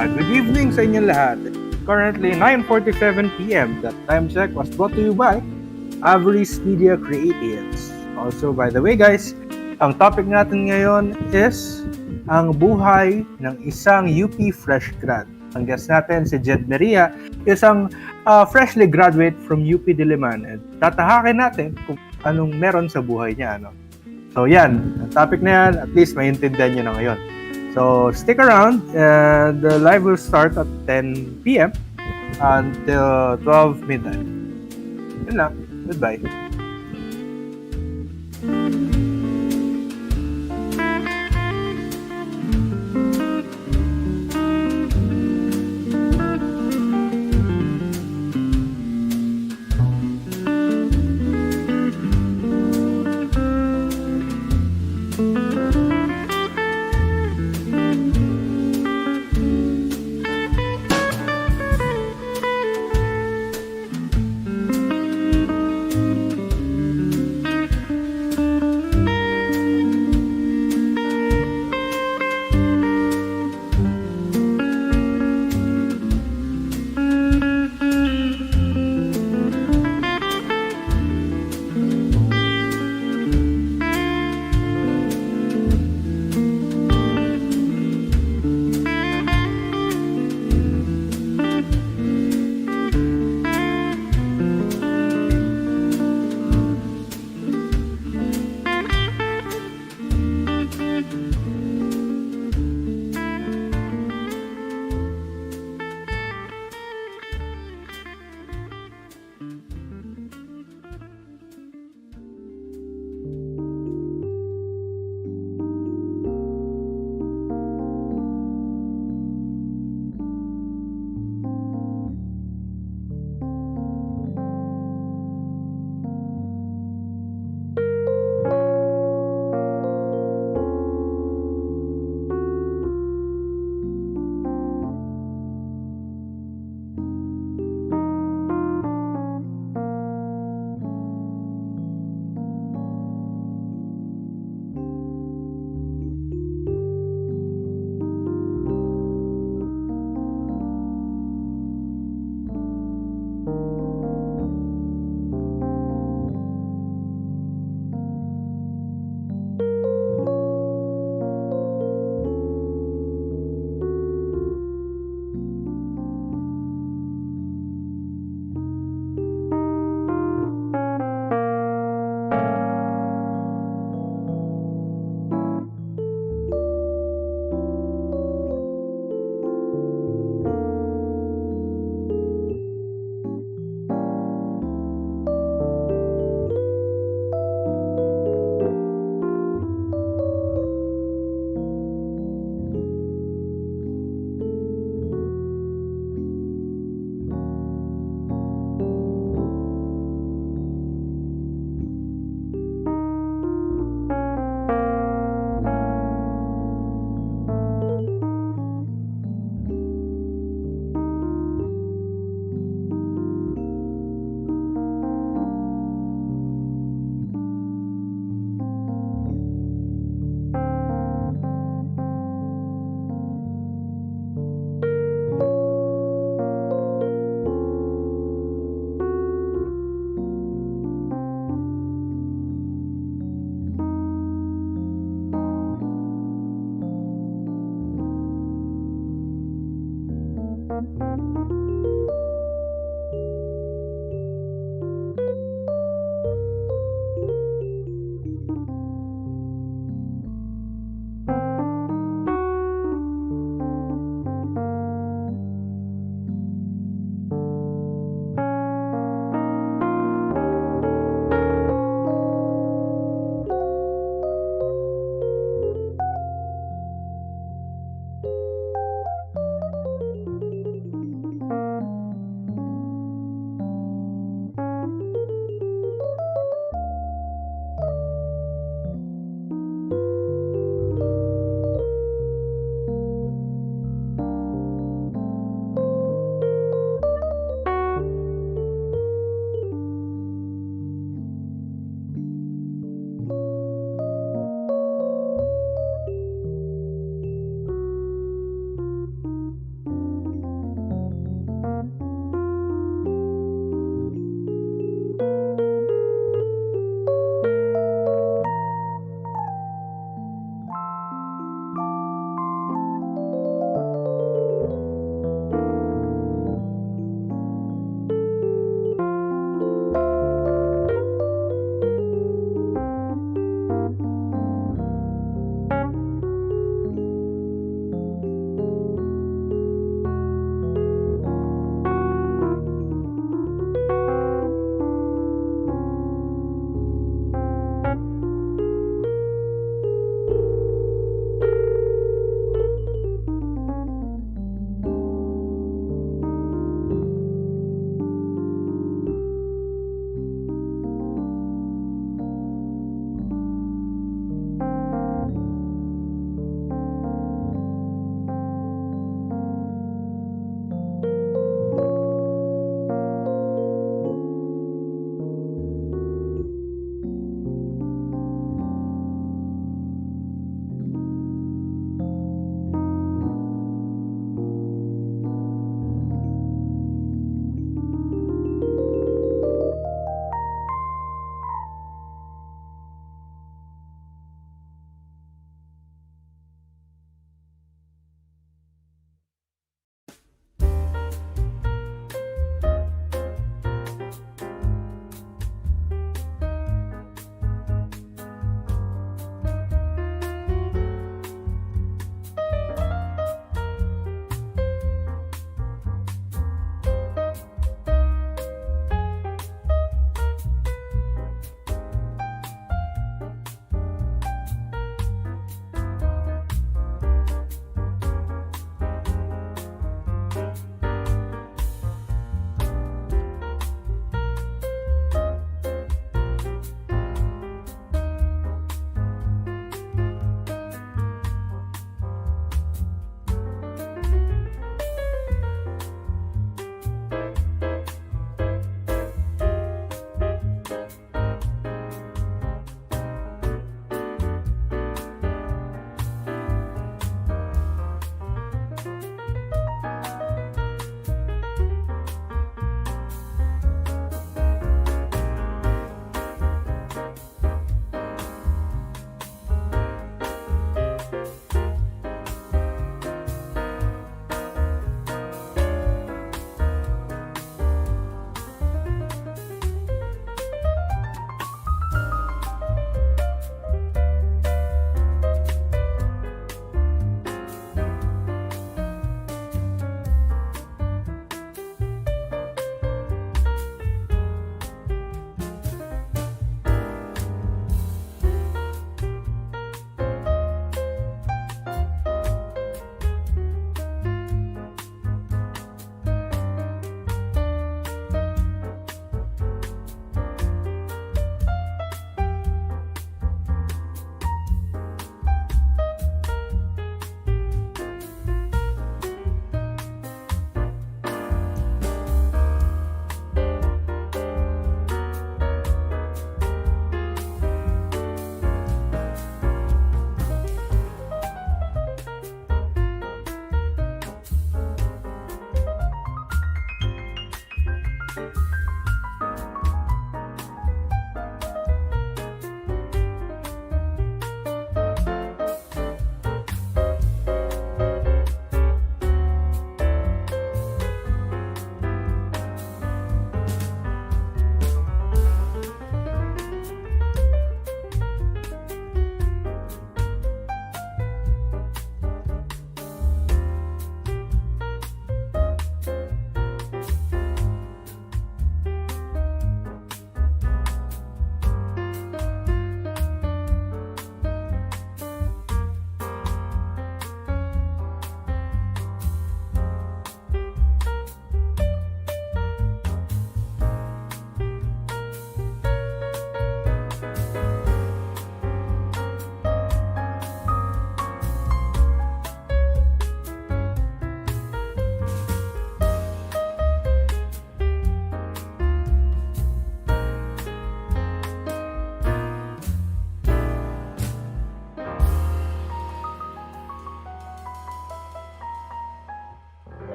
Good evening sa inyong lahat. Currently 9:47 p.m. That time check was brought to you by AEZY'S Media Creatives. Also, by the way guys, ang topic natin ngayon is ang buhay ng isang UP FreshGrad. Ang guest natin si Jed Meria, isang freshly graduate from UP Diliman. At tatahakin natin kung anong meron sa buhay niya. So yan, ang topic na yan, at least maintindihan nyo na ngayon. So stick around, and the live will start at 10 p.m. until 12 midnight. Yun lang. Goodbye.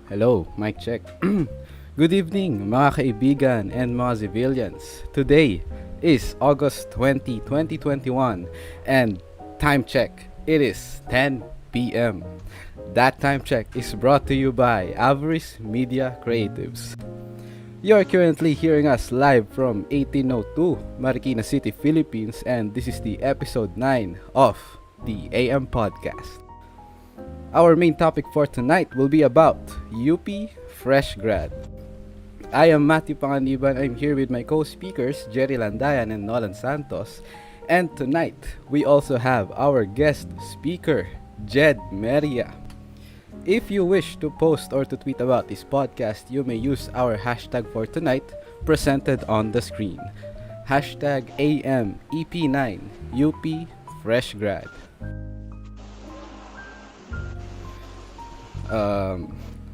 Hello, mic check. Good evening mga kaibigan and mga civilians. Today is August 20, 2021 and time check, it is 10 p.m. That time check is brought to you by AEZY'S Media Creatives. You are currently hearing us live from 1802 Marikina City, Philippines, and this is the episode 9 of the AM Podcast. Our main topic for tonight will be about UP FreshGrad. I am Matthew Panganiban. I'm here with my co-speakers Gerry Landayan and Nolann Santos. And tonight, we also have our guest speaker, Jed Meria. If you wish to post or to tweet about this podcast, you may use our hashtag for tonight presented on the screen. Hashtag AMEP9 UP FreshGrad.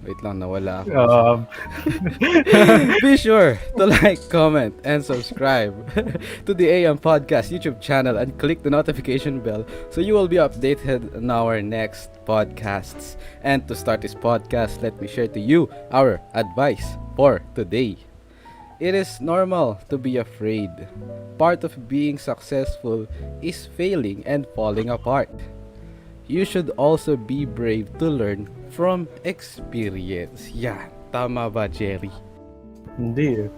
Wait lang, nawala ako. Be sure to like, comment, and subscribe to the AM Podcast YouTube channel and click the notification bell so you will be updated on our next podcasts. And to start this podcast, let me share to you our advice for today. It is normal to be afraid. Part of being successful is failing and falling apart. You should also be brave to learn from experience. Yan. Tama ba, Gerry? Hindi.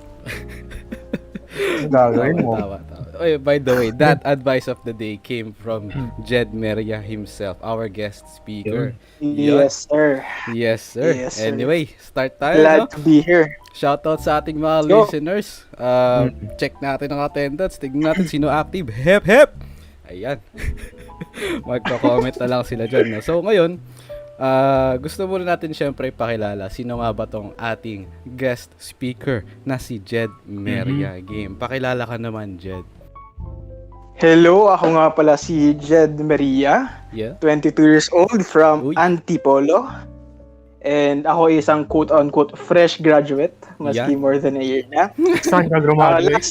Gagawin mo. Tama. Oh, by the way, that advice of the day came from Jed Meria himself, our guest speaker. Yes, sir. Yes, sir. Yes, sir. Anyway, start tayo, Glad no? to be here. Shoutout sa ating mga Go. listeners. Check natin ang attendance. Tignan natin sino active. Hep, hep! Ayan. Magko-comment na lang sila dyan. No? So, ngayon, gusto muna natin syempre pakilala sino nga ba tong ating guest speaker na si Jed Meria. Game. Pakilala ka naman, Jed. Hello, ako nga pala si Jed Meria, Yeah? 22 years old from Uy. Antipolo. And ako isang quote-unquote fresh graduate, maski Yan. more than a year na. Saan ka graduate?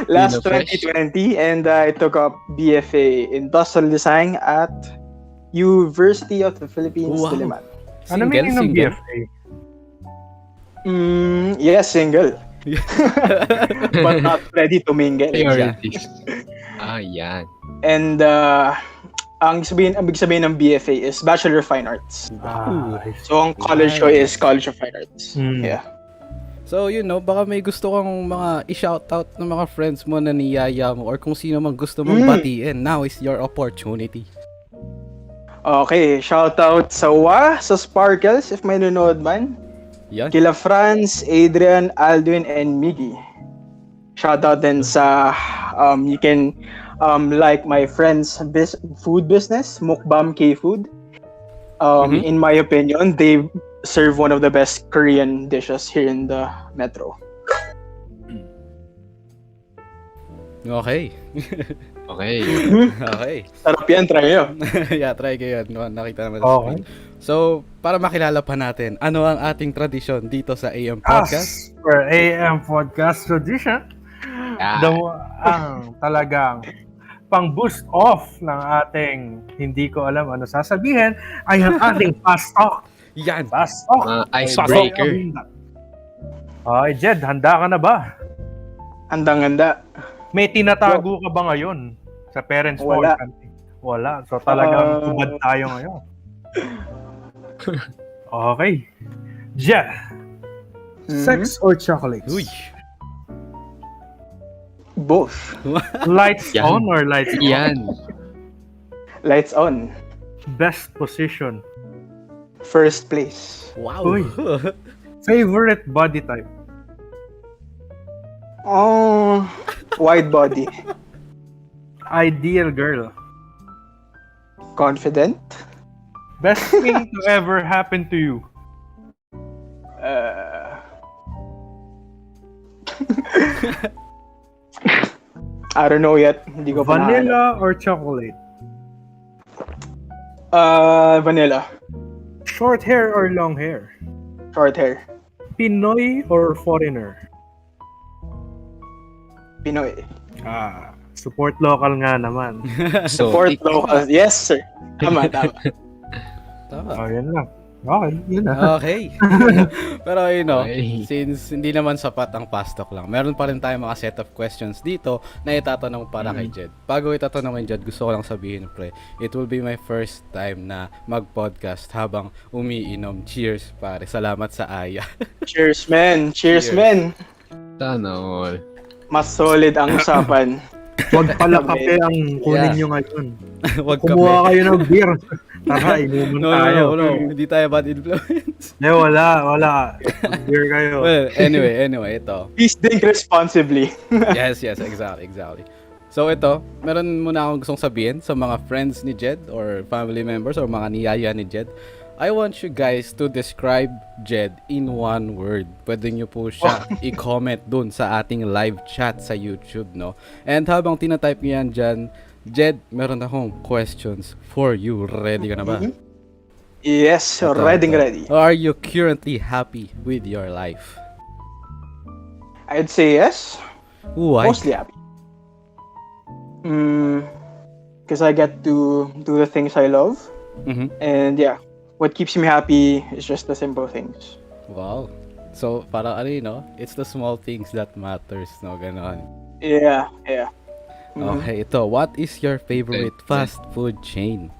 Last Fresh. 2020, and I took up BFA Industrial Design at University of the Philippines, Wow. Diliman. Ano meaning ng BFA? Yes, single. But not ready to mingle. Priorities. Yan. And ang ibig sabihin ng BFA is Bachelor of Fine Arts. So ang college ko is College of Fine Arts. Yeah. So, baka may gusto kang mga i-shoutout ng mga friends mo na niyaya mo or kung sino man gusto mong batiin. Now is your opportunity. Okay, shout out sa Sparkles if may nanonood man. Yan. Kila Franz, Adrian, Aldwin, and Miggy. Shout out din sa you can like my friend's food business, Mukbam K-Food. In my opinion, they serve one of the best Korean dishes here in the metro. Okay. Okay. Okay. Sarap yan, try nyo. Yeah, try kayo. Nakita naman sa Okay. screen. So, para makilala pa natin, ano ang ating tradisyon dito sa AM Podcast? As per AM Podcast tradition, ang talagang pang-boost off ng ating hindi ko alam ano sasabihin ay ang ating fast talk. Yan. Fast talk. Icebreaker. Okay, Jed, handa ka na ba? Handang-handa. May tinatago ka ba ngayon sa parents mo? Wala. Wala. So talagang tubad tayo ngayon. Okay. Jed, sex or chocolates? Uy. Both. Lights Yan. on or lights off? Yan. Lights on. Best position? First place. Wow. Uy. Favorite body type? Oh, wide body. Ideal girl? Confident. Best thing to ever happen to you? I don't know yet. Hindi ko pa Vanilla or chocolate? Vanilla. Short hair or long hair? Short hair. Pinoy or foreigner? Pinoy. Support local nga naman. Support local. Yes, sir. Tama. Tama. Oh, yan lang. Okay, yun na. Okay. Pero Okay. since hindi naman sapat ang fast talk lang, meron pa rin tayong mga set of questions dito na itatanong para kay Jed. Bago itatanong kay Jed, gusto ko lang sabihin, pre, it will be my first time na mag-podcast habang umiinom. Cheers, pare. Salamat sa Aya. Cheers, man. Cheers. Cheers, man. Sana all. Mas solid ang usapan. Huwag pala kape ang kunin Yeah. nyo ngayon. Wag Kumuha kayo ng beer. Tara, inuman tayo. No. Hindi tayo bad influence. Wala. Beer kayo. Well, anyway, ito. Please drink responsibly. Yes, exactly. So ito, meron muna akong gustong sabihin sa mga friends ni Jed or family members or mga niyaya ni Jed. I want you guys to describe Jed in one word. Pwede nyo po siya i-comment dun sa ating live chat sa YouTube, no? And habang tinatype nyo yan dyan, Jed, meron akong questions for you. Ready ka na ba? Yes, Ito. ready. Are you currently happy with your life? I'd say yes. Why? Mostly happy. Because I get to do the things I love. Mhm. And yeah, what keeps me happy is just the simple things. Wow. So, parang it's the small things that matters, no? Ganon. Yeah. Okay, ito. What is your favorite Okay. fast food chain?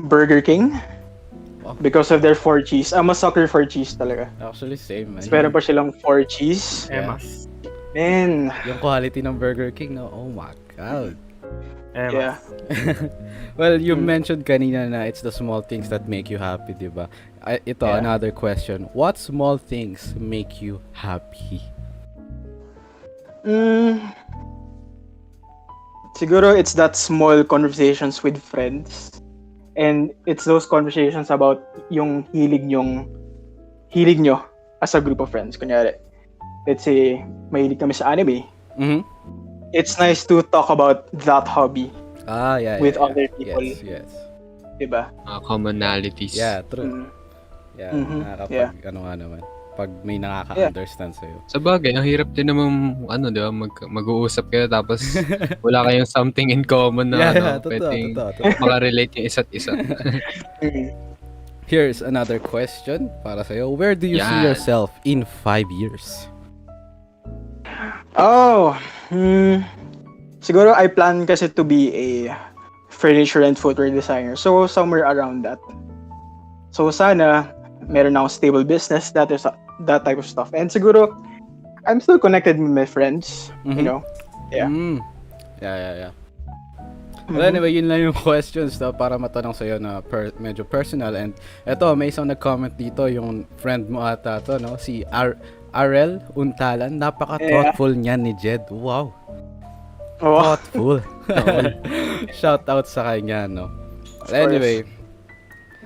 Burger King. Wow. Because of their 4 cheese. I'm a sucker for cheese talaga. Actually, same, man. Tapos meron pa silang 4 cheese. Emas. Man. Yung quality ng Burger King, no? Oh my God. Yeah. Well, you mentioned kanina na it's the small things that make you happy, di ba? Ito, Yeah. another question. What small things make you happy? Siguro it's that small conversations with friends. And it's those conversations about yung hilig nyo as a group of friends. Kunyari, let's say, mahilig kami sa anime. Mm-hmm. It's nice to talk about that hobby, Ah, yeah. With yeah, other yeah. people. Yes. diba? Commonalities. Yeah, true. Mm. Yeah, Mhm, nakakapag, ano nga naman. Pag may nakaka-understand sa'yo. Sa bagay, ang hirap din naman, di ba, mag-uusap kayo tapos wala kayong something in common na, pwedeng totoo. makarelate yung isa't isa. Mm. Here's another question para sa'yo. Where do you see Yan. yourself in 5 years? Siguro I plan kasi to be a furniture and footwear designer. So somewhere around that. So sana meron akong stable business, that type of stuff. And siguro I'm still connected with my friends, you know. Yeah. Yeah. Well, anyway, yun lang yung questions to para matanong sa'yo na medyo personal. And eto, may isang nag-comment dito, yung friend mo ata to, no? Si Arel Untalan. Napaka-thoughtful niyan ni Jed. Wow. Oh, Thoughtful. Shout out sa kanya, no? Anyway,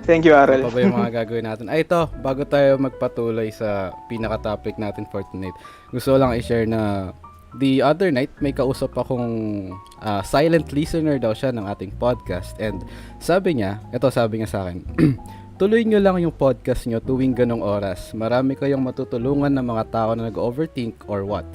thank you, Arel. ano pa ba yung mga gagawin natin? Ay, ito, bago tayo magpatuloy sa pinaka-topic natin for tonight, gusto ko lang i-share na the other night, may kausap akong silent listener daw siya ng ating podcast. And sabi niya sa akin, tuloy nyo lang yung podcast nyo tuwing ganong oras. Marami kayong matutulungan ng mga tao na nag-overthink or what.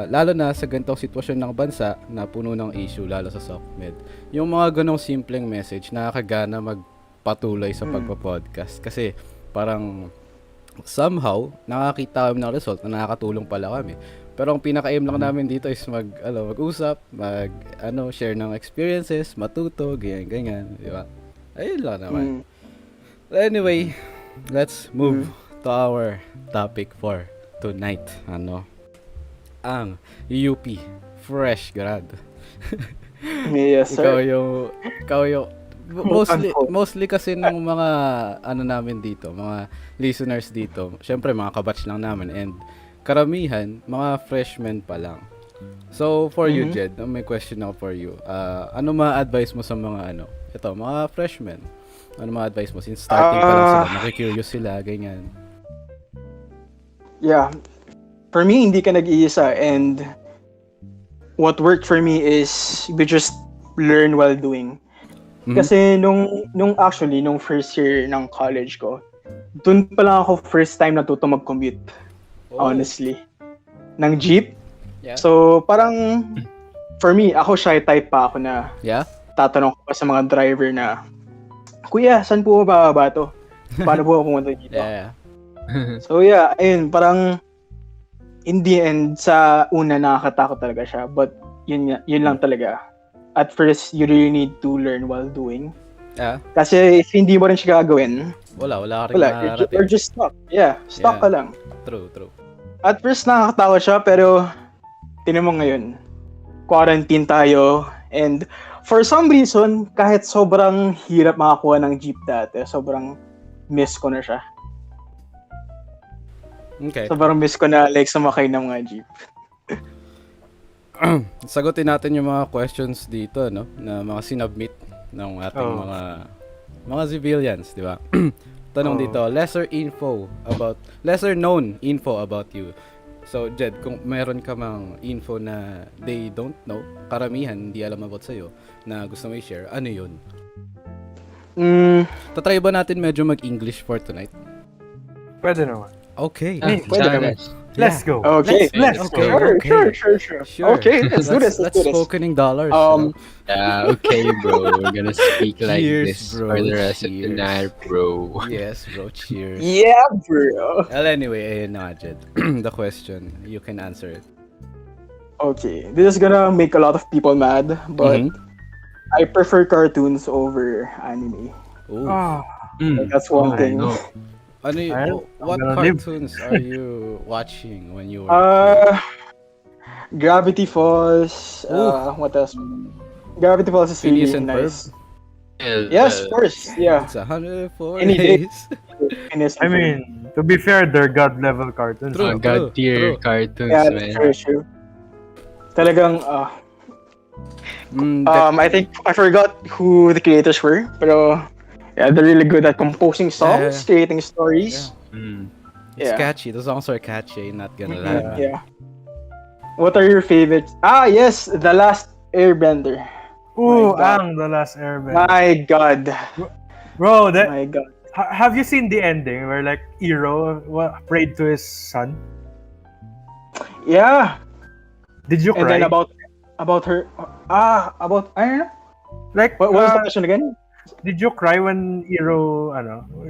Lalo na sa ganitong sitwasyon ng bansa na puno ng issue, lalo sa SOCMED. Yung mga ganong simpleng message, nakakagana magpatuloy sa pagpa-podcast. Kasi parang somehow, nakakita kami ng result na nakakatulong pala kami. Pero ang pinaka-aim lang namin dito is mag-usap, share ng experiences, matuto, ganyan, di ba? Ayun lang naman. Anyway, let's move to our topic for tonight. Ang UP FreshGrad. Yes, sir. Ikaw yung mostly kasi ng mga namin dito, mga listeners dito, syempre mga kabatch lang namin and karamihan mga freshmen pa lang. So for you, Jed, may question ako for you. Ano ma-advise mo sa mga mga freshmen? Ano ma-advise mo since starting pa lang sila, nakikurious sila, ganyan. Yeah. For me, hindi ka nag-iisa, and what worked for me is we just learn while doing. Kasi nung first year ng college ko, dun pa lang ako first time natuto mag-commute. Honestly. Ng jeep. Yeah. So, parang for me, ako shy type pa ako na Yeah? tatanong ko pa sa mga driver na, Kuya, saan po bababa to? Paano po ako pumunta dito? Yeah. So yeah, ayun, parang in the end, sa una nakakatakot talaga siya. But yun lang talaga. At first, you really need to learn while doing. Yeah. Kasi if hindi mo rin siya gagawin, Wala ka rin you're just stuck. Yeah, stuck ka lang. True. At first, nakakatakot siya, pero tinan mo ngayon, quarantine tayo, and for some reason, kahit sobrang hirap makakuha ng jeep dati, sobrang miss ko na siya. Okay. Sobrang miss ko na like sumakay ng mga jeep. Sagutin natin yung mga questions dito, no? Na mga sinubmit ng ating mga civilians, di ba? Tanong dito, lesser known info about you. So, Jed, kung meron ka mang info na they don't know, karamihan hindi alam about sa'yo, na gusto mo i-share, ano yun? Tatry ba natin medyo mag-English for tonight? Pwede naman. Okay. Pwede naman. Let's go. Okay. Let's go. Sure. Okay, let's do this. Let's spoken in dollars. Yeah, okay, bro. We're gonna speak like Cheers, this bro. for the rest of the Cheers. night, bro. Yes, bro. Cheers. Yeah, bro. Well, anyway, ayun na, Jed. The question, you can answer it. Okay, this is gonna make a lot of people mad, but I prefer cartoons over anime. Ooh. That's one thing. No. Ano what gonna live. cartoons are you watching when you were Gravity Falls. What else? Gravity Falls is really Phineas and nice. Well, Yes, of course. Yeah. It's 104 Any day. days. I mean, to be fair, they're god level cartoons. True. God tier true. cartoons, Yeah, man. that's very true. Talagang, I think I forgot who the creators were, pero yeah, they're really good at composing songs, creating stories. It's Yeah. catchy. The songs are catchy, not gonna lie. Yeah. What are your favorites? Yes, The Last Airbender. Ooh, My God. The Last Airbender. My God. Bro, My God. have you seen the ending where like Iroh prayed to his son? Yeah. Did you And cry? then about her. I don't know. Like, What was the question again? did you cry when Iroh,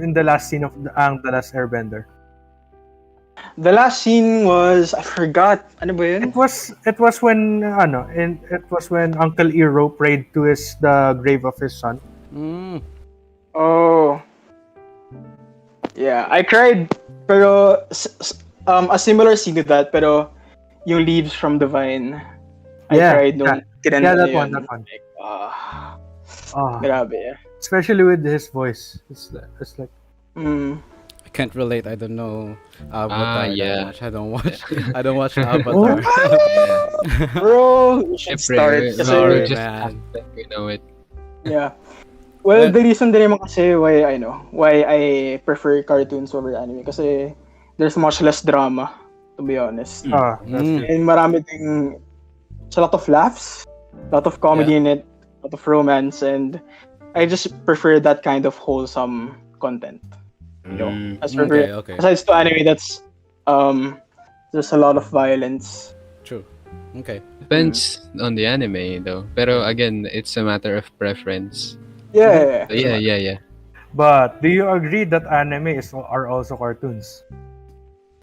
in the last scene of The Last Airbender? The last scene was, I forgot. Ano ba yun? It was when Uncle Iroh prayed to the grave of his son. Oh. Yeah, I cried. Pero a similar scene to that, pero yung Leaves from the Vine. I cried nung tinanong that niya one, yun. that one. Like, grabe. Yeah. Especially with his voice. It's like I can't relate. I don't know Avatar. Yeah. I don't watch Avatar. Bro, you should start. Kasi, Sorry, just man. we know it. yeah. Well, the reason din naman kasi why I prefer cartoons over anime kasi there's much less drama, to be honest. that's true. And marami ding a lot of laughs, a lot of comedy in it, a lot of romance, and I just prefer that kind of wholesome content. You know, Okay. Besides to anime, that's there's a lot of violence. True. Okay. Depends on the anime, though. Pero again, it's a matter of preference. Yeah. Yeah. But do you agree that anime are also cartoons?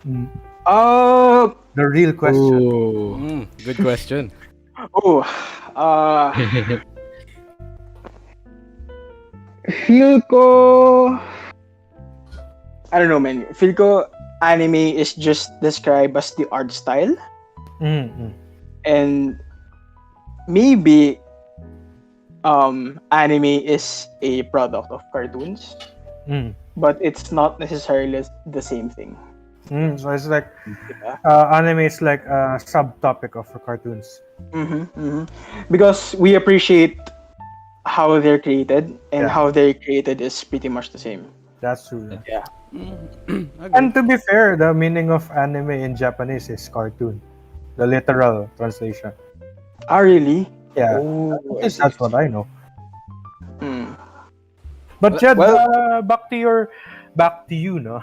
The real question. Good question. Feel ko, I don't know, man. Feel ko anime is just described as the art style, and maybe anime is a product of cartoons, but it's not necessarily the same thing. So it's like anime is like a subtopic of cartoons. Because we appreciate how they're created, and how they're created is pretty much the same. That's true. Yeah. And to be fair, the meaning of anime in Japanese is cartoon. The literal translation. Really? Yeah. Oh, At least that's what I know. But Well- Jed, well- back to you, no?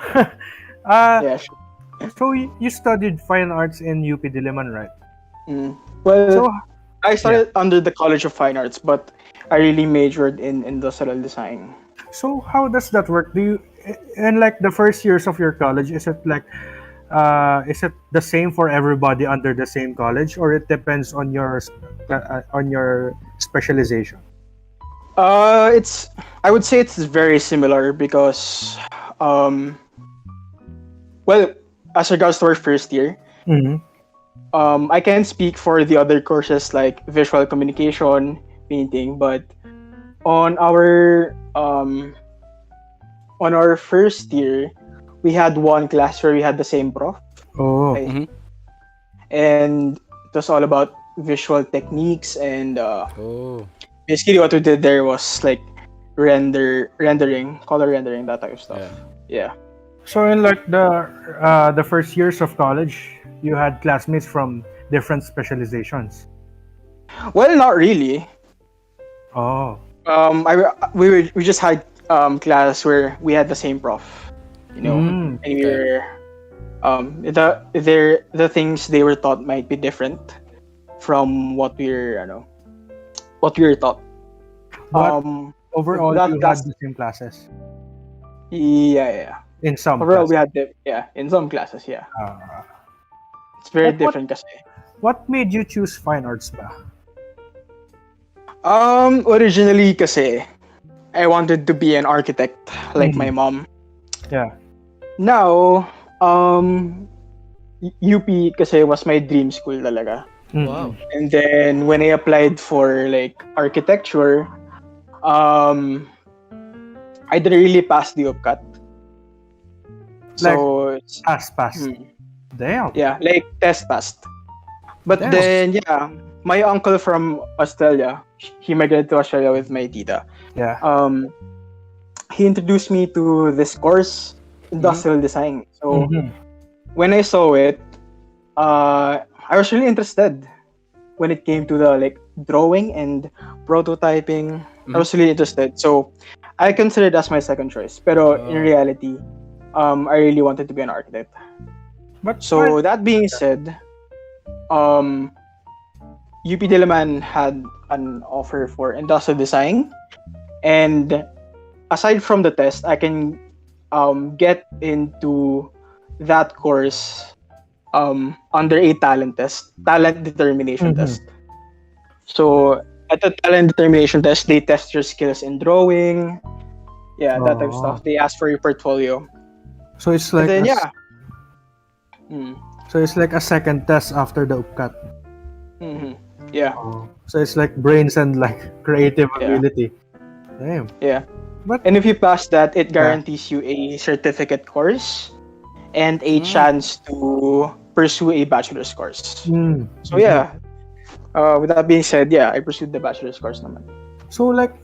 Yeah. Sure. So you studied fine arts in UP Diliman, right? Well, So I started under the College of Fine Arts, but I really majored in industrial design. So how does that work? Do you in like the first years of your college, is it the same for everybody under the same college, or it depends on your specialization? It's I would say it's very similar because, um, well, as regards to our first year, Mm-hmm. I can't speak for the other courses like visual communication, painting, but on our um on our first year, we had one class where we had the same prof, Oh. I- and it was all about visual techniques and Oh. basically what we did there was like rendering, color rendering, that type of stuff. Yeah. Yeah. So in like the first years of college, you had classmates from different specializations. Well, not really. Oh. We just had class where we had the same prof, Mm. and we were the things they were taught might be different from what we were taught. But overall, that you class, had the same classes yeah. in some Overall, classes. we had in some classes, yeah. Ah. It's very But what- different kasi. What made you choose fine arts ba? Originally kasi I wanted to be an architect like my mom. Yeah. Now, UP kasi was my dream school talaga. Wow. And then when I applied for like architecture, I didn't really pass the UPCAT. So Pass. hmm, Damn. yeah, like test passed. But Damn. then yeah, my uncle from Australia, he migrated to Australia with my tita. Yeah. He introduced me to this course, industrial design. So Mhm. when I saw it, I was really interested when it came to the like drawing and prototyping. I was really interested. So I considered it as my second choice. Pero in reality, I really wanted to be an architect. But So that being said, UP Diliman had an offer for industrial design, and aside from the test, I can get into that course under a talent determination Mhm. test. So at the talent determination test, they test your skills in drawing, that type of Oh. stuff. They ask for your portfolio, so it's and like then a, Mm, so it's like a second test after the UPCAT. mhm, yeah, Oh. So it's like brains and like creative Yeah. ability. Damn. yeah. But And if you pass that, it guarantees you a certificate course and a chance to pursue a bachelor's course. So yeah, with that being said, yeah, I pursued the bachelor's course naman. So like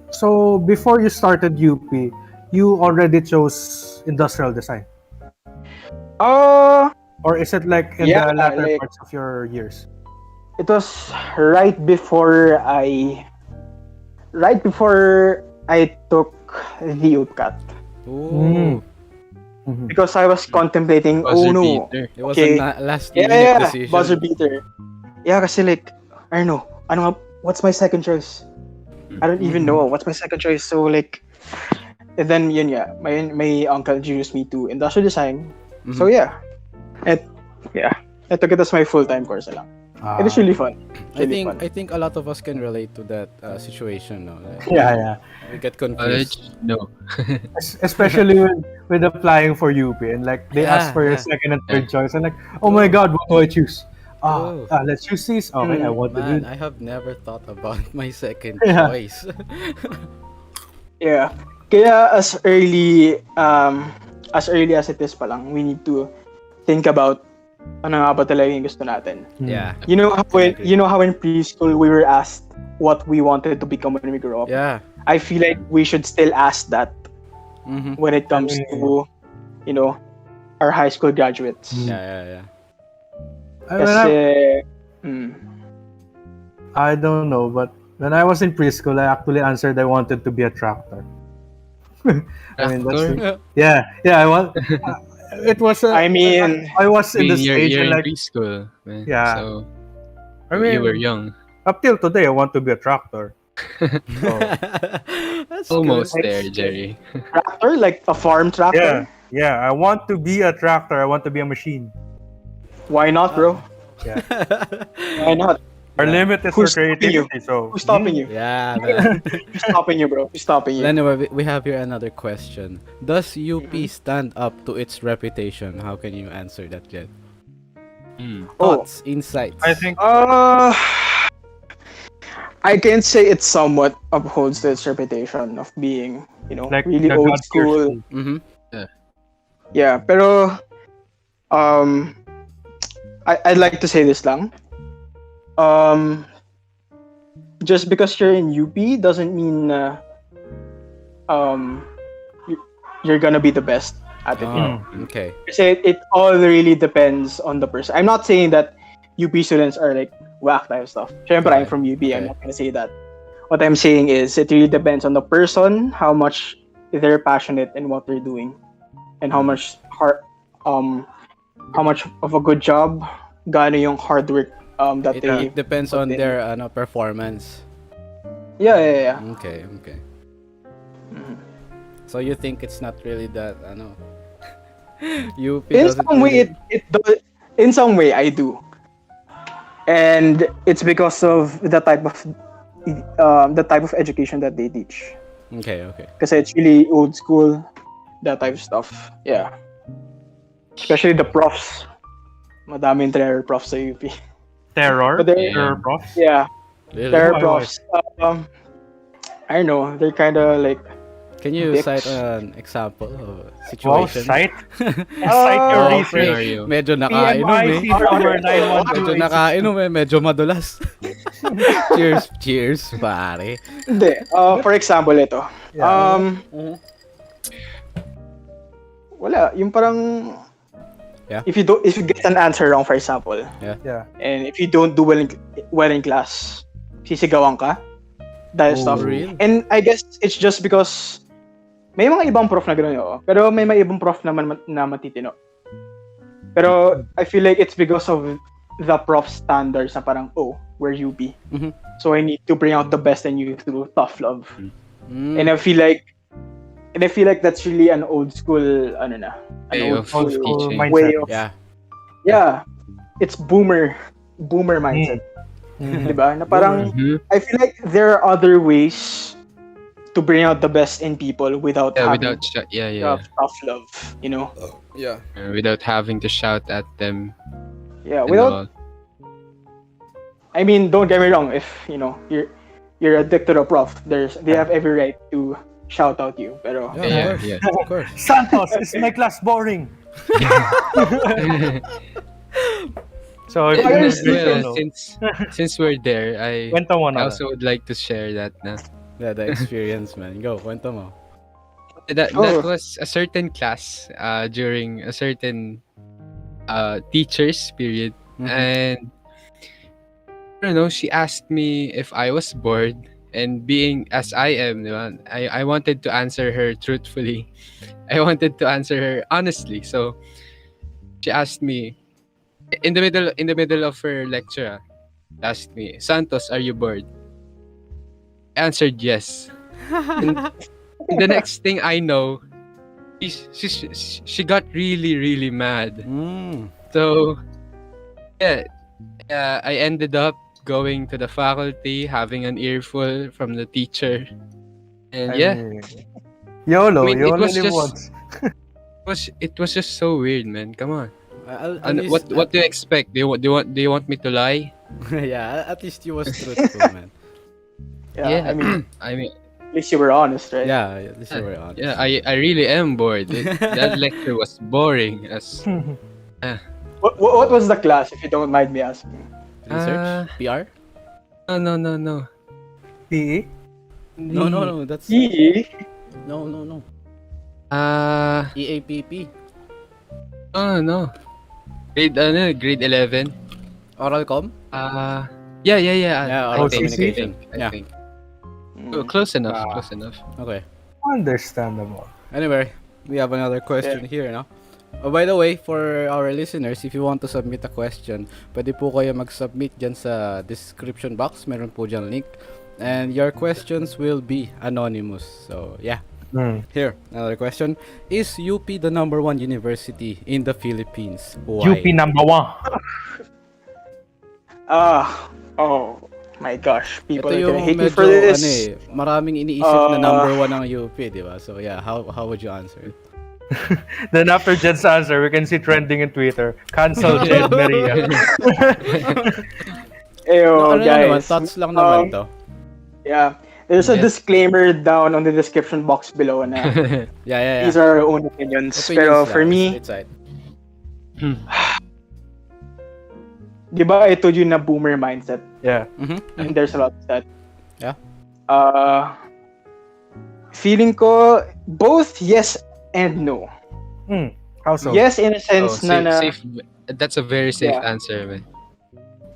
so before you started UP, you already chose industrial design, or is it like in Yeah, the latter like- parts of your years? It was right before I took the UPCAT Oh. Mhm. because I was contemplating. Buzzer Oh no, beater. It was Okay. a last yeah, minute yeah, decision. buzzer beater. Yeah, kasi like I don't know. What's my second choice? I don't even know what's my second choice. So like, and then yun yeah, my uncle introduced me to industrial design. So yeah, I took it as my full-time course lang. It was really fun. I Really think fun. I think a lot of us can relate to that situation. No? Like, Yeah. we get confused. College? No. Especially with applying for UP and like they ask for your Yeah. second and third choice and like, oh my god, what do I choose? Oh. Let's choose this. Okay, I want to do. Man, I have never thought about my second Yeah. choice. Yeah. Kaya as early as it is pa lang, we need to think about ano nga ba talaga yung gusto natin. Yeah. You know how Exactly. in preschool we were asked what we wanted to become when we grow up. Yeah. I feel like we should still ask that Mm-hmm. when it comes to our high school graduates. Yeah. Kasi I don't know, but when I was in preschool, I actually answered I wanted to be a tractor. I mean, Tractor? yeah. I want. It was. I mean, I was in the you're stage and in like, preschool, man. Yeah. So I mean, you were young. up till today, I want to be a tractor. Oh. That's Almost good. there, Jerry. Tractor, like a farm tractor. Yeah, I want to be a tractor. I want to be a machine. Why not, bro? Yeah. Why not? Our Yeah. limit is Who's for stopping you? creativity. So Who's stopping you? Yeah, man. Who's stopping you, bro? Who's stopping you? Anyway, we have here another question. Does UP Mm-hmm. stand up to its reputation? How can you answer that, Jed? Hmm. Oh. Thoughts, insights. I think I can say it somewhat upholds to its reputation of being, like really the old God tier school. school. Mm-hmm. Yeah, pero I'd like to say this lang. Just because you're in UP doesn't mean you're gonna be the best at it. Oh, okay. Kasi it all really depends on the person. I'm not saying that UP students are like whack type stuff. Syempre, I'm from UP. I'm Okay. not gonna say that. What I'm saying is it really depends on the person, how much they're passionate in what they're doing, and how much how much of a good job, gaano yung hard work that It they. depends on their performance. Yeah. Okay. Mhm. So you think it's not really that UP In doesn't some way, really... it does. In some way, I do, and it's because of the type of education that they teach. Okay. Because it's really old school, that type of stuff. Yeah, especially the profs. Madaming terror profs sa UP. Terror. But they're- Terror prof. Yeah, Really? terror Why? profs. I don't know. They're kind of like. Can you Dicks. cite an example of a Wow, situation? cite. Cite your Oh, research. Scenario. Medyo nakainom PMIC number Medyo 912. nakainom medyo madulas. Cheers, pare. Hindi. For example, ito. Yeah. Mhm. Wala. Yung parang. Yeah. If you get an answer wrong, for example, Yeah. and if you don't do well in class, sisigawan ka. That Oh, stuff. really? And I guess it's just because may mga ibang prof na gano'n yun. Pero may mga ibang prof naman na matitino. Pero I feel like it's because of the prof standards na parang, we're UP. Mhm. So I need to bring out the best in you through tough love. Mm. And I feel like that's really an old school, Way of Old school teaching. mindset. way of, Yeah. it's boomer mindset. Mhm. Diba? Na parang, Mhm. I feel like there are other ways to bring out the best in people without Yeah, having tough love, Yeah. without having to shout at them. Yeah, and without. all. I mean, don't get me wrong. If you're addicted to a prof, they have every right to shout out you. Pero Yeah. Of course. Santos, is my class boring? So if Yeah, you don't know, since we're there, I kwento mo na. also would like to share that na. Yeah, the experience, man. Go, kwento mo. That Oh. was a certain class during a certain teacher's period, Mhm. and I don't know, she asked me if I was bored, and being as I am, diba, I wanted to answer her truthfully. I wanted to answer her honestly. So she asked me in the middle of her lecture. Asked me, Santos, are you bored? I answered yes. And the next thing I know, she got really mad. Mm. So yeah, I ended up going to the faculty, having an earful from the teacher, and YOLO, I mean, you it only was live just- once. it was just so weird, man. Come on. At And least- what do you expect? Do you want me to lie? Yeah, at least you was truthful, man. I mean, I mean, at least you were honest, right? Yeah, at least you were honest. yeah, I really am bored. That lecture was boring as What was the class, if you don't mind me asking? Research? PR? no. PE? No, that's... PE? No. Uh EAPP. no. Grade 11. Oral com? Yeah. Yeah, oral OCC? communication. I Yeah. think. Oh, close enough. Ah. Close enough. Okay. Understandable. Anyway, we have another question here, no? Oh, by the way, for our listeners, if you want to submit a question, pwede po kayo mag-submit dyan sa description box. Meron po dyan link. And your questions will be anonymous. So, yeah. Hmm. Here, another question. Is UP the number one university in the Philippines? Why? UP number 1. Oh my gosh, people Ito are gonna yung hate me medyo, for this. maraming iniisip na number Uh, one ang UP, di ba? So, yeah, how would you answer it? Then after Jed's answer, we can see trending in Twitter. Cancel Jed Meria. Eyo, Ano lang naman, guys. thoughts lang naman to. Yeah, there's a Yeah. disclaimer down on the description box below na Yeah. these are our own opinions. Pero for me, it's right. di ba I told you na boomer mindset? Yeah. And there's a lot of that. Yeah. Feeling ko, both yes and no. How so? Yes, in a sense na safe. That's a very safe Yeah. answer, man.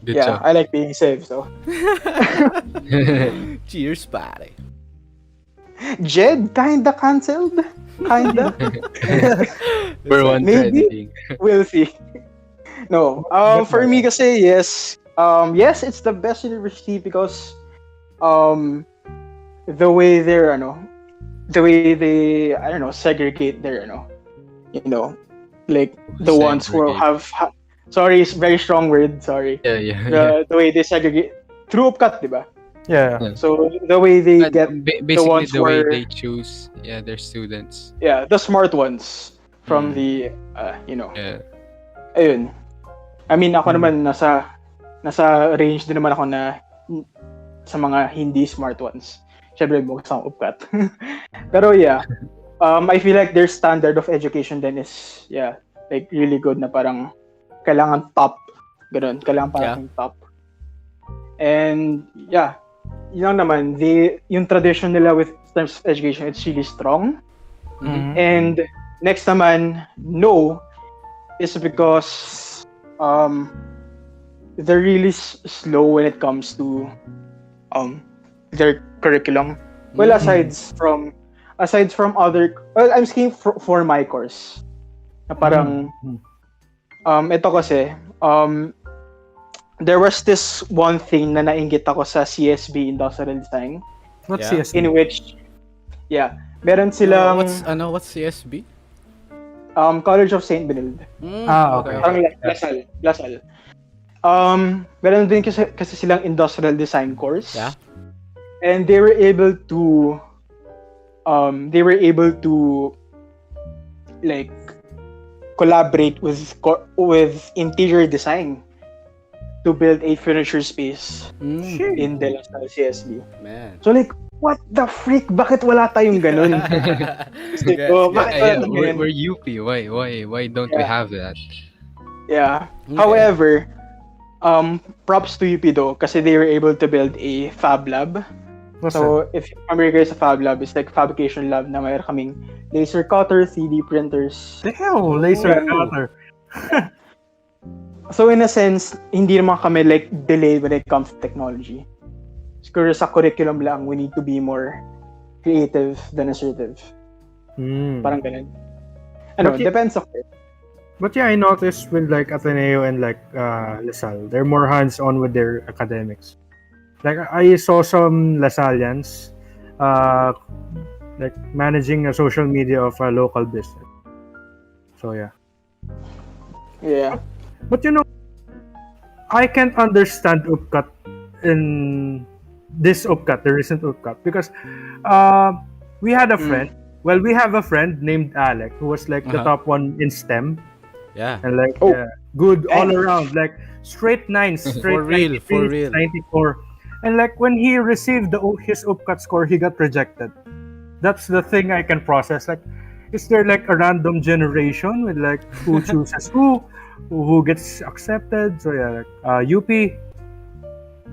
Good yeah, job. I like being safe, so. Cheers, pare. Jed, kinda cancelled? Kinda? For one Maybe. trending. We'll see. No, for me kasi, yes. Yes, it's the best university because the way they're, the way they, I don't know, segregate their, like the ones who sorry, it's a very strong word, sorry. Yeah. The way they segregate, through upcut, diba? Yeah. So the way they But get, basically ones the way where- they choose, their students. yeah, the smart ones from the, Yeah. ayun. I mean, ako naman nasa range din naman ako na sa mga hindi smart ones. Syempre, bukas akong upcut. Pero yeah, I feel like their standard of education then is, like really good na parang kailangan top. Ganun, kailangan parang top. And yeah, yun lang naman, yung tradition nila with terms of education, it's really strong. And next naman, no, is because they're really slow when it comes to their curriculum. Well, aside from other, I'm speaking for my course. Na parang ito kasi there was this one thing na nainggit ako sa CSB Industrial Design. What's Yeah. CSB? In which meron silang What's CSB? College of St. Benilde. Okay. Parang Lasal. Meron din kasi silang industrial design course. Yeah. And they were able to like collaborate with interior design to build a furniture space in De La Salle CSB. Man. So like, what the freak? Bakit wala tayong ganun? Okay. Bakit wala tayong ganun? We're UP. Why don't we have that? Yeah. Okay. However, props to UP though, kasi they were able to build a fab lab. So, if you're familiar guys sa fab lab, it's like fabrication lab na mayroon kaming laser cutter, 3D printers. Damn, laser cutter. So, in a sense, hindi naman kami like delayed when it comes to technology. Siguro sa curriculum lang, we need to be more creative than assertive. Parang ganun. Okay. Depends of it. But yeah, I noticed with like Ateneo and like LaSalle, they're more hands-on with their academics. Like I saw some LaSallians like managing a social media of a local business. So yeah. Yeah. But you know, I can't understand Upcut in this Upcut, the recent Upcut, because we had a friend. Well, we have a friend named Alec who was like the top one in STEM. Yeah. And like good all around, like straight 9s, straight For real. 94. And like when he received his upcut score, he got rejected. That's the thing I can process. Like, is there like a random generation with like who chooses who gets accepted? So yeah, like UP,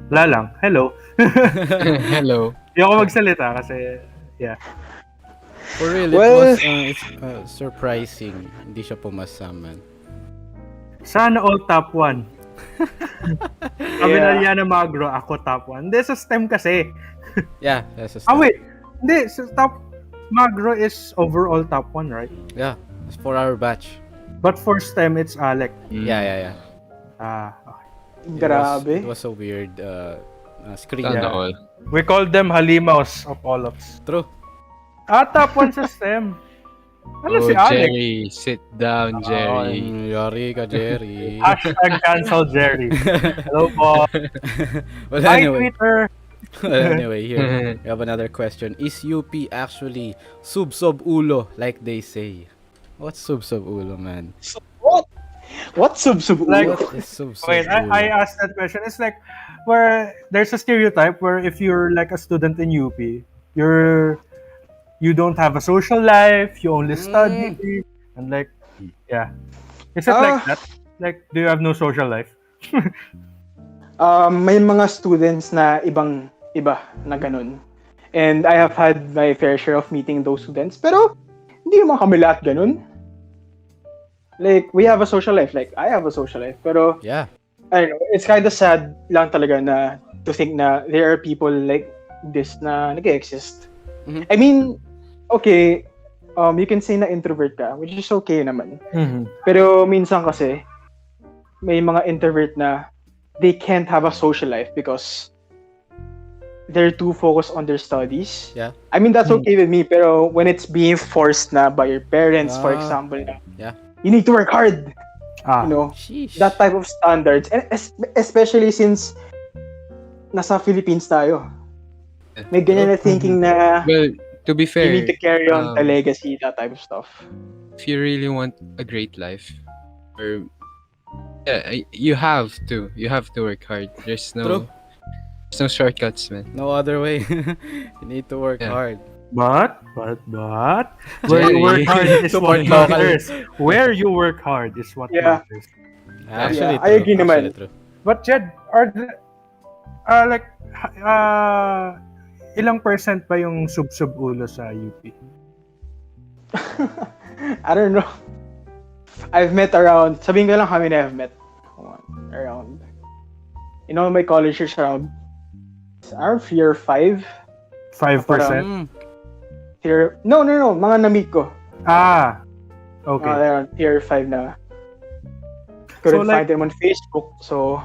lalang. Hello. Hello. Hindi ako magsalita kasi yeah. For real, Well, it's surprising. Hindi siya pumasa, man. Sana all top 1. Sabi na Liana Magro, ako top 1. Hindi, sa STEM kasi. Yeah, that's a Wait. Hindi, sa top Magro is overall top 1, right? Yeah, it's for our batch. But for STEM, it's Alec. Yeah. Okay. Grabe. It was a weird screen. Sana Yeah. all. We call them halimaws of Olops. True. Top 1 sa STEM. Ano Oh, si Alex? Jerry. Sit down, Jerry. Yari ka, Jerry. Hashtag cancel Jerry. Hello po. Well, Hi, anyway. Twitter. Well, anyway, here we have another question. Is UP actually sub ulo like they say? What's sub ulo, man? What sub-sub? Like- What is sub Wait, I ulo? asked that question. It's like where there's a stereotype where if you're like a student in UP, you don't have a social life, you only study, and like, yeah. Is it like that? Like, do you have no social life? May mga students na iba na ganun. And I have had my fair share of meeting those students. Pero, hindi naman kami lahat ganun. Like, we have a social life. Like, I have a social life. Pero, Yeah. I don't know, it's kind of sad lang talaga na to think na there are people like this na nag-exist. Mhm. I mean, okay, you can say na introvert ka, which is okay naman. Mm-hmm. Pero minsan kasi, may mga introvert na they can't have a social life because they're too focused on their studies. Yeah. I mean, that's okay with me, pero when it's being forced na by your parents, for Ah. example, na, Yeah. you need to work hard, Ah. you know, Sheesh. that type of standards. And especially since nasa Philippines tayo. May ganyan na thinking na Well, to be you fair, need to carry on the um, legacy, that type of stuff. if you really want a great life, or you have to work hard. There's True. no shortcuts, man. No other way. You need to work Yeah. hard. But where you work hard is Support what local. matters. Where you work hard is what Yeah. matters. Actually, I agree naman. Actually, true. But Jed, ilang percent ba yung sub ulo sa UP? I don't know. I've met around, sabihin ko lang kami na I've met. Around. You know, my college is around 3 or 5. 5%? Mm. No, mga na-meet ko. Okay. Around tier 5 na. Couldn't So, like- find them on Facebook, so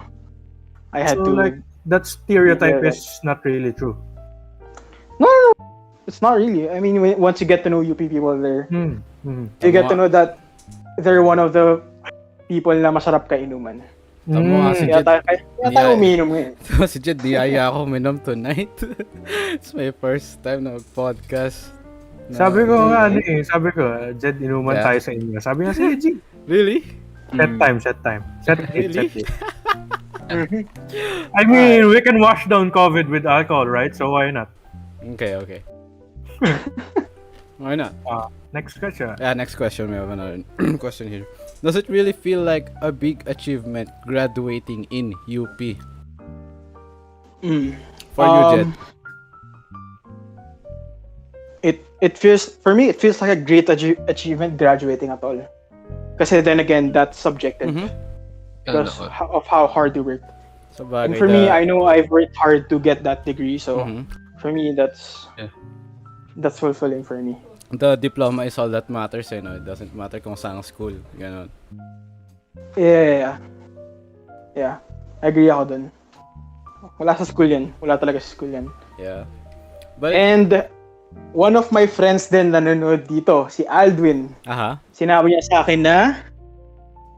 I had So to. like that stereotype Yeah. is not really true. No, it's not really. I mean, once you get to know UP people there, you get to know that they're one of the people na masarap kainuman. Tamo nga si Kaya Jed. tayo umiinom ngayon. Si Jed, niyaya ako minom tonight. It's my first time na mag-podcast. Sabi ko nga, sabi ko, Jed, inuman Yeah. tayo sa inyo. Sabi nga, sige, G. Really? Set time. Set date, Really? set date. I mean, we can wash down COVID with alcohol, right? So why not? Okay. Why not? Next question. Yeah, next question. We have another question here. Does it really feel like a big achievement graduating in UP? For you, Jed. It feels, for me, it feels like a great achievement graduating at all. Kasi then again, that's subjective Mhm. because of how hard you work. So, And bagay for me, I know I've worked hard to get that degree, so Mhm. for me, that's fulfilling for me. The diploma is all that matters, eh, no? It doesn't matter kung saan school. Ganon. Yeah. Agree ako dun. Wala sa school yan. Wala talaga sa school yan. Yeah. But, And one of my friends din nanonood dito, si Aldwin. aha. Sinabi niya sa akin na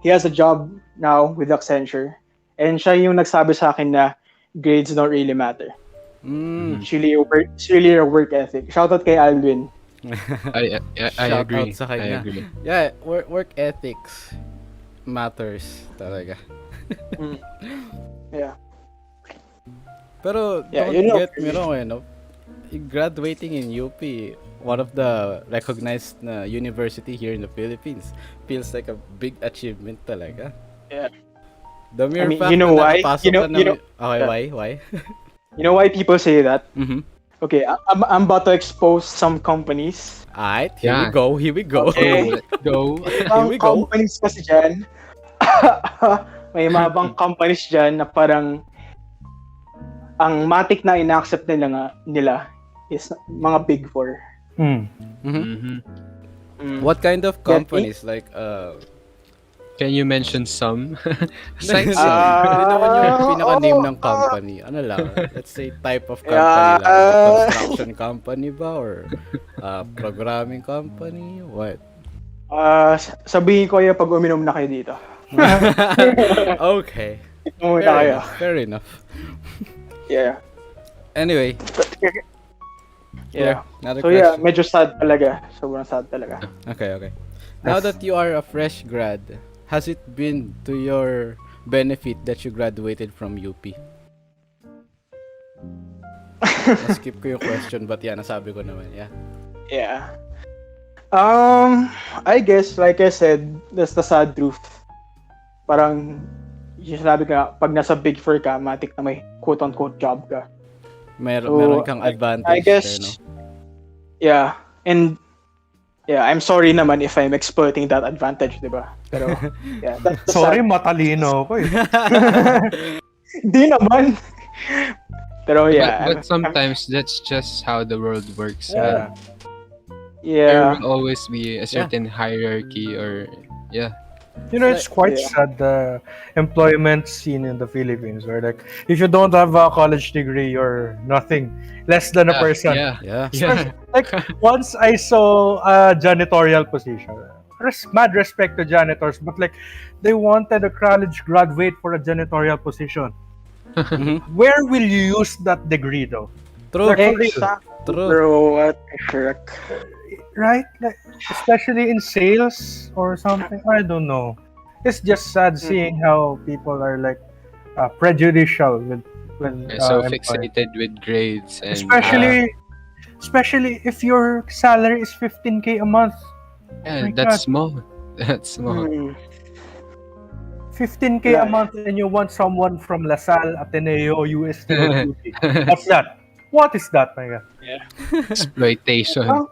he has a job now with Accenture. And siya yung nagsabi sa akin na grades don't really matter. Mm. It's really your work ethic. Shoutout kay Aldwin. I Shout agree. out sa I kanya. agree. Yeah, work ethics matters talaga. Yeah. Pero Yeah, don't you know, get me wrong, no? Graduating in UP, one of the recognized na university here in the Philippines, feels like a big achievement talaga. Yeah. The mere I mean, fact you know na why? nakapasok You know- ka na you know- okay, Yeah. why? You know why people say that? Mhm. Okay, I'm about to expose some companies. Alright, here Yeah. we go. Okay. Let's go. Here we Ang go. companies kasi dyan, may mga bang companies dyan na parang ang matik na ina-accept nila is mga big four. Mhm. Mhm. Mm. What kind of companies? Like Can you mention some? Hindi Cite some. naman yung Ah, pinaka-name oh, ng company. Ano lang, let's say type of company yeah, lang. Like construction company ba or programming company? What? sabihin ko yung pag uminom na kayo dito. Okay. Ito muna kayo. Fair enough. Yeah. Anyway, Yeah. another So yeah, question. medyo sad talaga. Sobrang sad talaga. Okay. Now that you are a fresh grad, has it been to your benefit that you graduated from UP? Na-skip ko yung question, but yeah, nasabi ko naman, yeah. Yeah. I guess, like I said, that's the sad truth. Parang, yung sinabi ka, pag nasa Big Four ka, matik na may quote-unquote job ka. Meron kang advantage I guess, there, no? yeah. And, yeah, I'm sorry naman if I'm exploiting that advantage, di ba? Pero, yeah, that's the Sorry, sad. matalino ako eh. Di naman. Pero yeah. But sometimes that's just how the world works. Yeah. There Yeah. will always be a certain hierarchy or yeah. You know, it's quite Yeah. sad, the employment scene in the Philippines, where like, if you don't have a college degree, you're nothing, less than a person. Yeah. Yeah. Yeah. Like, once I saw a janitorial position, mad respect to janitors, but like, they wanted a college graduate for a janitorial position. Mhm. Where will you use that degree though? True. Like, Exactly. True. Bro, what the frick? Right? Like, especially in sales or something. I don't know. It's just sad seeing how people are like prejudicial with So employment. fixated with grades and Especially if your salary is 15K a month. yeah, my that's God. small. That's small. 15K a month and you want someone from LaSalle, Ateneo, UST, or UP. What's that? What is that, my God? Exploitation. Oh,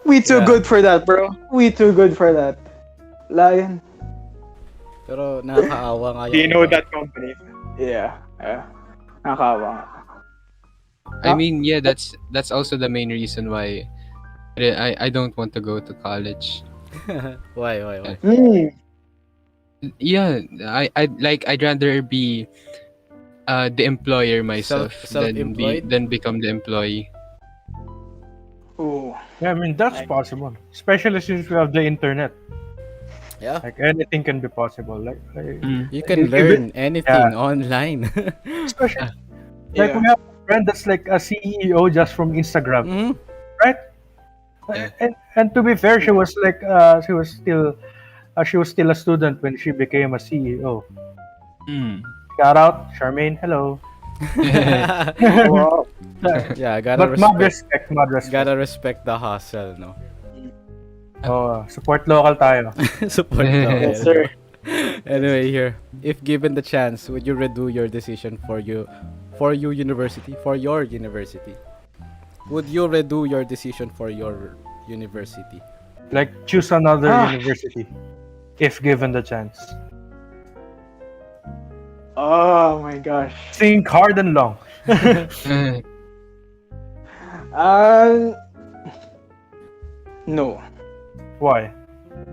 we too Yeah. good for that, bro. We too good for that. Lion. Pero nakakaawa nga Do you yung know iba. that company? Yeah. Nakakawa. I mean, yeah, that's also the main reason why I don't want to go to college. Why? Yeah, I'd rather be the employer myself Self-employed? than become the employee. Ooh. Yeah, I mean, that's possible. Especially since we have the internet. Yeah. Like, anything can be possible. Like You can If learn anything online. especially, Yeah. like, we have a friend that's like a CEO just from Instagram, Mhm. right? Yeah. And to be fair, she was like, she was still a student when she became a CEO. Shout out, Charmaine. Hello. Wow. Yeah, gotta But mad respect. respect. Gotta respect the hustle, no? Oh, support local tayo. Support Yes, local. sir. Anyway, here, if given the chance, would you redo your decision for your university? Would you redo your decision for your university? Like, choose another university if given the chance. Oh my gosh. Think hard and long. No. Why?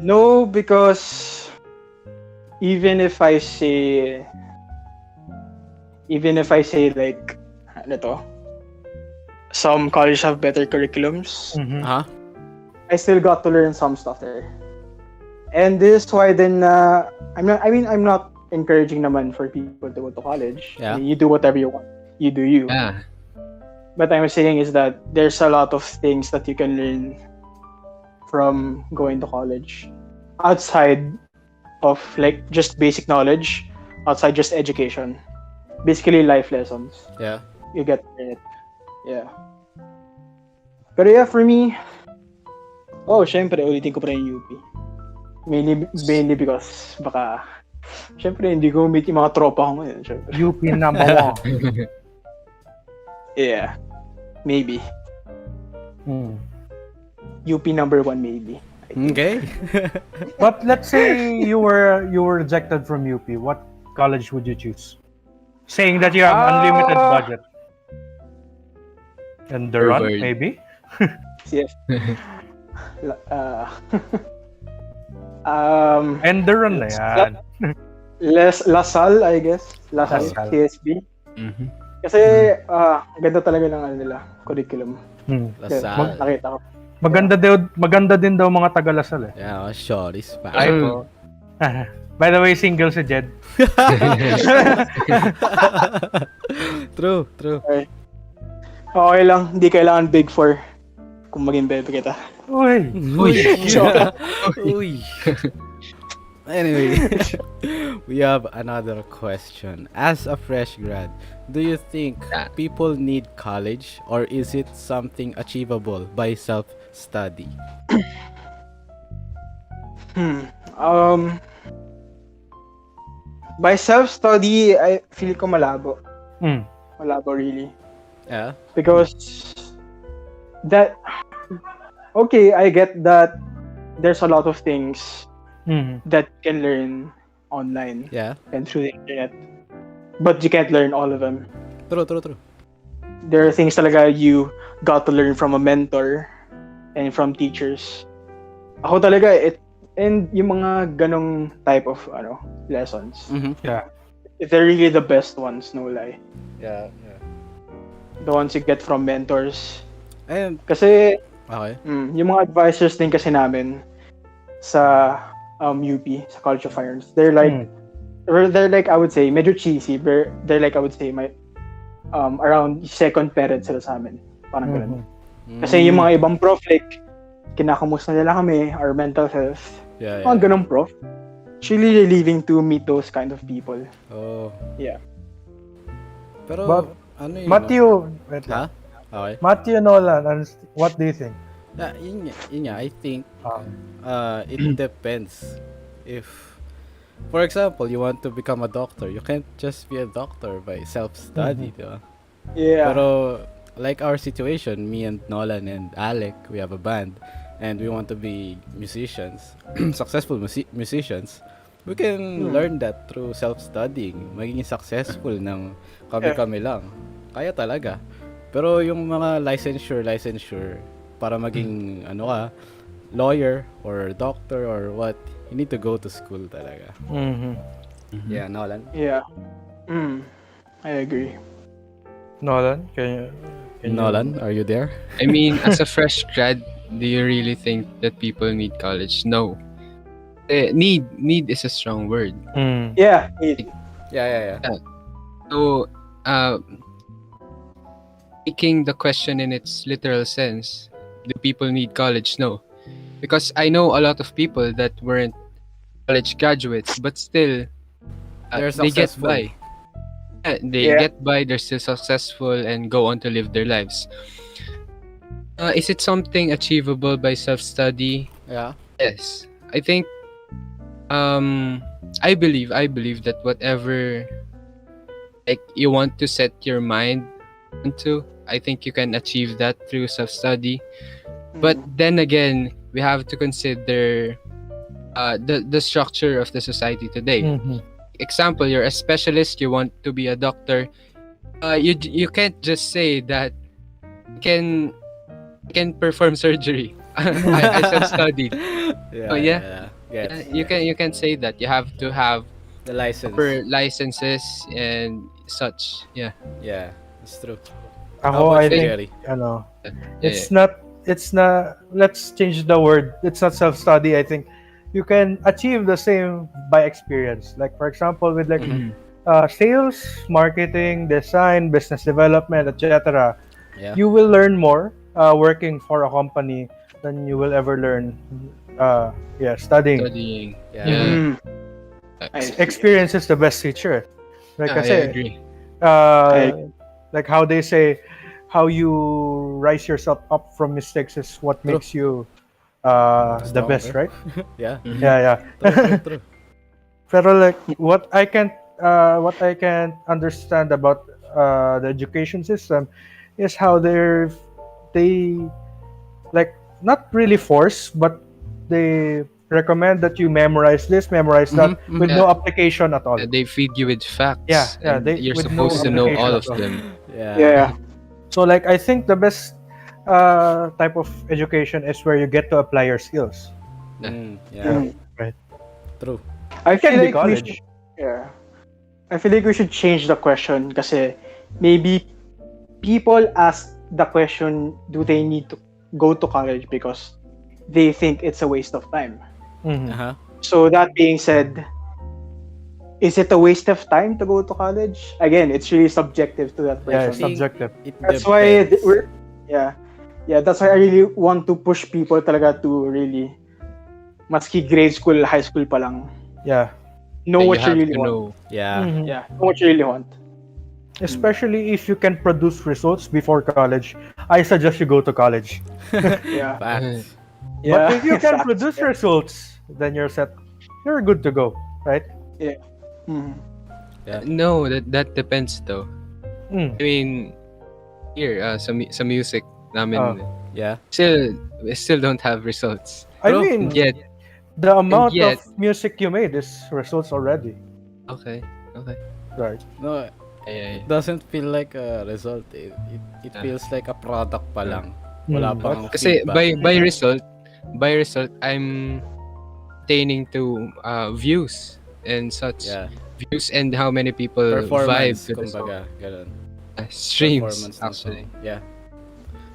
No, because even if I say like, ano to, some colleges have better curriculums, Huh? I still got to learn some stuff there. And this is why then I'm not encouraging naman for people to go to college. Yeah. I mean, you do whatever you want. You do you. Yeah. But I'm saying is that there's a lot of things that you can learn from going to college outside of like just basic knowledge, outside just education. Basically life lessons. Yeah. You get it. Yeah. Pero yeah, for me, syempre, ulitin ko pa rin yung UP. Mainly because baka, syempre, hindi ko meet yung mga tropa ko ngayon, syempre. UP number one. Yeah. Maybe. UP number 1 maybe. Okay. But let's say you were rejected from UP. What college would you choose? Saying that you have unlimited budget. And the run, Harvard. maybe? Yes. Enderon na yan. LaSalle, I guess. LaSalle, LaSalle. CSB. Mhm. Kasi, ganda talaga ng nila, curriculum. Lasal. Nakita ko. Maganda din daw mga taga Lasal eh. Yeah, shorties pa. Ay po. By the way, single si Jed. True. Okay lang, hindi kailangan big four kung maging bebe kita. Uy! Uy. Anyway, we have another question. As a fresh grad, do you think people need college, or is it something achievable by self-study? By self-study, I feel ko malabo. Mm. Malabo really. Yeah. Because okay, I get that there's a lot of things Mhm. that you can learn online Yeah. and through the internet. But you can't learn all of them. True. There are things talaga you got to learn from a mentor and from teachers. Ako talaga, and yung mga ganong type of lessons, Yeah. they're really the best ones, no lie. Yeah. The ones you get from mentors. And Kasi, okay. yung mga advisors din kasi namin sa UP, sa College of Fine Arts, they're like, I would say, medyo cheesy, but they're like, I would say, around second parent sila sa amin. Parang ganun. Kasi yung mga ibang prof, like, kinakamusta nila kami, our mental health. Yeah. Mga ganun prof. It's really relieving to meet those kind of people. Oh. Yeah. Pero But, ano yun? Matthew, wait Ha? lang. Okay. Matthew Nolan, what do you think? Yun nga, I think it depends. If, for example, you want to become a doctor, you can't just be a doctor by self-study, di ba? Yeah. Pero, like our situation, me and Nolan and Alec, we have a band, and we want to be musicians, successful musicians. We can learn that through self-studying. Magiging successful ng kami-kami lang. Kaya talaga. Pero yung mga licensure, para maging lawyer or doctor or what, you need to go to school talaga. Yeah, Nolan? Yeah. I agree. Nolan, can you Nolan, are you there? I mean, as a fresh grad, do you really think that people need college? No. Need is a strong word. Yeah. Yeah. So, taking the question in its literal sense, do people need college? No. Because I know a lot of people that weren't college graduates, but still, They're they get successful. by. They get by, they're still successful and go on to live their lives. Is it something achievable by self-study? Yeah. Yes. I think I believe that whatever like you want to set your mind into, I think you can achieve that through self-study. But then again, we have to consider the structure of the society today. Example, you're a specialist, you want to be a doctor. You can't just say that you can perform surgery. I self-studied. Yeah. You can say that. You have to have The license. proper licenses and such. Yeah. Yeah, it's true. Ako, about I you, think, Gerry? it's not, let's change the word. It's not self-study. I think you can achieve the same by experience. Like, for example, with like sales, marketing, design, business development, etc. Yeah. You will learn more working for a company than you will ever learn studying. Studying. Yeah. Experience is the best teacher. Like I kasi, agree. like how they say, how you rise yourself up from mistakes is what True. makes you the Stronger. best, right? Yeah. Yeah. True. Pero like what I can understand about the education system is how they like not really force, but they recommend that you memorize this, memorize that, with no application at all. They feed you with facts. Yeah, and you're with no supposed to know all of application at all. them. Yeah. So like I think the best type of education is where you get to apply your skills. Yeah. Right. True. I feel Can be like we college. should, yeah. I feel like we should change the question kasi maybe people ask the question, do they need to go to college because they think it's a waste of time. Mhm. Uh-huh. So that being said, is it a waste of time to go to college? Again, it's really subjective to that Yeah, person. it's subjective. It That's why depends. we're that's why I really want to push people talaga to really maski grade school, high school pa lang. Yeah. Know you what you have really to want. know. Yeah. Mhm. Yeah, know what you really want. Especially if you can produce results before college, I suggest you go to college. Yeah. Facts. Yeah. But if you can Facts, produce yeah. results, then you're set. You're good to go, right? Mhm. No, that depends though. Mm. I mean, here sa music namin Yeah. we still don't have results. I True. mean, Yet, the amount yet- of music you made is results already, okay. right? No, Yeah. it doesn't feel like a result. It feels like a product pa lang. Wala Mm, pang Kasi feedback. by result I'm attaining to views and such. Yeah. Views and how many people vibe Performance, to the song. kumbaga, ganun. Streams Performance ng actually. song. Yeah.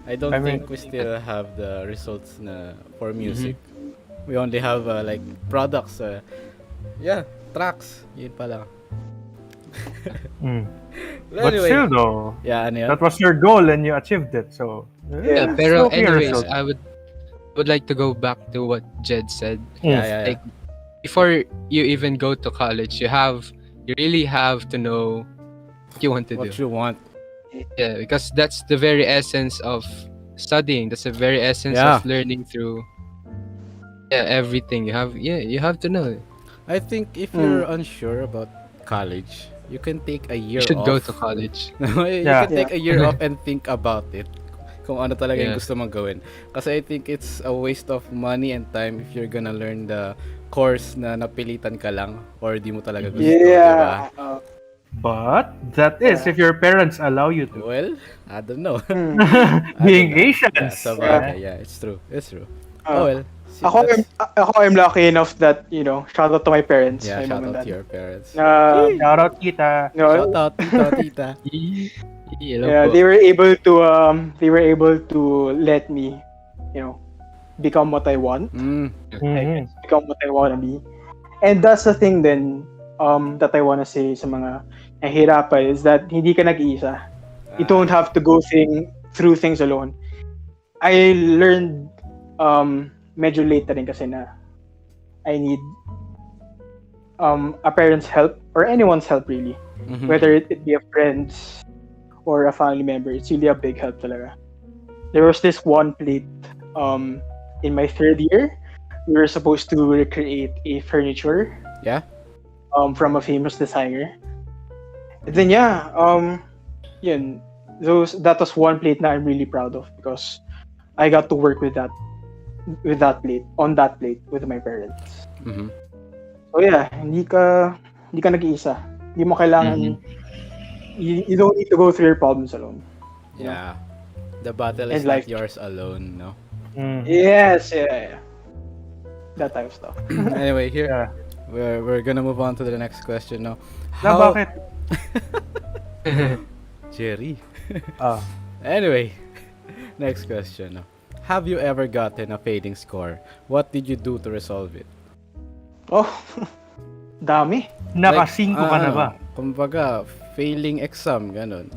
I don't I mean- think we still have the results na for music. We only have like products. Yeah, tracks. Yun pa lang. Mm. But But anyway, still, though, yeah, ano yun? that was your goal and you achieved it. So, Yeah, it's Pero okay anyways, result. I would like to go back to what Jed said. Yeah, Mm. yeah, yeah. Like, before you even go to college, you really have to know what you want to What do. you want. Yeah, because that's the very essence of studying. That's the very essence Yeah. of learning through everything. You have to know. I think if you're unsure about college, you can take a year You should off. go to college. You Yeah. can take a year off and think about it. Kung ano talaga yung Yeah. gusto mong gawin. Kasi I think it's a waste of money and time if you're gonna learn the course na napilitan ka lang or di mo talaga gusto, diba? Yeah. But that is if your parents allow you to. Well, I don't know. Being Yeah, Asians. sa bagay. Yeah, it's true. It's true. Oh well. See, I'm lucky enough that, shout out to my parents. yeah, my shout mom and out dad. to your parents. Shout out, kita. Shout out tito, tita. Yeah, they were able to let me, become what I want. Mm. Mhm. Become what I want to be. And that's the thing then that I want to say sa mga nahihirapan is that hindi ka nag-iisa. You don't have to go through things alone. I learned medyo late na rin kasi na I need a parent's help or anyone's help really. Mhm. Whether it be a friend's or a family member, it's really a big help talaga. There was this one plate in my third year. We were supposed to recreate a furniture Yeah. from a famous designer. And then yun. That was one plate na I'm really proud of because I got to work with that plate, on that plate with my parents. Mhm. So yeah, hindi ka nag-iisa. Hindi mo kailangan you don't need to go through your problems alone. Yeah. The battle is And not life. yours alone, no? Mm. Yes, yeah. That type of stuff. Anyway, here Yeah. we're gonna move on to the next question now. Na bakit? Jerry. Ah. Anyway, next question. Have you ever gotten a failing score? What did you do to resolve it? Oh, dami. Naka-5 ka na ba? Kumbaga, failing exam, ganun.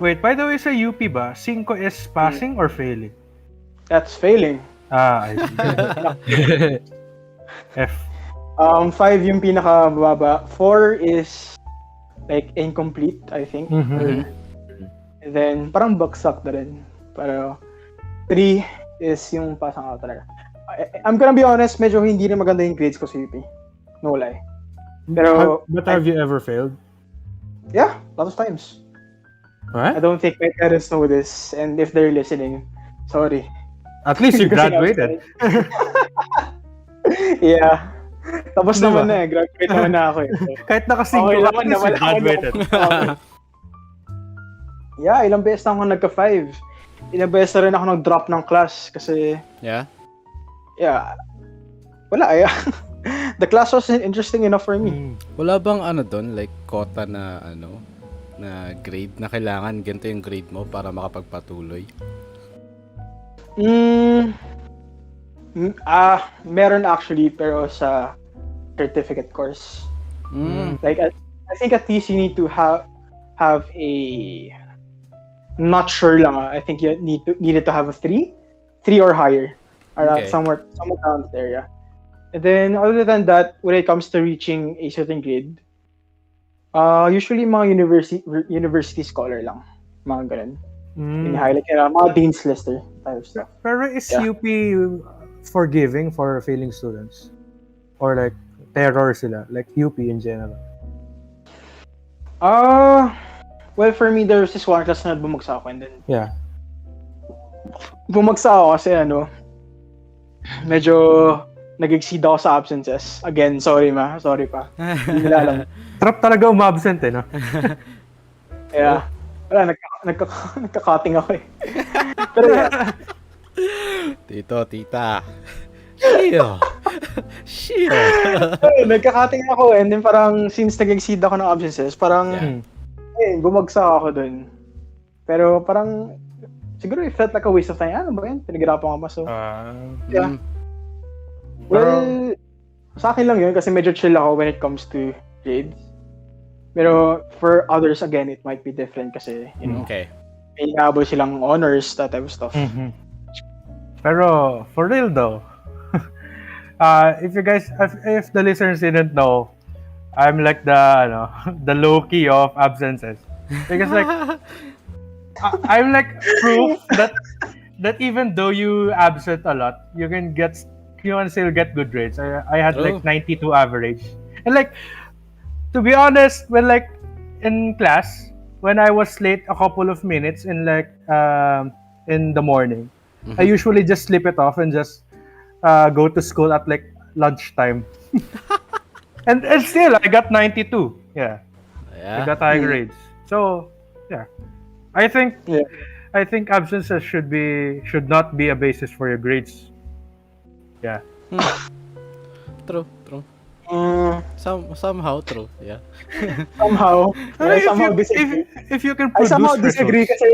Wait, by the way, sa UP ba, 5 is passing or failing? That's failing. Ah, I see. F. 5 yung pinakababa. 4 is like incomplete, I think. Mhm. And then parang bagsak na rin. Pero 3 is yung pasang out talaga. I'm gonna be honest, medyo hindi rin maganda yung grades ko sa UP. No lie. Pero But have you ever failed? yeah, lots of times. I What? don't think my parents know this, and if they're listening, sorry. At least you Kasi graduated. Yeah. Tapos Diba? naman na graduate naman na ako eh. Kahit naka-5 Okay ka, naman, at least you naman ako. graduated. Yeah, ilang beses na ako nagka-5. Ilang beses na rin ako nag-drop ng class kasi Yeah? yeah. Wala eh. the class wasn't interesting enough for me. Wala bang doon, like quota na na grade na kailangan ganito yung grade mo para makapagpatuloy? Meron actually, pero sa certificate course. Like I think at least you need to have a, not sure lang. I think you needed to have a 3 or higher, Okay. somewhere around there. Yeah. And then other than that, when it comes to reaching a certain grade, usually mga university scholar lang, mga ganun. Highlight mga dean's lister type of stuff. Pero is Yeah. UP forgiving for failing students? Or like terror sila? Like UP in general? Well, for me, there was this one class na bumagsak ako, and then Yeah. bumagsak ako kasi medyo nag-exceed ako sa absences. Again, sorry pa. Hindi nila alam. Trap talaga umabsent no? Kaya, wala, nagka-cutting ako eh. Pero yeah, Tito, tita. Shit. nagka-cutting ako and then parang since nag-exceed ako ng absences, parang bumagsak ako dun. Pero parang siguro it felt like a waste of time. Ano ba yan? Pinaghirapan ko pa. So, yeah. Well, sa akin lang yun kasi medyo chill ako when it comes to grades. Pero for others, again, it might be different kasi, you know, Okay. may inaabot silang honors, that type of stuff. Pero for real though, if the listeners didn't know, I'm like the low key of absences because like I'm like proof that even though you absent a lot, you can still get good grades. I had like 92 average, and like to be honest, when like in class when I was late a couple of minutes in like in the morning, I usually just slip it off and just go to school at like lunchtime. and still I got 92. Yeah. I got high grades. So yeah, I think absences should not be a basis for your grades. Yeah. True. Somehow true. Yeah. Somehow, I If somehow you- disagree. if you can I produce somehow disagree results. kasi,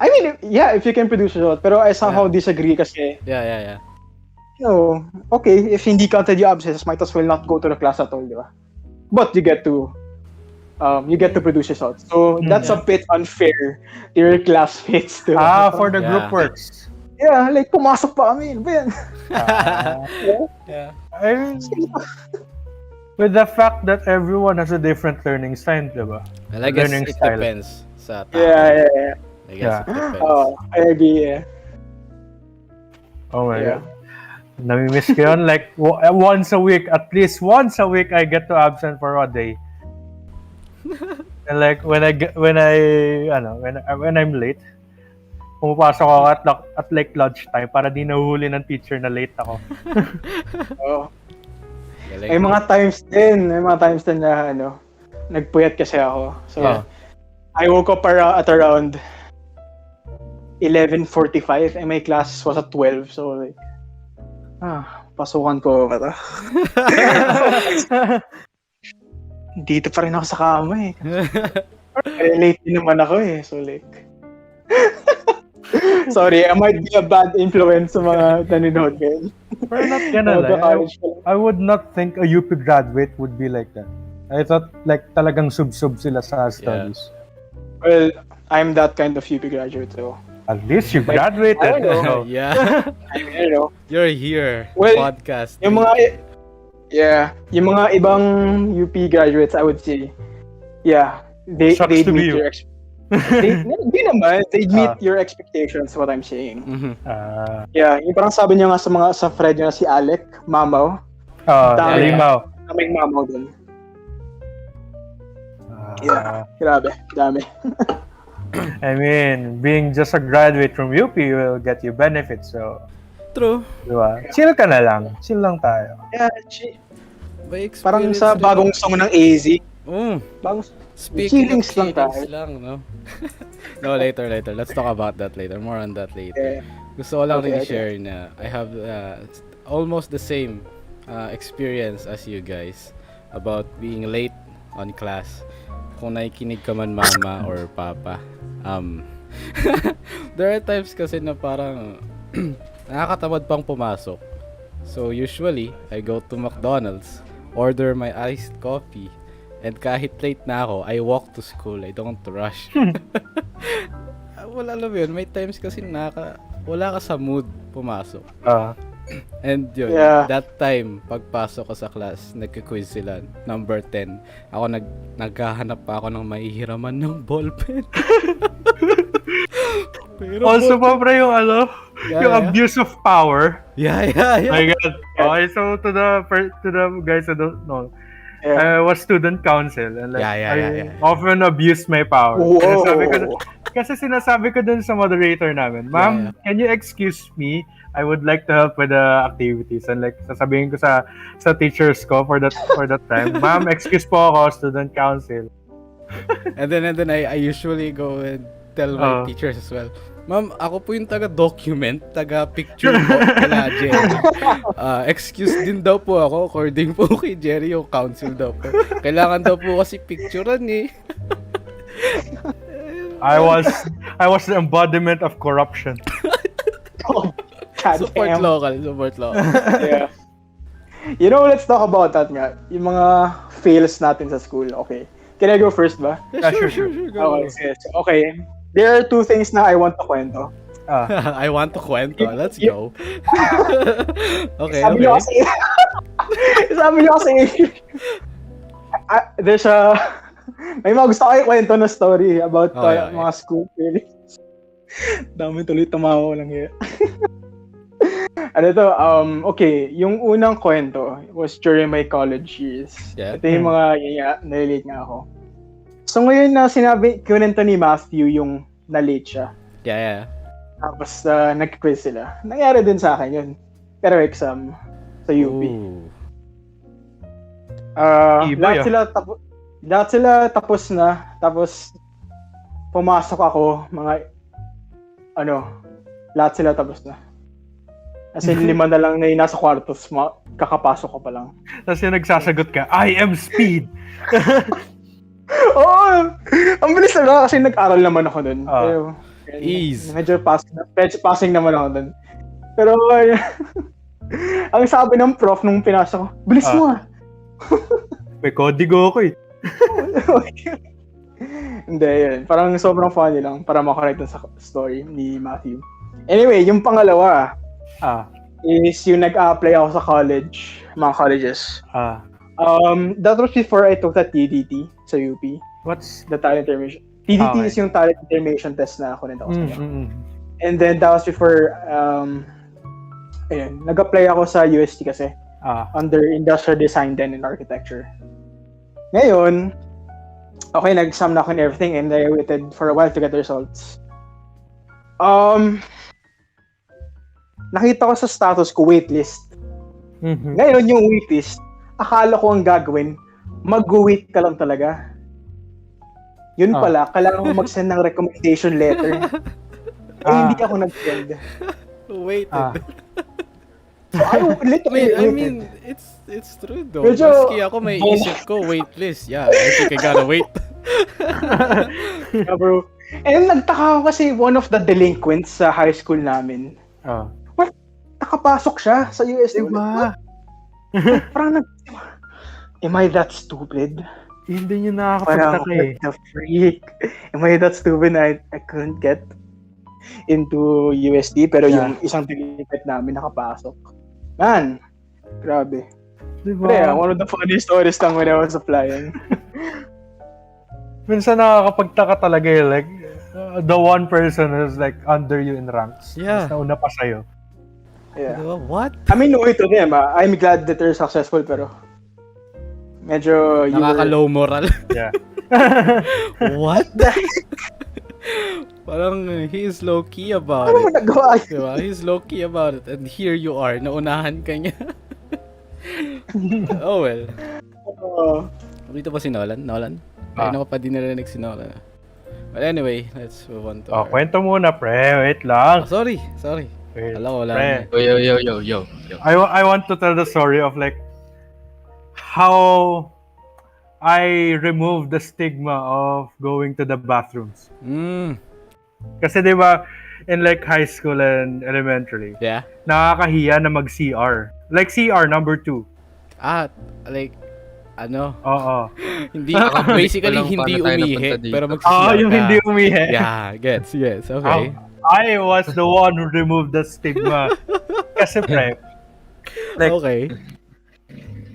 I mean, yeah, if you can produce result, pero I somehow disagree kasi, Yeah. okay, if hindi counted yung absences, might as well not go to the class at all, di ba? But you get to produce results. So that's a bit unfair to your classmates too. For the group Yeah. works. Yeah, like pumasok pa kami. Ano ba yan? Yeah. I mean, with the fact that everyone has a different learning style, diba? Well, I guess Learning it style. depends sa tao. Yeah. I guess it depends. I agree. Yeah. Oh my Yeah. god. Nami-miss ko yun. Like, once a week, at least once a week, I get to absent for a day. And like, when I'm late, pumapasok ako at like lunchtime para di nahuhuli ng teacher na late ako. Oh. Galing. May mga times din na nagpuyat kasi ako. So, I woke up at around 11:45 and my class was at 12. So like, pasukan ko ba to? Dito pa rin ako sa kama eh. Late din naman ako eh. So like, sorry, I might be a bad influence sa mga nanonood ngayon. Pero not gonna lie, I would not think a UP graduate would be like that. I thought like talagang sub-sub sila sa studies. Well, I'm that kind of UP graduate, so At least you graduated. I don't know. Yeah. I don't know. You're here. Well, Podcast. Yung mga ibang UP graduates, I would say, yeah, they'd Sucks to be meet you. your Hindi naman, they'd meet your expectations, what I'm saying. Yeah, yung parang sabi niya nga sa friend niya si Alec, Mamaw. Dami. Limaw. Kaming Mamaw dun. Yeah, grabe, dami. I mean, being just a graduate from UP will get you benefits. So, True. diba? Chill ka na lang. Chill lang tayo. Yeah, By parang experience sa rin. bagong song ng AEZY. Speaking of Chillings lang tayo. chillings lang, no? No, later. Let's talk about that later. More on that later. Yeah. Gusto ko lang rin Okay. i-share na I have almost the same experience as you guys about being late on class. Kung nakikinig ka man mama or papa. There are times kasi na parang nakakatamad pang pumasok. So usually, I go to McDonald's, order my iced coffee, and kahit late na ako, I walk to school. I don't rush. Wala, alam mo yun, may times kasi wala ka sa mood pumasok. And yun, that time, pagpasok ko sa class, nagka-quiz sila, number 10. Ako naghahanap pa ako ng mahihiraman ng ballpen. Pero Also pa pre yung yung abuse of power. Yeah. My God. Okay, so to the guys who don't know, I was student council and like I often abused my power. Kasi sinasabi ko dun sa moderator namin, ma'am, can you excuse me? I would like to help with the activities. And like sasabihin ko sa teachers ko for that time, ma'am, excuse po ako, student council. and then I usually go and tell my teachers as well. Ma'am, ako po yung taga-document, taga-picture po kala Jerry. Excuse din daw po ako, according po kay Jerry, yung council daw po. Kailangan daw po kasi picturean eh. I was the embodiment of corruption. Support local. Yeah. You know, let's talk about that nga. Yung mga fails natin sa school. Okay. Can I go first ba? Yeah, sure. Go. Okay. There are two things na I want to kwento. I want to kwento. Let's go. Okay. Sabi niyo kasi there's may mga gusto kayo kwento na story about mga school failings. Dami tuloy tumawa lang yun. Okay, yung unang kwento was during my college years. Yeah. Ito yung mga nalilate nga ako. So ngayon na kinento ni Matthew yung na-late siya. Yeah. Tapos nag-quiz sila. Nangyari din sa akin yun. Pero exam sa UP. Lahat sila tapos na. Tapos pumasok ako, lahat sila tapos na. Kasi 5 na lang na yung nasa kwartos, kakapasok ko pa lang. Tapos yung nagsasagot ka, I am speed! Oo! Ang bilis na kasi nag-aral naman ako dun. Ease. Medyo passing naman ako dun. Pero, ang sabi ng prof nung pinasok ko, bilis mo ah! May kodigo ako eh. Hindi, yun. Parang sobrang funny lang para makorek sa story ni Matthew. Anyway, yung pangalawa is yung nag-a-apply ako sa mga colleges. That was before I took the TDT sa UP. What's the talent determination? TDT is yung talent determination test na ako nito. And then that was before nag-apply ako sa UST kasi under industrial design then and architecture. Ngayon, okay, nag-exam na ako and everything and I waited for a while to get the results. Nakita ko sa status ko waitlist. Ngayon yung waitlist, akala ko ang gagawin, mag-wait ka lang talaga. Yun pala, kailangan mo mag-send ng recommendation letter. Hindi ako nag-send. Waited. So, I mean, it's true though. Maski ako may isip ko, waitlist. Yeah, I think I gotta wait. Bro. And nagtaka ako kasi one of the delinquents sa high school namin. What? Nakapasok siya sa UST. Diba? Parang am I that stupid? Hindi nyo nakakapagtaka eh. The freak. Am I that stupid I couldn't get into UST pero yung isang delinquent namin nakapasok. Man, grabe. Diba? Pero one of the funny stories lang when I was applying. Minsan nakakapagtaka talaga eh, like, the one person who's like under you in ranks. Yeah. Mas nauna pa sa'yo. Yeah. What? I mean, no way to them. I'm glad that they're successful pero medyo nakaka-low moral. Yeah. What? Parang he is low-key about ano it. Nagawa? Diba? He's low-key about it. And here you are, naunahan ka niya. Oh well. Dito pa si Nolann? Ayun ako pa din narinig si Nolann. But anyway, let's move on to Kwento muna pre, wait lang. Sorry. Wait, Hello, wala pre. na. Yo. I want to tell the story of like how I removed the stigma of going to the bathrooms. Mm, Kasi 'di ba in like high school and elementary, yeah. nakakahiya na mag-CR. Like CR number 2. Ah, like, ano, Oo. hindi, Kakabalik ko basically, lang hindi paano tayo umihi, napunta dito. pero Oo, magsisiyar yung ka. hindi umihi. Yeah, gets, okay. I was the one who removed the stigma. Kasi pre, like, Okay.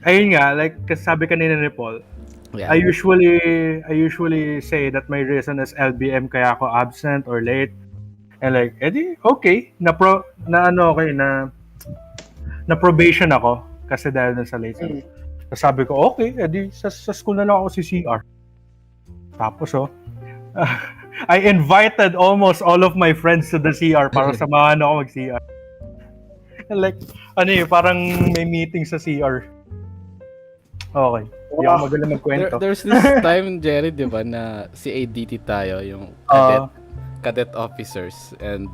ayun nga, like kasi sabi kanina ni Paul, Yeah. I usually say that my reason is LBM kaya ako absent or late. And like, edi okay, na probation ako kasi dahil dun sa late. Tapos sabi ko, okay, edi sa school na lang ako si CR. Tapos I invited almost all of my friends to the CR para samahan ako mag-CR. And like, parang may meeting sa CR. Okay. Hindi ako magaling magkwento. There's this time, Jerry, di ba, na si ADT tayo, yung cadet officers. And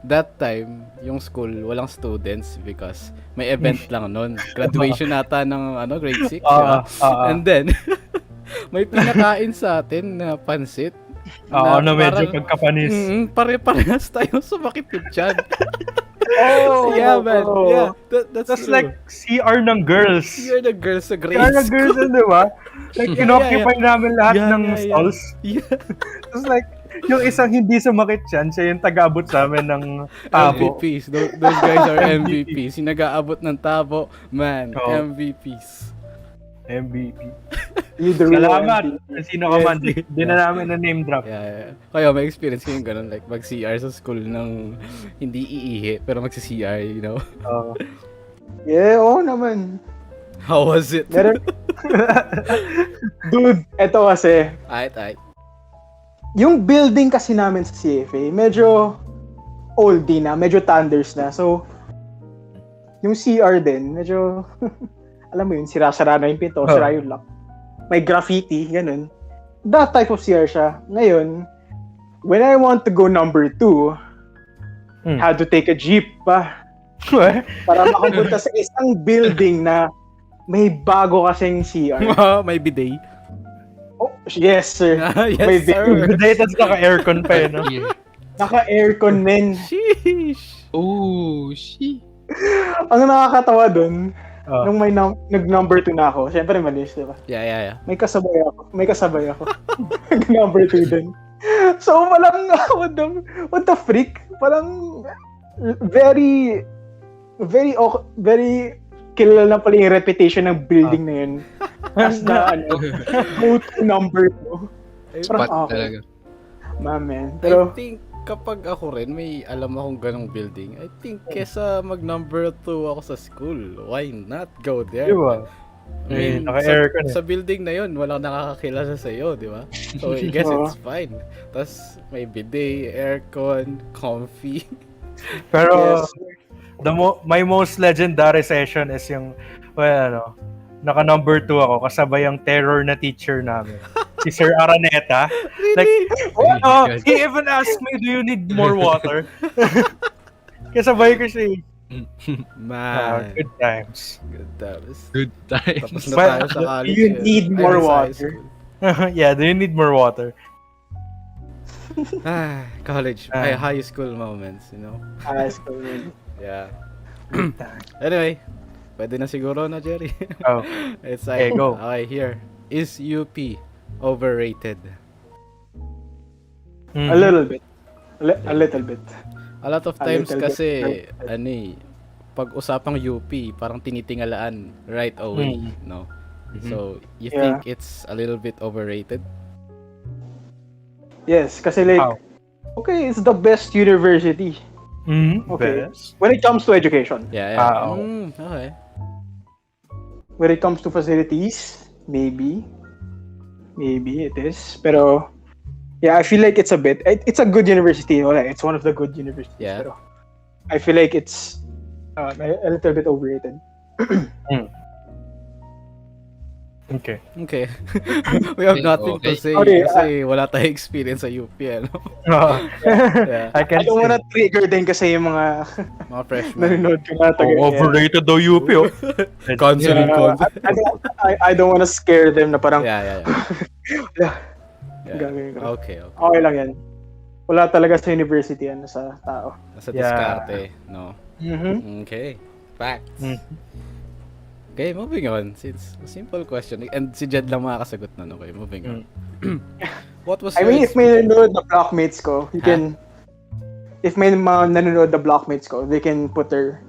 that time, yung school, walang students because may event lang nun. Graduation nata ng grade 6. And then, may pinakain sa atin na pansit. Medyo pagkapanis. Pare-parehas tayo sumakit yung tiyan. Yeah, man. Yeah, that's true. Like CR ng girls. CR ng girls sa grade CR ng girls, di ba? Like, inoccupy namin lahat ng stalls. Yeah. Tapos like, yung isang hindi sumakit yan, siya yung taga-abot sa amin ng tabo. MVPs. Those guys are MVPs. Yung nag-aabot ng tabo, man. MVPs. MVP. Salamat. Sino ka man. Di na namin na name drop. Yeah. Kaya may experience kayong ganun, like mag-CR sa school ng hindi iihi, pero mag-CR, you know? Yeah, oo naman. How was it? Dude, eto kasi, Aight. yung building kasi namin sa CFA, medyo oldie na, medyo thunders na. So, yung CR din, medyo, alam mo yun, sira-sara na yung pinto, sira yung lock. May graffiti, ganun. That type of CR siya. Ngayon, when I want to go number 2, had to take a jeep pa. Para makapunta sa isang building na may bago kasing CR. May bidet. Oh, yes, sir. Yes, May sir. Bidet at naka-aircon pa no? Naka-aircon, men. Sheesh. Oh, shit. Ang nakakatawa dun, nung may nag-number 2 na ako, syempre malis, di ba? Yeah. May kasabay ako. Nag-number 2 din. So, parang, what the freak? Parang, very kilala na pala yung reputation ng building na yun. As na, go to number 2. Spot talaga. Man. I Pero, think kapag ako rin may alam akong ganong building, I think kesa mag number 2 ako sa school, why not go there? Diba? I mean, naka-aircon sa building na yun, walang nakakakilala sa iyo, di ba? So I guess it's fine. Tapos may bidet, aircon, comfy. Pero, my most legendary session is yung, naka number 2 ako, kasabay ang terror na teacher namin. Si Sir Araneta. Really? Like, he even asked me, do you need more water? Kasabay ko siya. Man. Good times. Good times. Tapos na tayo sa college. you need more water. Yeah, do you need more water? College. High school moments, you know? High school. Yeah. Anyway, pwede na siguro na, Jerry. It's like, Okay, go. Okay, here. Is UP overrated? A little bit. A little bit. A lot of A times little kasi, bit. pag usapang UP, parang tinitingalaan right away, no? So, you Yeah. think it's a little bit overrated? Yes, kasi like, okay, it's the best university. Okay. Best. When it comes to education. Yeah. Okay. When it comes to facilities, maybe it is. Pero, yeah, I feel like it's a good university. It's one of the good universities. Yeah. Pero I feel like it's a little bit overrated. Okay. Okay. We have nothing to Okay. say Okay, kasi wala tayong experience sa UP, ano? Yeah. I I can don't wanna say. trigger din kasi yung mga Mga freshman. nanonood ko na taga. Oh, overrated daw UP, oh. Canceling Yeah. content. I don't wanna scare them na parang Yeah. gagawin ko. Okay. Okay lang yan. Wala talaga sa university yan sa tao. Nasa Yeah. diskarte, no? Mm-hmm. Okay. Facts. Mm. Okay, moving on. Since simple question. And si Jed lang makakasagot na. Okay, moving on. What was I your mean, if may nanonood na blockmates ko, you can... If may mga nanonood na blockmates ko, they can put their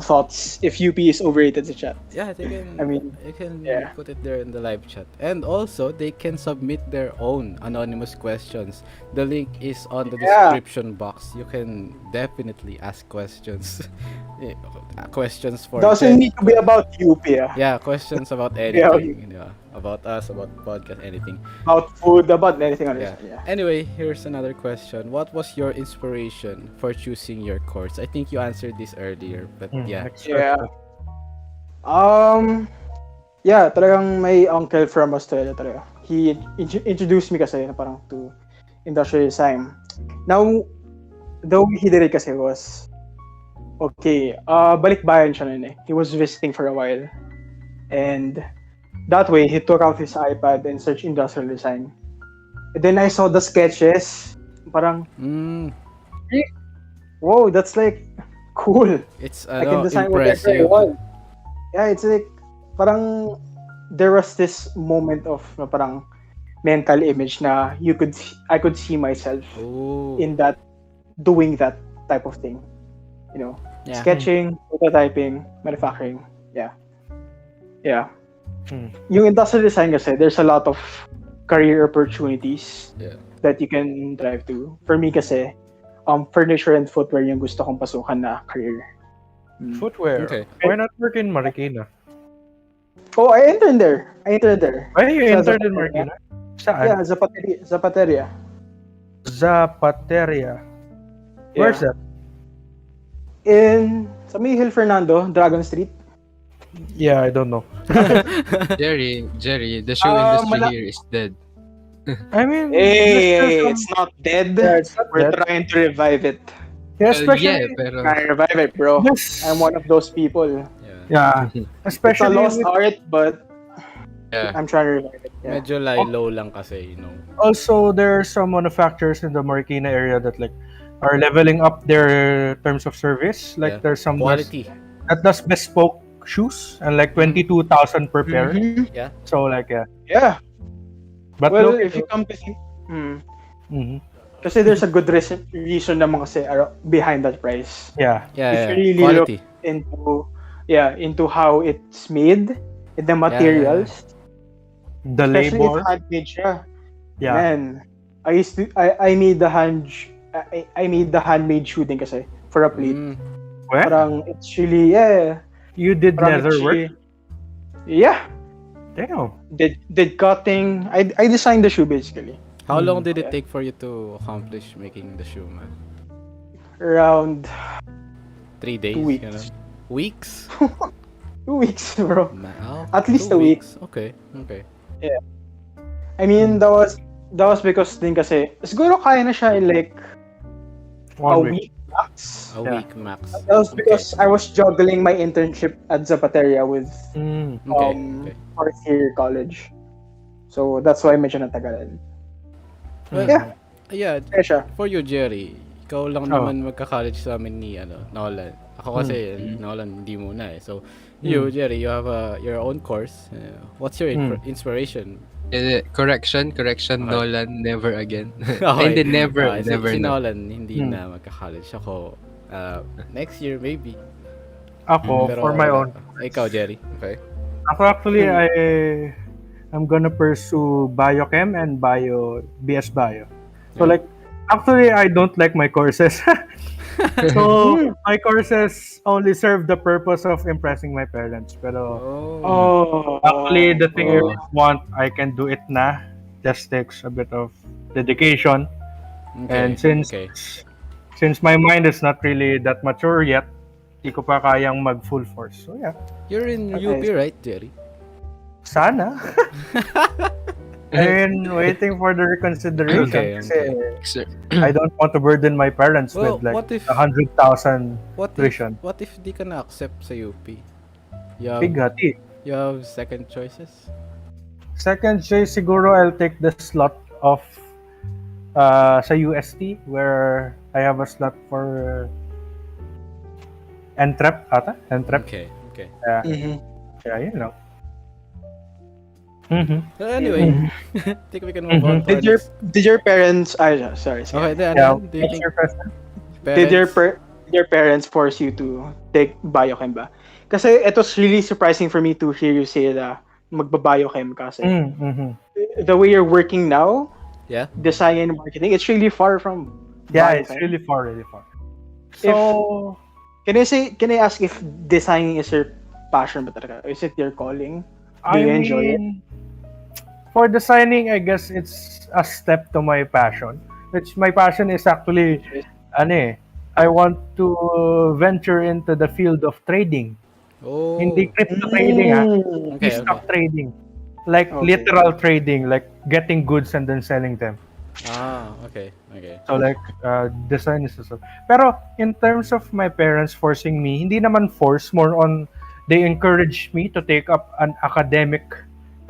thoughts if UP is overrated sa chat. Yeah, they can. I mean, they can yeah. put it there in the live chat, and also they can submit their own anonymous questions. The link is on the Yeah. description box. You can definitely ask questions. Questions for Doesn't Ted, need to be about UP, yeah, questions about Yeah, anything, about us, about podcast, anything. About food, about anything else. Yeah. Yeah. Anyway, here's another question. What was your inspiration for choosing your course? I think you answered this earlier, but yeah. Yeah. Yeah, talagang may uncle from Australia talaga. He introduced me kasi na parang to industrial design. Now, the way he did it kasi was, okay, balikbayan siya nun eh. He was visiting for a while. And that way, he took out his iPad and searched industrial design. And then I saw the sketches. Parang, whoa, that's like cool. It's I can design whatever I impressive. want. Yeah, it's like, parang, there was this moment of na parang mental image na I could see myself Ooh. in that, doing that type of thing. You know, Yeah. sketching, prototyping, manufacturing. Yeah. Hmm. Yung industrial design kasi, there's a lot of career opportunities Yeah. that you can drive to. For me kasi, furniture and footwear yung gusto kong pasukan na career. Footwear. Okay. Why not work in Marikina? Oh, I interned there. Why you Sa entered in Zapateria. Marikina? Saan? Yeah, Zapateria. Zapateria. Where's that? Sa may Hill Fernando, Dragon Street. Yeah, I don't know. Jerry, the shoe industry here is dead. I mean, Hey, it's not dead. Yeah, it's not We're dead. trying to revive it. Yeah, especially, pero Trying to revive it, bro. yes. I'm one of those people. Yeah, It's a especially lost with- art, but yeah. I'm trying to revive it. Yeah. Medyo low lang kasi, also there are some manufacturers in the Marikina area that like are leveling up their terms of service. Like Yeah. there's some Quality. that does bespoke shoes and like 22,000 per pair. Mhm. So like yeah, Yeah. but Well, look, if you come to think, Mhm. kasi there's a good reason naman kasi behind that price. yeah, Yeah, If you really quality. Into how it's made, and the materials, the especially labor, if handmade siya. yeah, Man, I made the handmade shoe din kasi for a plate. Where? Parang it's really You did parang leather it's work? really- Yeah, Damn. did cutting. I designed the shoe basically. How long did it take for you to accomplish making the shoe, man? Around 3 days? 2 weeks. Ganun? Weeks? 2 weeks, bro. At least 2 a week. weeks. Okay. I mean, that was because din kasi siguro kaya na siya in like a 1 week. week max. A Yeah. week max. That was because I was juggling my internship at Zapateria with Okay. fourth year college. So that's why medyo natagalan. Well, Yeah. Yeah, Kaya siya. for you, Jerry, ikaw lang Oh. naman magka-college sa amin ni Nolan. Ako kasi, Nolan, hindi muna eh. So, you, Jerry, you have your own course. What's your inspiration? Correction, Okay. Nolan, never again. Okay. Hindi, never, Si never. na. Nolan, hindi na magka-college. Ako, next year, maybe. Ako, Pero for my wala own. pa. Ikaw, Jerry. Okay. Ako actually, I'm gonna pursue biochem and BS Bio. So like, actually, I don't like my courses. So my courses only serve the purpose of impressing my parents. Pero actually, the thing I want, I can do it na. Just takes a bit of dedication. And since my mind is not really that mature yet, di ko pa kayang mag full force. So yeah. You're in UP, right, Jerry? Sana. And waiting for the reconsideration. Okay, Kasi Sir. I don't want to burden my parents Well, with like what if 100,000 what if tuition. what if di ka na accept sa UP? Bigati. You have second choices? Second choice, siguro I'll take the slot of sa UST where I have a slot for Entrep ata? Entrep. Okay. Yeah, Mhm. yeah, you know. Mm-hmm. So anyway, think we can move on to our next. Did your parents? Sorry. Okay, then Yeah, do you what's think your question? Did parents? your parents force you to take biochem ba? Kasi it was really surprising for me to hear you say na magba-biochem kasi. Mm-hmm. The way you're working now, Yeah. design and marketing, it's really far from Yeah, it's biochem. really far. So, Can I ask if designing is your passion ba talaga? Is it your calling? Do you enjoy it? for designing, I guess it's a step to my passion. Which my passion is actually, I want to venture into the field of trading. Oh. Hindi crypto trading, Okay. stock trading. Like Okay. literal trading, like getting goods and then selling them. Okay. So like design is also. Pero in terms of my parents forcing me, hindi naman force, more on they encourage me to take up an academic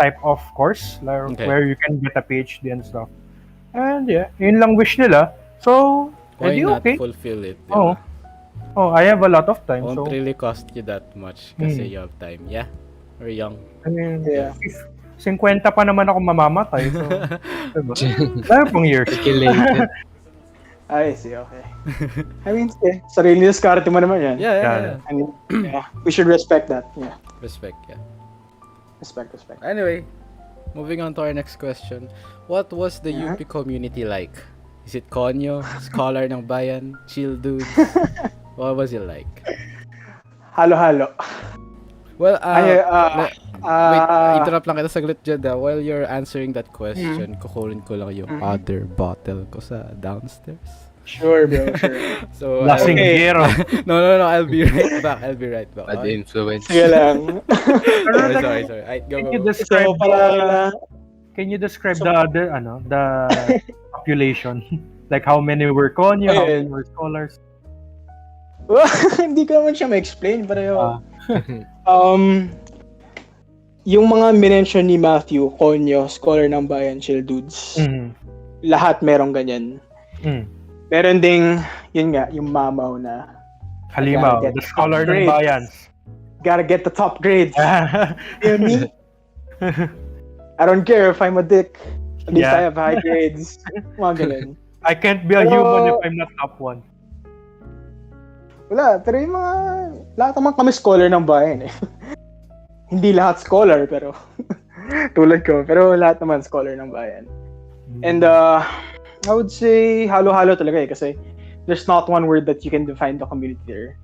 type of course like, Okay. where you can get a PhD and stuff. And yeah, yun lang wish nila. So, Why edi not okay. fulfill it? Oh. Diba? Oh, I have a lot of time. Won't So, really cost you that much kasi you have time. Yeah. We're young. I mean, Yeah. 50 pa naman ako mamamatay. So, diba? Dahil pong years. Calculated. I see, okay. I mean, sarili diskarte mo naman yan. Yeah. I mean, yeah, we should respect that. Yeah, Respect, yeah. respect. Anyway, moving on to our next question. What was the Yeah. UP community like? Is it konyo, scholar ng bayan, chill dudes? What was it like? Halo-halo. Well, wait, Ah, interrupt lang kita saglit dyan. While you're answering that question, kukunin ko lang yung other bottle ko sa downstairs. sure, bro, sure. So, Lasing Okay. zero. no, I'll be right back. Bad influence. Sige lang. Sorry. Go. Can you describe So, para the other the population? Like how many were konyo, how many were scholars? hindi ko naman siya ma-explain, pero Ah. yung mga minention ni Matthew, Konyo, Scholar ng Bayan, Chill Dudes, lahat merong ganyan. Meron ding, yun nga, yung mamaw na Halimaw, Gotta get the scholar top ng grades. bayan. gotta get the top grades. You know me? I don't care if I'm a dick. At least Yeah. I have high grades. Mga ganun. I can't be a Pero- human if I'm not top one. Wala, pero yung mga, lahat naman kami scholar ng bayan eh. Hindi lahat scholar, pero tulad ko, pero lahat naman scholar ng bayan. And I would say halo-halo talaga eh, kasi there's not one word that you can define the community there.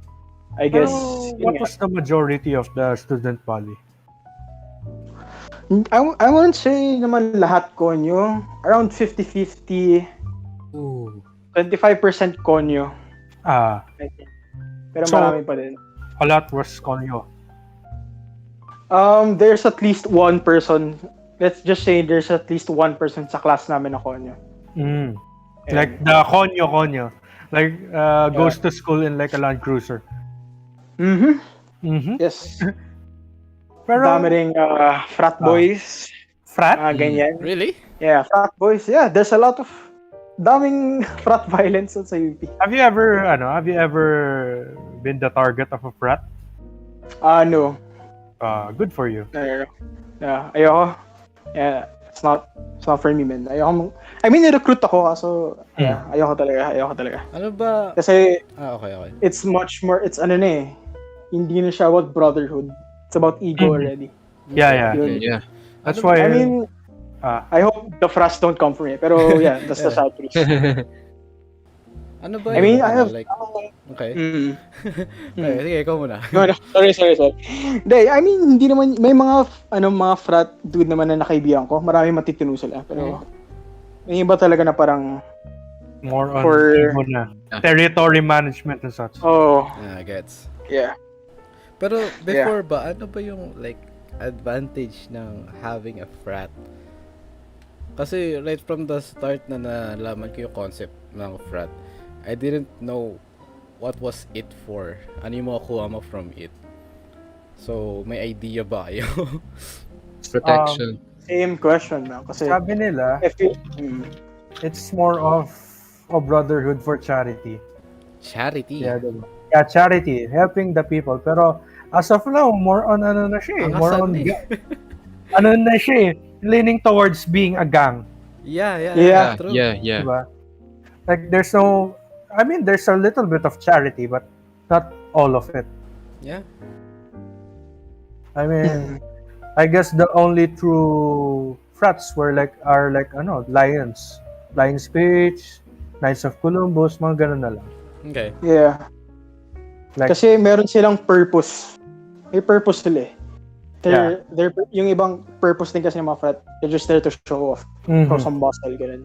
I guess, Pero what yun nga. was the majority of the student body? I wouldn't say naman lahat konyo. Around 50-50, Ooh. 25% konyo. I think. Pero So- marami pa din. A lot was konyo. There's at least one person, let's just say there's at least one person sa class namin na konyo. Like the konyo. Like goes to school in like a Land Cruiser. Yes. Pero Dami ring frat boys. frat? Ganyan. Really? Yeah, frat boys. Yeah, there's a lot of daming frat violence sa UP. Have you ever been the target of a frat? No. Good for you. No. Yeah, ayoko. Yeah, it's not for me, man. Ayoko. I mean, recruit ako kaso yeah, ayoko talaga. Ano ba? Kasi Okay. it's much more, it's hindi na siya about brotherhood. It's about ego already. Yeah. Yun. Yeah. That's why I mean, I hope the frats don't come for me. Pero yeah, that's the sad truth. Ano ba? I mean, I have... like, okay. Mm. Okay, sige, ikaw muna. No, sorry. Hindi, I mean, hindi naman, may mga, mga frat dude naman na nakaibigan ko. Marami matitino sila. Pero, may iba talaga na parang, more on for- ego na. Territory management and such. oh, Gets. yeah. Pero before ba, ano ba yung like advantage ng having a frat? Kasi right from the start na nalaman ko yung concept ng frat, I didn't know what was it for. Ano yung makukuha mo from it? So, may idea ba kayo? Protection. Same question, man. Kasi Sabi nila, if you, it's more of a brotherhood for charity. Charity. Yeah, diba? Yeah, charity, helping the people. Pero as of now, more on ano na siya eh. Ang More asal on, eh. ano na siya eh. Leaning towards being a gang. Yeah. True. Yeah. Diba? Like, there's a little bit of charity, but not all of it. Yeah. I mean, I guess the only true frats are Lions. Lions Speech, Knights of Columbus, mga ganun na lang. Okay. yeah. Like, Kasi meron silang purpose. May purpose sila eh. They're, yung ibang purpose din kasi ng mga frat, they're just there to show off. Show some muscle, ganun.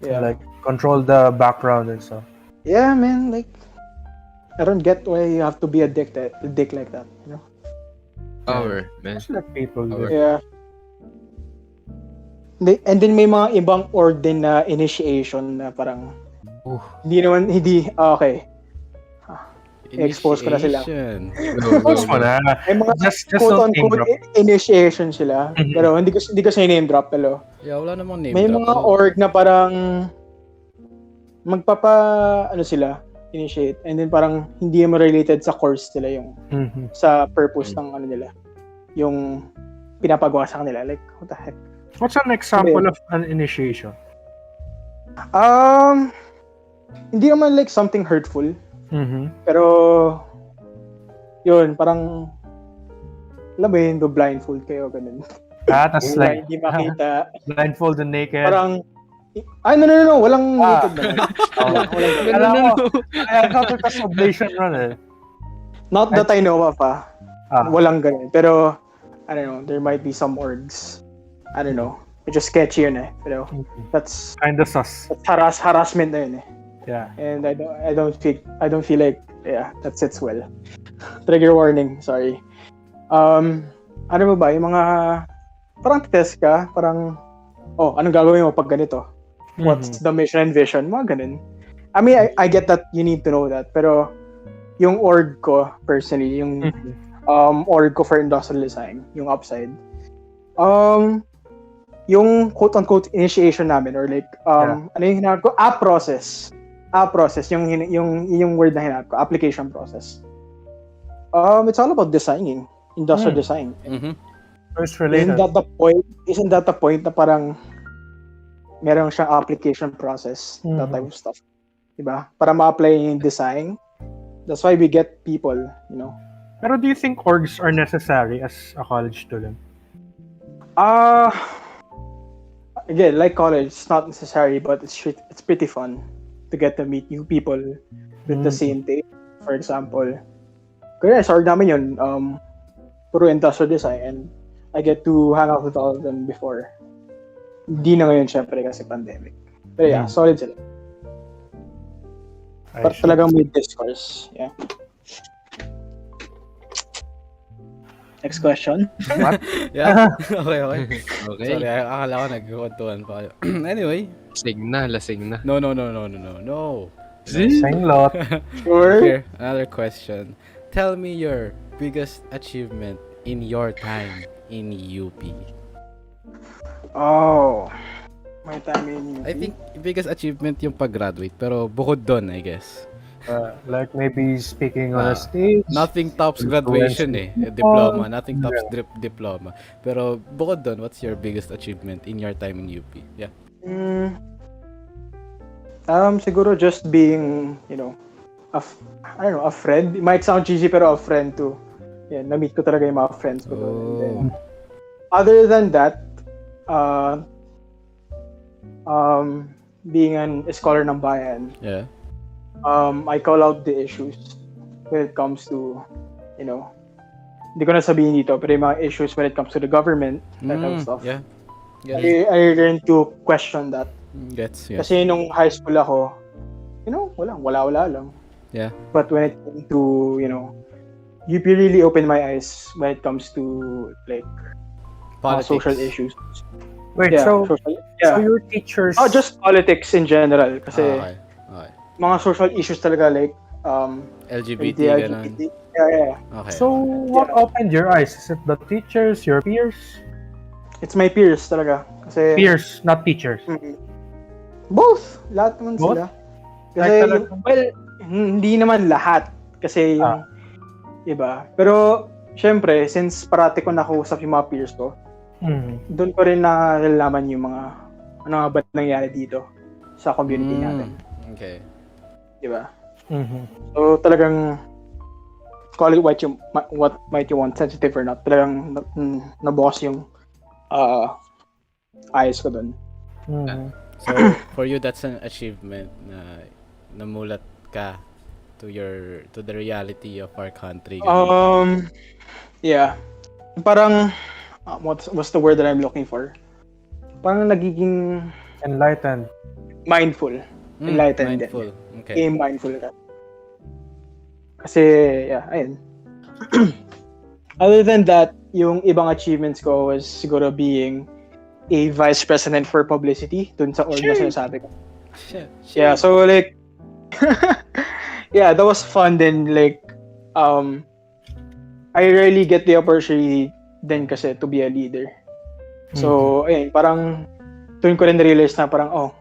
Yeah. like, control the background and stuff. Yeah, man, like, I don't get why you have to be a dick like that, you know? Power, man. Just let people Power. do. Yeah. And then may mga ibang org din na initiation na parang okay. I-expose ko na sila. Initiation. Post mo na. May mga Just don't name drop. quote-unquote initiation sila. Pero hindi ko siya name drop. Pero Yeah, wala namang name may drop. mga org na parang sila, initiate. And then parang hindi naman related sa course nila yung sa purpose ng nila. Yung pinapagawa sa kanila. Like, what the heck? What's an example of an initiation? Hindi naman like something hurtful. Pero, yun, parang, alam mo yun, blindfold kayo, ganun. That's like, Hindi makita. blindfold and naked. Parang, no, walang naked naman. I thought it was oblation run eh. Not that I know of, walang ganun. Pero, I don't know, there might be some orgs. I don't know. Medyo sketchy yun eh. Pero, that's Kinda sus. harassment na yun eh. Yeah. And I don't feel like that sits well. Trigger warning, sorry. Ano ba yung mga parang test ka, parang anong gagawin mo pag ganito? What's the mission and vision? Mga ganun. I mean, I get that you need to know that, pero yung org ko personally, yung org ko for industrial design, yung upside. Yung quote-unquote initiation namin or like ano yung hinahal ko? Process, yung word na hinahal ko, application process. It's all about designing, industrial design. First related. Isn't that the point na parang meron siyang application process, that type of stuff. Diba? Para ma-apply yung design. That's why we get people, you know. Pero do you think orgs are necessary as a college student? Again, like college, it's not necessary, but it's pretty fun to get to meet new people with the same taste. For example, kaya sa org namin yun, puro industrial design, and I get to hang out with all of them before. Hindi na ngayon, syempre, kasi pandemic. Pero yeah, solid sila. But talagang may discourse. Yeah. Next question. What? Yeah. Okay. Okay. Sorry, akala ko nagkukwentuhan pa kayo. Anyway. Lasing na. No. Singlot. Sure. Here, another question. Tell me your biggest achievement in your time in UP. Oh. My time in UP. I think biggest achievement yung pag-graduate, pero bukod doon, I guess. Like maybe speaking on a stage. Nothing tops graduation diploma. Nothing tops diploma. Pero bukod doon, what's your biggest achievement in your time in UP? Yeah. Siguro just being, you know, a friend. It might sound cheesy, pero a friend too. Yeah, na-meet ko talaga yung mga friends ko doon. And then, other than that, being a scholar ng bayan, Yeah. I call out the issues when it comes to, you know, hindi ko na sabihin dito, pero yung mga issues when it comes to the government, that kind of stuff. Yeah. I learned to question that. Gets. Kasi nung high school ako, you know, wala lang. Yeah. But when it came to, you know, UP really opened my eyes when it comes to like Politics. social issues. Wait, Yeah, so yeah. your teachers... Not just politics in general, kasi Okay. Okay. mga social issues talaga like LGBT, ganun. LGBT. Yeah. Okay. So, what opened your eyes? Is it the teachers, your peers? It's my peers talaga. Kasi Peers, not teachers. both. Lahat naman Both? sila. Kasi, Like talagang- well, hindi naman lahat. Kasi yung, iba. Pero, syempre, since parati ko nakausap yung mga peers ko, doon ko rin nalalaman yung mga, ano nga ba nangyari dito sa community natin. Okay. Diba? So, talagang, call it what might you want, sensitive or not, talagang nabukas yung eyes ko doon. So, for you, that's an achievement na namulat ka to the reality of our country. Yeah. Parang, what's the word that I'm looking for? Parang nagiging Enlightened. mindful. Enlightened mindful. din. Okay. Game mindful ka. Kasi, yeah, ayun. Other than that, yung ibang achievements ko was siguro being a vice president for publicity dun sa org na sinasabi ko. Shit. Yeah, so like, yeah, that was fun then. Like, I rarely get the opportunity then kasi to be a leader. So, ayun, parang doon ko rin na-realize na parang,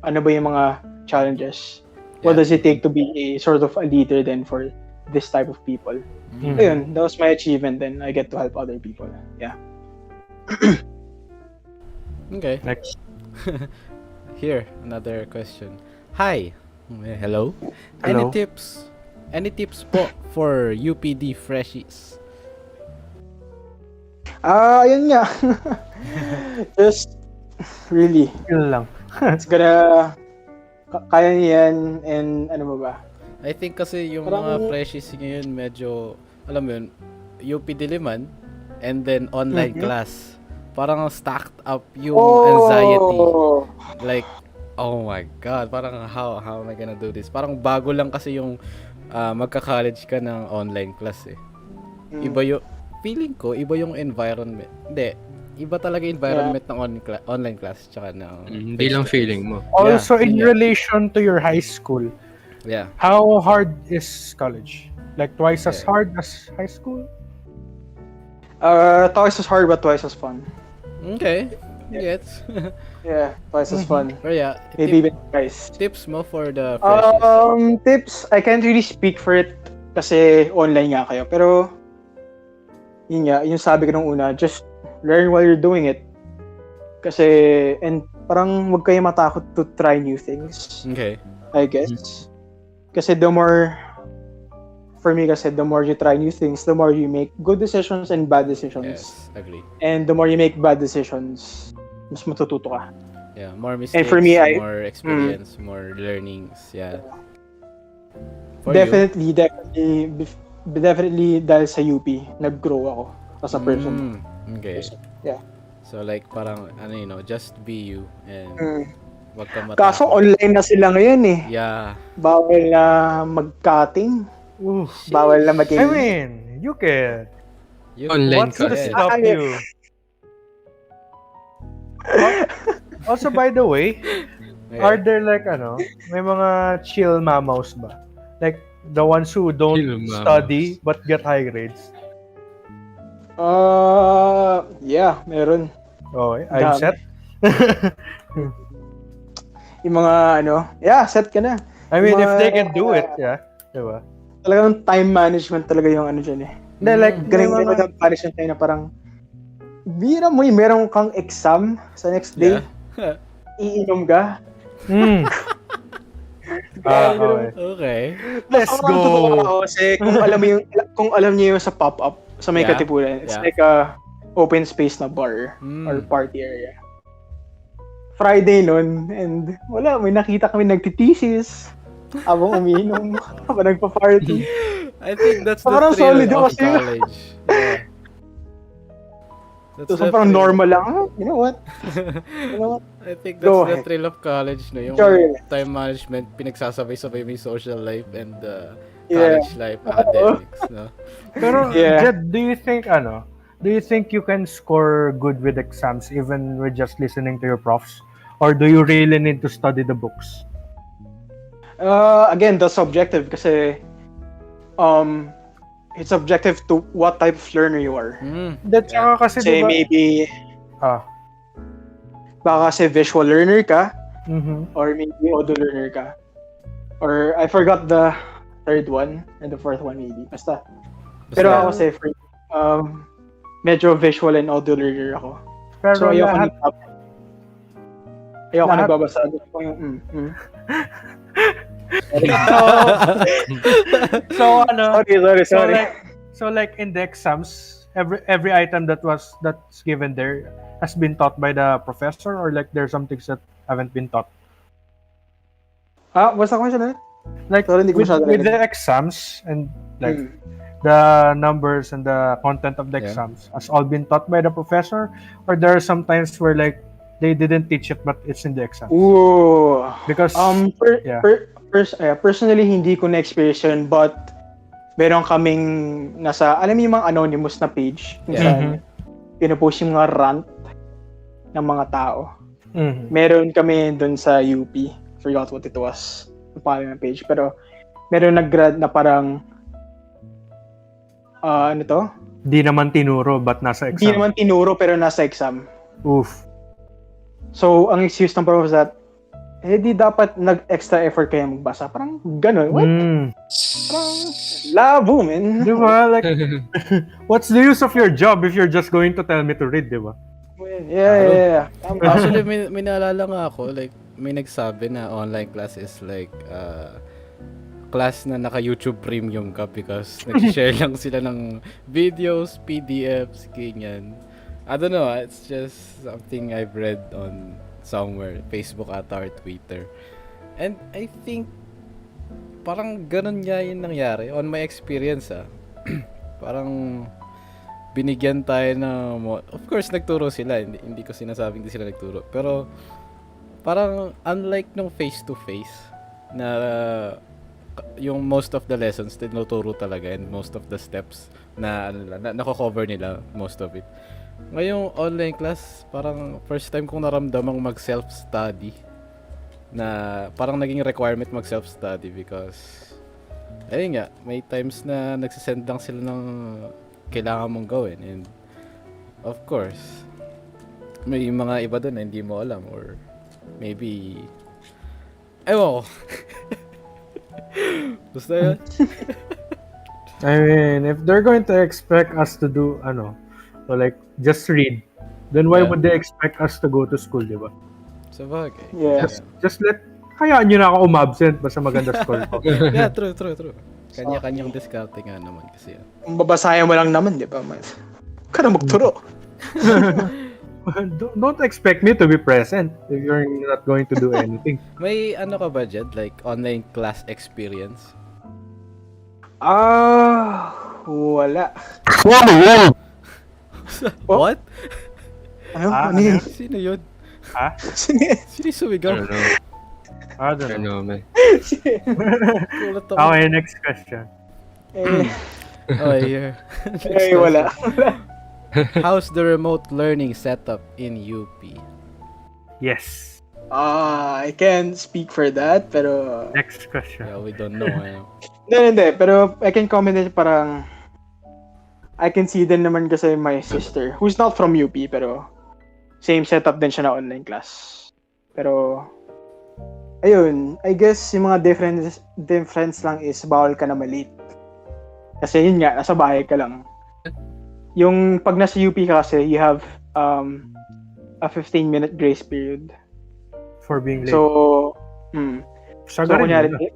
ano ba yung mga challenges? What does it take to be a sort of a leader then for this type of people? Ayun, that was my achievement then. I get to help other people. Yeah. Okay. Next. Here, another question. Hi. Hello. Hello. Any tips po for UPD freshies? Ayun nga. Just really, Yun lang. it's gonna kaya niyan and ano ba ba? I think kasi yung mga freshies ngayon medyo, alam mo yun, UP Diliman and then online class. Parang stacked up yung anxiety. Like, oh my God, parang how am I gonna do this? Parang bago lang kasi yung magka-college ka ng online class eh. Iba yung, feeling ko, iba yung environment. Hindi, iba talaga yung environment ng online class tsaka ng Hindi lang feeling mo. Also, in Yeah. relation to your high school, Yeah. how hard is college? Like twice as Yeah. hard as high school? Twice as hard but twice as fun. Okay. Gets. Yeah, twice as fun. Pero yeah, Maybe even twice. tips mo for the freshies. Tips, I can't really speak for it kasi online nga kayo. Pero, yun nga, yung sabi ko nung una, just learn while you're doing it. Kasi, and parang huwag kayo matakot to try new things, Okay. I guess. Kasi the more, for me kasi, the more you try new things, the more you make good decisions and bad decisions. Yes, agree. And the more you make bad decisions, mas matututo ka. Yeah, more mistakes, for me, more experience, more learnings. Yeah. For Definitely dahil sa UP, nag-grow ako as a person. Okay. Yeah. So like parang just be you and wag ka matakot. Kaso online na sila ngayon eh. Yeah. Bawal na mag-cutting. Bawal na mag- I mean, you can. Online What's to class. stop you? Also, by the way, are there like may mga chill mamaws ba? Like the ones who don't Chill mamaws. study but get high grades? Yeah, meron. Okay, I'm Dami. set. Yung mga set ka na. I mean, if Mga- they can do it, yeah. Diba? Talagang time management talaga yung dyan eh. Hindi, like, Galing may mga- talaga management tayo na parang bira mo meron kang exam sa next day, Yeah. iinom ka. Okay. Okay. Let's Sobrang totoo go. ako kasi kung alam niyo yung sa pop-up sa may Yeah. Katipunan, it's Yeah. like a open space na bar Mm. or party area. Friday nun, and wala, may nakita kami nagtitisis habang umiinom, habang nagpa-party. I think that's the Parang thrill solid of kasi. college. Yeah. That's So, the parang thrill. normal lang. You know what? I think Go that's the ahead. thrill of college, no? Yung Sure. time management, pinagsasabay-sabay mo yung social life and Yeah. college life, academics, no? Pero Yeah. Jed, do you think you can score good with exams even with just listening to your profs? Or do you really need to study the books? Again, that's subjective kasi um it's subjective to what type of learner you are. That's Yeah. kasi Say diba, maybe ah, baka kasi visual learner ka mhm. or maybe audio learner ka. Or I forgot the third one and the fourth one maybe. Basta. Pero Basta- ako kasi medyo visual and audio learner ako. Pero So ayoko lahat, lahat- nagbabasa. Gusto ko yung so ano, Sorry. so like in the exams, every item that's given there has been taught by the professor, or like there's some things that haven't been taught. What's the question ulit? Like Sorry, hindi ko with masyado the narinig. exams and like Mm. the numbers and the content of the Yeah. exams has all been taught by the professor, or there are some times where like they didn't teach it but it's in the exams. Ooh. Because yeah. Personally, hindi ko na-experience yun, but meron kaming nasa, alam mo yung mga anonymous na page kung Yeah. saan pinupost yung mga rant ng mga tao. Mhm. Meron kami dun sa UP. Forgot what it was. Yung pangalan ng page. Pero meron nag-grad na parang ano to? Di naman tinuro but nasa Hindi exam. naman tinuro pero nasa exam. Oof. So, ang excuse ng prof was that di dapat nag-extra effort kayo magbasa. Parang ganun. What? Parang labo, man. Di ba? Like, what's the use of your job if you're just going to tell me to read, di ba? Yeah. Actually, may naalala nga ako, like, may nagsabi na online class is like, class na naka-YouTube Premium ka because nag-share lang sila ng videos, PDFs, ganyan. I don't know, it's just something I've read on somewhere, Facebook ata or Twitter. And I think, parang ganun nga yung nangyari. On my experience, parang binigyan tayo na, of course, nagturo sila. Hindi ko sinasabing hindi sila nagturo. Pero, parang unlike nung face-to-face, na yung most of the lessons tinuturo talaga and most of the steps na nako-cover nila most of it. Ngayong online class, parang first time kong naramdamang mag-self-study na parang naging requirement mag-self-study because ayun nga, may times na nagsisend lang sila ng kailangan mong gawin and of course may mga iba doon na hindi mo alam or maybe ewan ko. Basta yun. I mean, if they're going to expect us to do, so like, just read, then why Yeah. would they expect us to go to school, di ba? Sa bagay. Yeah. Just hayaan nyo na ako umabsent basta maganda score ko. Yeah, true. Kanya-kanyang diskarte nga naman kasi yan. Kung babasahin mo lang naman, di ba? Ka na magturo. Don't expect me to be present if you're not going to do anything. May ano ka ba, Jed? Like, online class experience? Wala. What? Ano yun? Sino yun? Ha? Sino yun? Sino yung sumigaw? I don't know. I I don't don't know. know, man. Kulat ako. Okay, next question. Oh, yeah. Wala. How's the remote learning setup in UP? Yes. I can't speak for that, pero Next question. Yeah, we don't know. Hindi. Pero I can comment din parang I can see din naman kasi my sister, who's not from UP, pero same setup din siya na online class. Pero, ayun, I guess yung mga difference lang is bawal ka na malate. Kasi yun nga, nasa bahay ka lang. Yung pag nasa UP ka kasi, you have a 15-minute grace period. For being late. So, Saga rin kunyari, yun.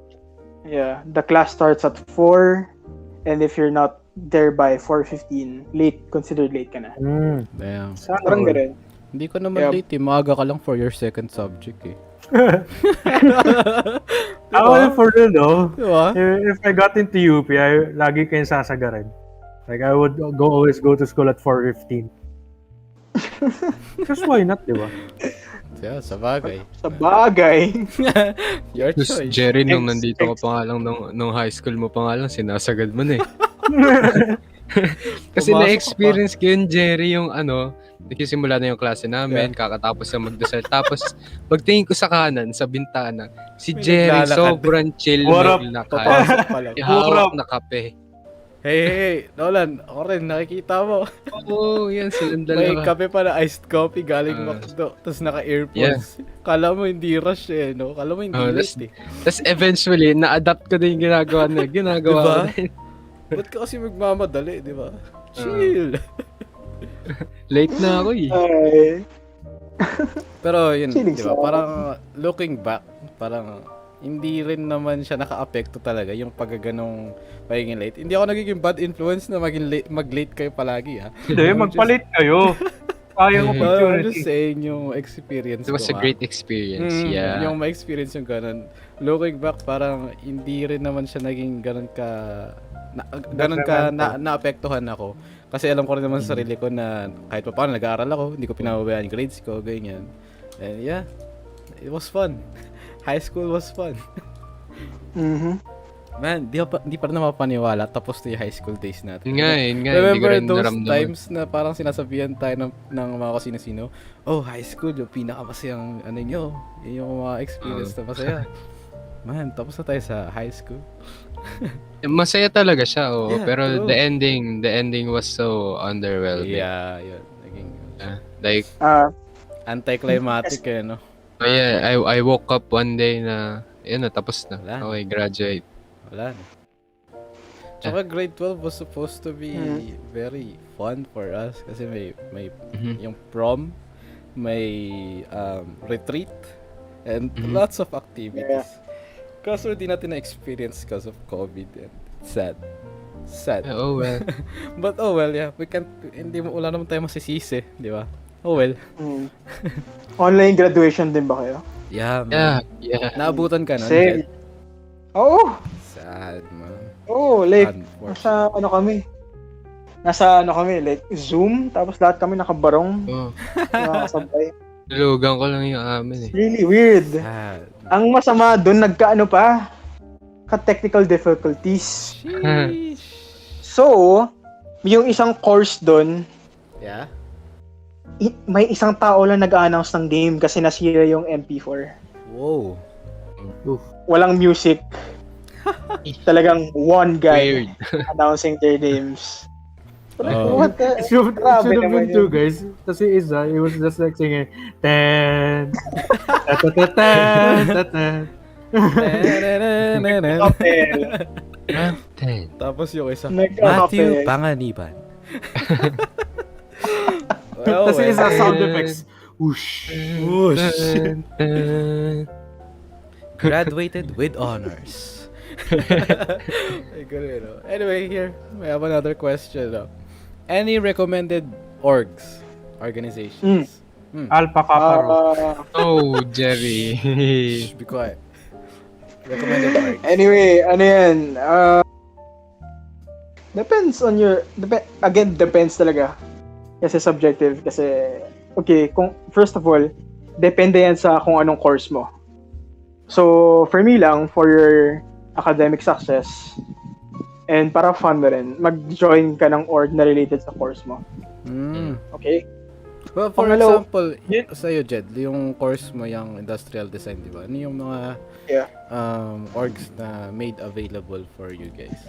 yeah, the class starts at 4, and if you're not there by 4:15, considered late ka na. Damn. Parang ganun. Hindi ko naman Yeah. late eh. Maaga ka lang for your second subject eh. Ako for real though. Diba? If I got into UP, lagi kayong sasagaran. Like, I would always go to school at 4:15. Because why not, di ba? Yeah, sa bagay. Sa bagay. Your Tapos choice. Jerry, nung Ex- nandito ka ex- pa nga lang nung high school mo pa nga lang, sinasagad mo na eh. Kasi Pumasok ka na-experience ko yun, Jerry, yung nagsisimula na yung klase namin, kakatapos na magdasal. Tapos, pagtingin ko sa kanan, sa bintana, si May Jerry naglalakad. sobrang chill Warap. maglakad. Papasok pa lang. Hawak na kape. Hey, Nolan, ako rin, nakikita mo. Oo, yan, silang May dalawa. kape pa na iced coffee galing Ah. McDo. Tapos naka-earphones. Kala mo hindi rush eh, no? Kala mo hindi late eh. Tapos eventually, na-adapt ko din yung ginagawa na. Ginagawa Diba? ko din. Ba't ka kasi magmamadali, di ba? Chill. Late na ako eh. Ay. Pero yun, Chilling di ba? sa- Parang looking back, parang hindi rin naman siya naka-apekto talaga yung paggaganong pagiging late. Hindi ako nagiging bad influence na mag-late kayo palagi, ha? Hindi, magpalit kayo. Sayang I'm opportunity. just saying yung experience It was ko, a great experience, yeah. Yung ma-experience yung ganun. Looking back, parang hindi rin naman siya naging ganun ka naapektuhan ako. Kasi alam ko rin naman sa sarili ko na kahit pa paano nag-aaral ako, hindi ko pinababayaan yung grades ko, ganyan. And yeah, it was fun. High school was fun. Mhm. Man, di pa rin mapapaniwala tapos na yung high school days natin. Yun nga, hindi ko Remember rin those naramdaman. times na parang sinasabihan tayo ng mga kasino-sino, oh, high school, yung pinakamasayang nyo, yun yung mga experience na masaya. Man, tapos na tayo sa high school. Masaya talaga siya, Yeah, pero true. the ending was so underwhelming. Yeah, yun. Naging Like, anticlimactic eh, no? I woke up one day na, yun na, tapos na. Wala. Okay, graduate. Wala na. Tsaka grade 12 was supposed to be very fun for us kasi may yung prom, may retreat, and lots of activities. Kaso di natin na-experience because of COVID and sad. Oh, well. But oh well, yeah, wala naman tayo masisisi, di ba? Oh well. Online graduation din ba kayo? Yeah, man. Yeah. Naabutan ka nun, Same. Jed? Oo. Sad, man. Oo, like, Unfortunate. nasa kami, like, Zoom, tapos lahat kami nakabarong, Oh. nakakasabay. Tulugan ko lang yung amin eh. Really weird. Sad. Ang masama doon, ka-technical difficulties. Sheesh. So, yung isang course doon, Yeah? may isang tao lang nag-announce ng game kasi nasira yung MP4. Wow. Walang music. Talagang one guy Weird. announcing their names. Oh. What the? It should have Grabe naman been two yun. guys. Kasi isa, he was just like singing, ten, ta-ta-ta-tan, ta-tan. Kapel. Tapos yung isa, Nagkakapel. Matthew Panganiban. Kasi isa sound effects. Whoosh. Whoosh. Graduated with honors. Ay, ganun, no? Anyway, here, we have another question. No? Any recommended organizations? Alpaca Paro. Oh, Jerry. Shh, be quiet. Recommended orgs. Anyway, ano yan? Depends on your... depends talaga. Kasi subjective. Kasi, okay, first of all, depende yan sa kung anong course mo. So, for me lang, for your academic success, and para fun na rin, mag-join ka ng org na related sa course mo. Okay? Well, for Pangalawa- example, sa'yo, Jed, yung course mo, yung industrial design, di ba? Ano yung mga orgs na made available for you guys?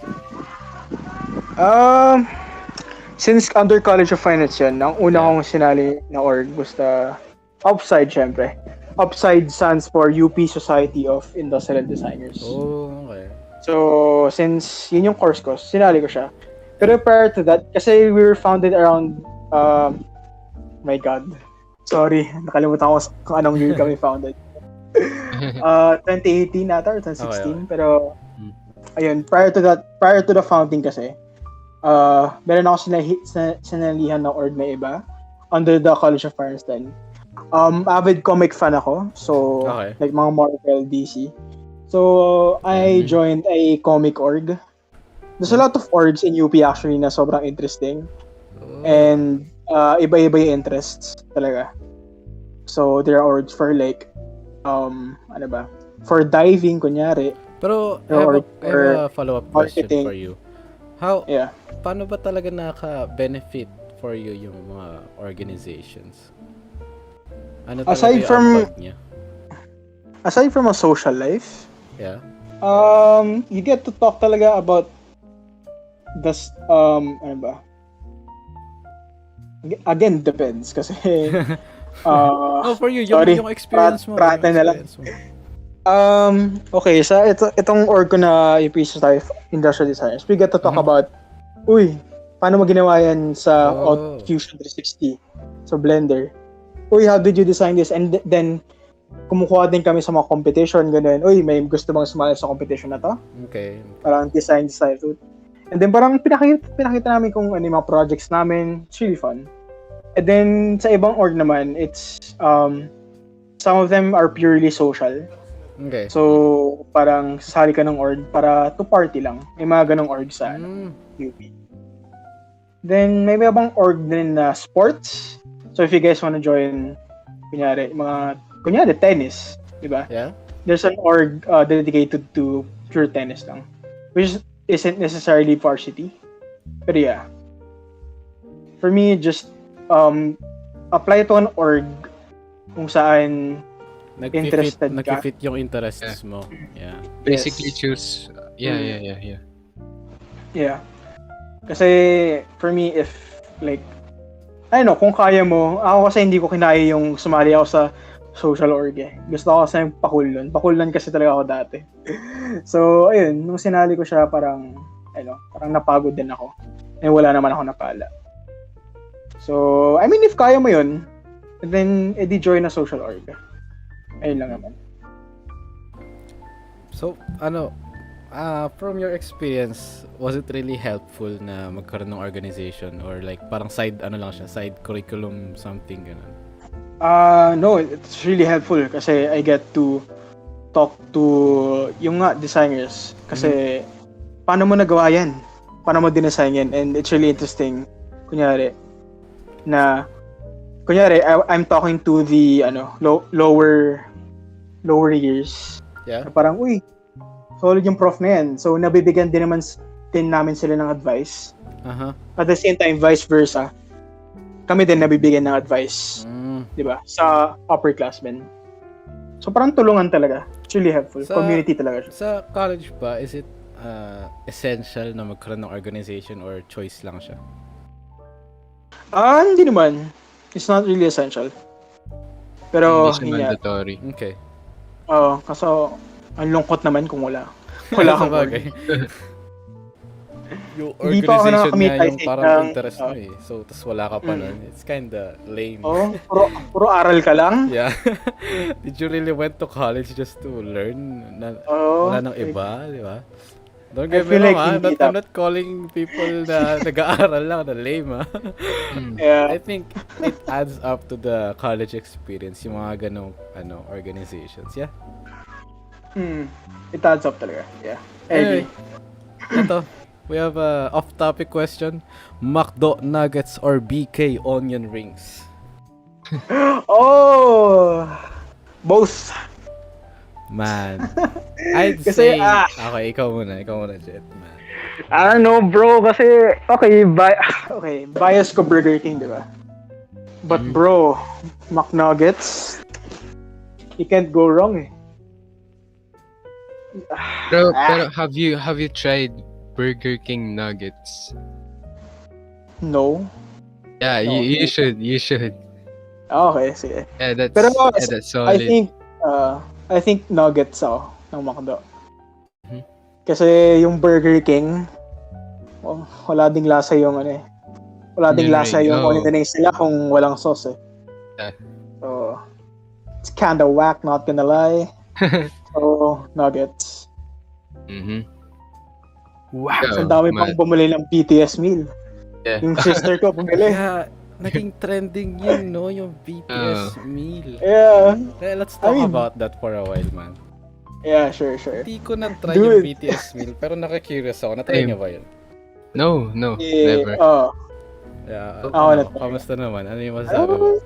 Since under College of Finance yan, ang una kong sinali na org was the Upside, syempre. Upside stands for UP Society of Industrial Designers. Oh, okay. So, since yun yung course ko, sinali ko siya. Pero prior to that, kasi we were founded around, my God. Sorry, nakalimutan ko kung anong year kami founded. 2018 nata or 2016. Okay. Pero, ayun, prior to the founding kasi, meron ako sinalihan na org na iba under the College of Finance then. Avid comic fan ako. So, Okay. like mga Marvel, DC. So, I joined a comic org. There's a lot of orgs in UP actually na sobrang interesting. And, iba-iba yung interests talaga. So there are orgs for like ano ba? For diving kunyari. Pero There are I have a for follow-up question marketing. for you. How Yeah. paano ba talaga nakaka-benefit for you yung mga organizations? Ano talaga Aside yung from- ambag niya? Aside from a social life, Yeah. you get to talk talaga about ano ba? Again, depends kasi No, for you, sorry, yung experience mo. prata yung na lang. experience mo. Okay, sa itong org ko na UP tayo, Industrial Designers, we get to talk about, paano mo ginawa yan sa Fusion 360, so Blender. How did you design this? And then, kumukuha din kami sa mga competition, ganun. May gusto bang sumali sa competition na to? Okay. Parang design. And then, parang pinakita namin kung ano yung mga projects namin. It's really fun. And then, sa ibang org naman, it's, some of them are purely social. Okay. So, parang sasali ka ng org para to party lang. May mga ganong org sa UP. Then, may ibang org din na sports. So, if you guys wanna join, kunyari, tennis, di ba? Yeah. There's an org dedicated to pure tennis lang. Which isn't necessarily varsity. Pero yeah. For me, just apply to an org kung saan interested ka. Nag-fit yung interests mo. Yeah. Basically Yes. choose. Yeah. Yeah. Kasi, for me, if, like, I don't know, kung kaya mo, ako kasi hindi ko kinaya yung sumali ako sa social org eh. Gusto ko kasi yung pakulon. Pakulon kasi talaga ako dati. So, ayun, nung sinali ko siya, parang napagod din ako. Wala naman ako napala. So, I mean, if kaya mo yun, then, edi join na social org. Ayun lang naman. So, from your experience, was it really helpful na magkaroon ng organization or like parang side curriculum something ganun? No, it's really helpful kasi I get to talk to yung designers kasi paano mo nagawa yan? Paano mo dinesign yan? And it's really interesting. Kunyari, I'm talking to the lower years. Yeah. Na parang, solid yung prof na yan. So, nabibigyan din namin sila ng advice. At the same time, vice versa. Kami din nabibigyan ng advice. Di ba? Sa upperclassmen. So, parang tulungan talaga. It's really helpful. Community talaga siya. Sa college ba, is it essential na magkaroon ng organization or choice lang siya? Hindi naman. It's not really essential. Pero, Hindi siya mandatory. Okay. kasi ang lungkot naman kung wala. Wala kang org. Yung Hindi pa ako organization nakakamit, nga I yung think, parang interest mo eh. So, tas wala ka pa nun. It's kinda lame. Puro aral ka lang. Yeah. Did you really went to college just to learn? Wala nang iba, di ba? Don't get me feel like wrong, hindi I'm not calling people na nag-aaral lang na lame, Yeah. I think it adds up to the college experience, yung mga ganong organizations, yeah? It adds up talaga. Yeah. Anyway, ito, we have a off-topic question. McDo nuggets or BK onion rings? Both. Man, I'd Kasi, say... Okay, ikaw muna, Jed, man. I don't know, bro. Kasi, bias ko Burger King, di ba? But bro, McNuggets, you can't go wrong eh. Pero have you tried Burger King nuggets? No. Yeah, No. you should. Okay, sige. Yeah, that's Pero that's solid. I think nuggets ako ng McDo. Mhm. Kasi yung Burger King, wala ding lasa yung wala ding Onion lasa ring, yung oh. onion rings nila kung walang sauce eh. Yeah. So, it's kinda whack, not gonna lie. So, nuggets. Wow, Yeah, ang dami pang bumili ng BTS meal. Yeah. Yung sister ko bumili. Kaya, naging trending yun, no? Yung BTS meal. Yeah. Let's talk I mean- about that for a while, man. Yeah, sure. Hindi ko na-try Dude. yung BTS meal, pero nakakurious ako. Na-try Same. niyo ba yun? No, Yeah, never. Yeah, Ako na-try. kamusta naman? Ano yung masasabi mo?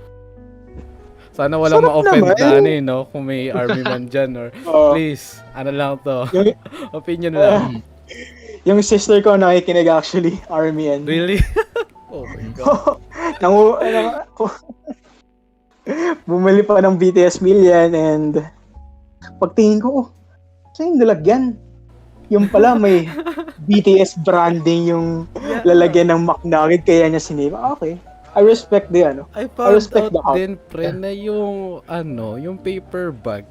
Sana walang Sarap ma-offend naman. na no? Kung may army man dyan or Oo. please, ano lang to. Yung, Opinion lang. yung sister ko nakikinig actually, Army and... Really? Oh my God. Bumili pa ng BTS Million and pagtingin ko, saan yung nilagyan? Yung pala may BTS branding yung lalagyan ng McNugget kaya niya sinima. Okay. I respect the I I found respect the out out. din, pre, na yung paper bag,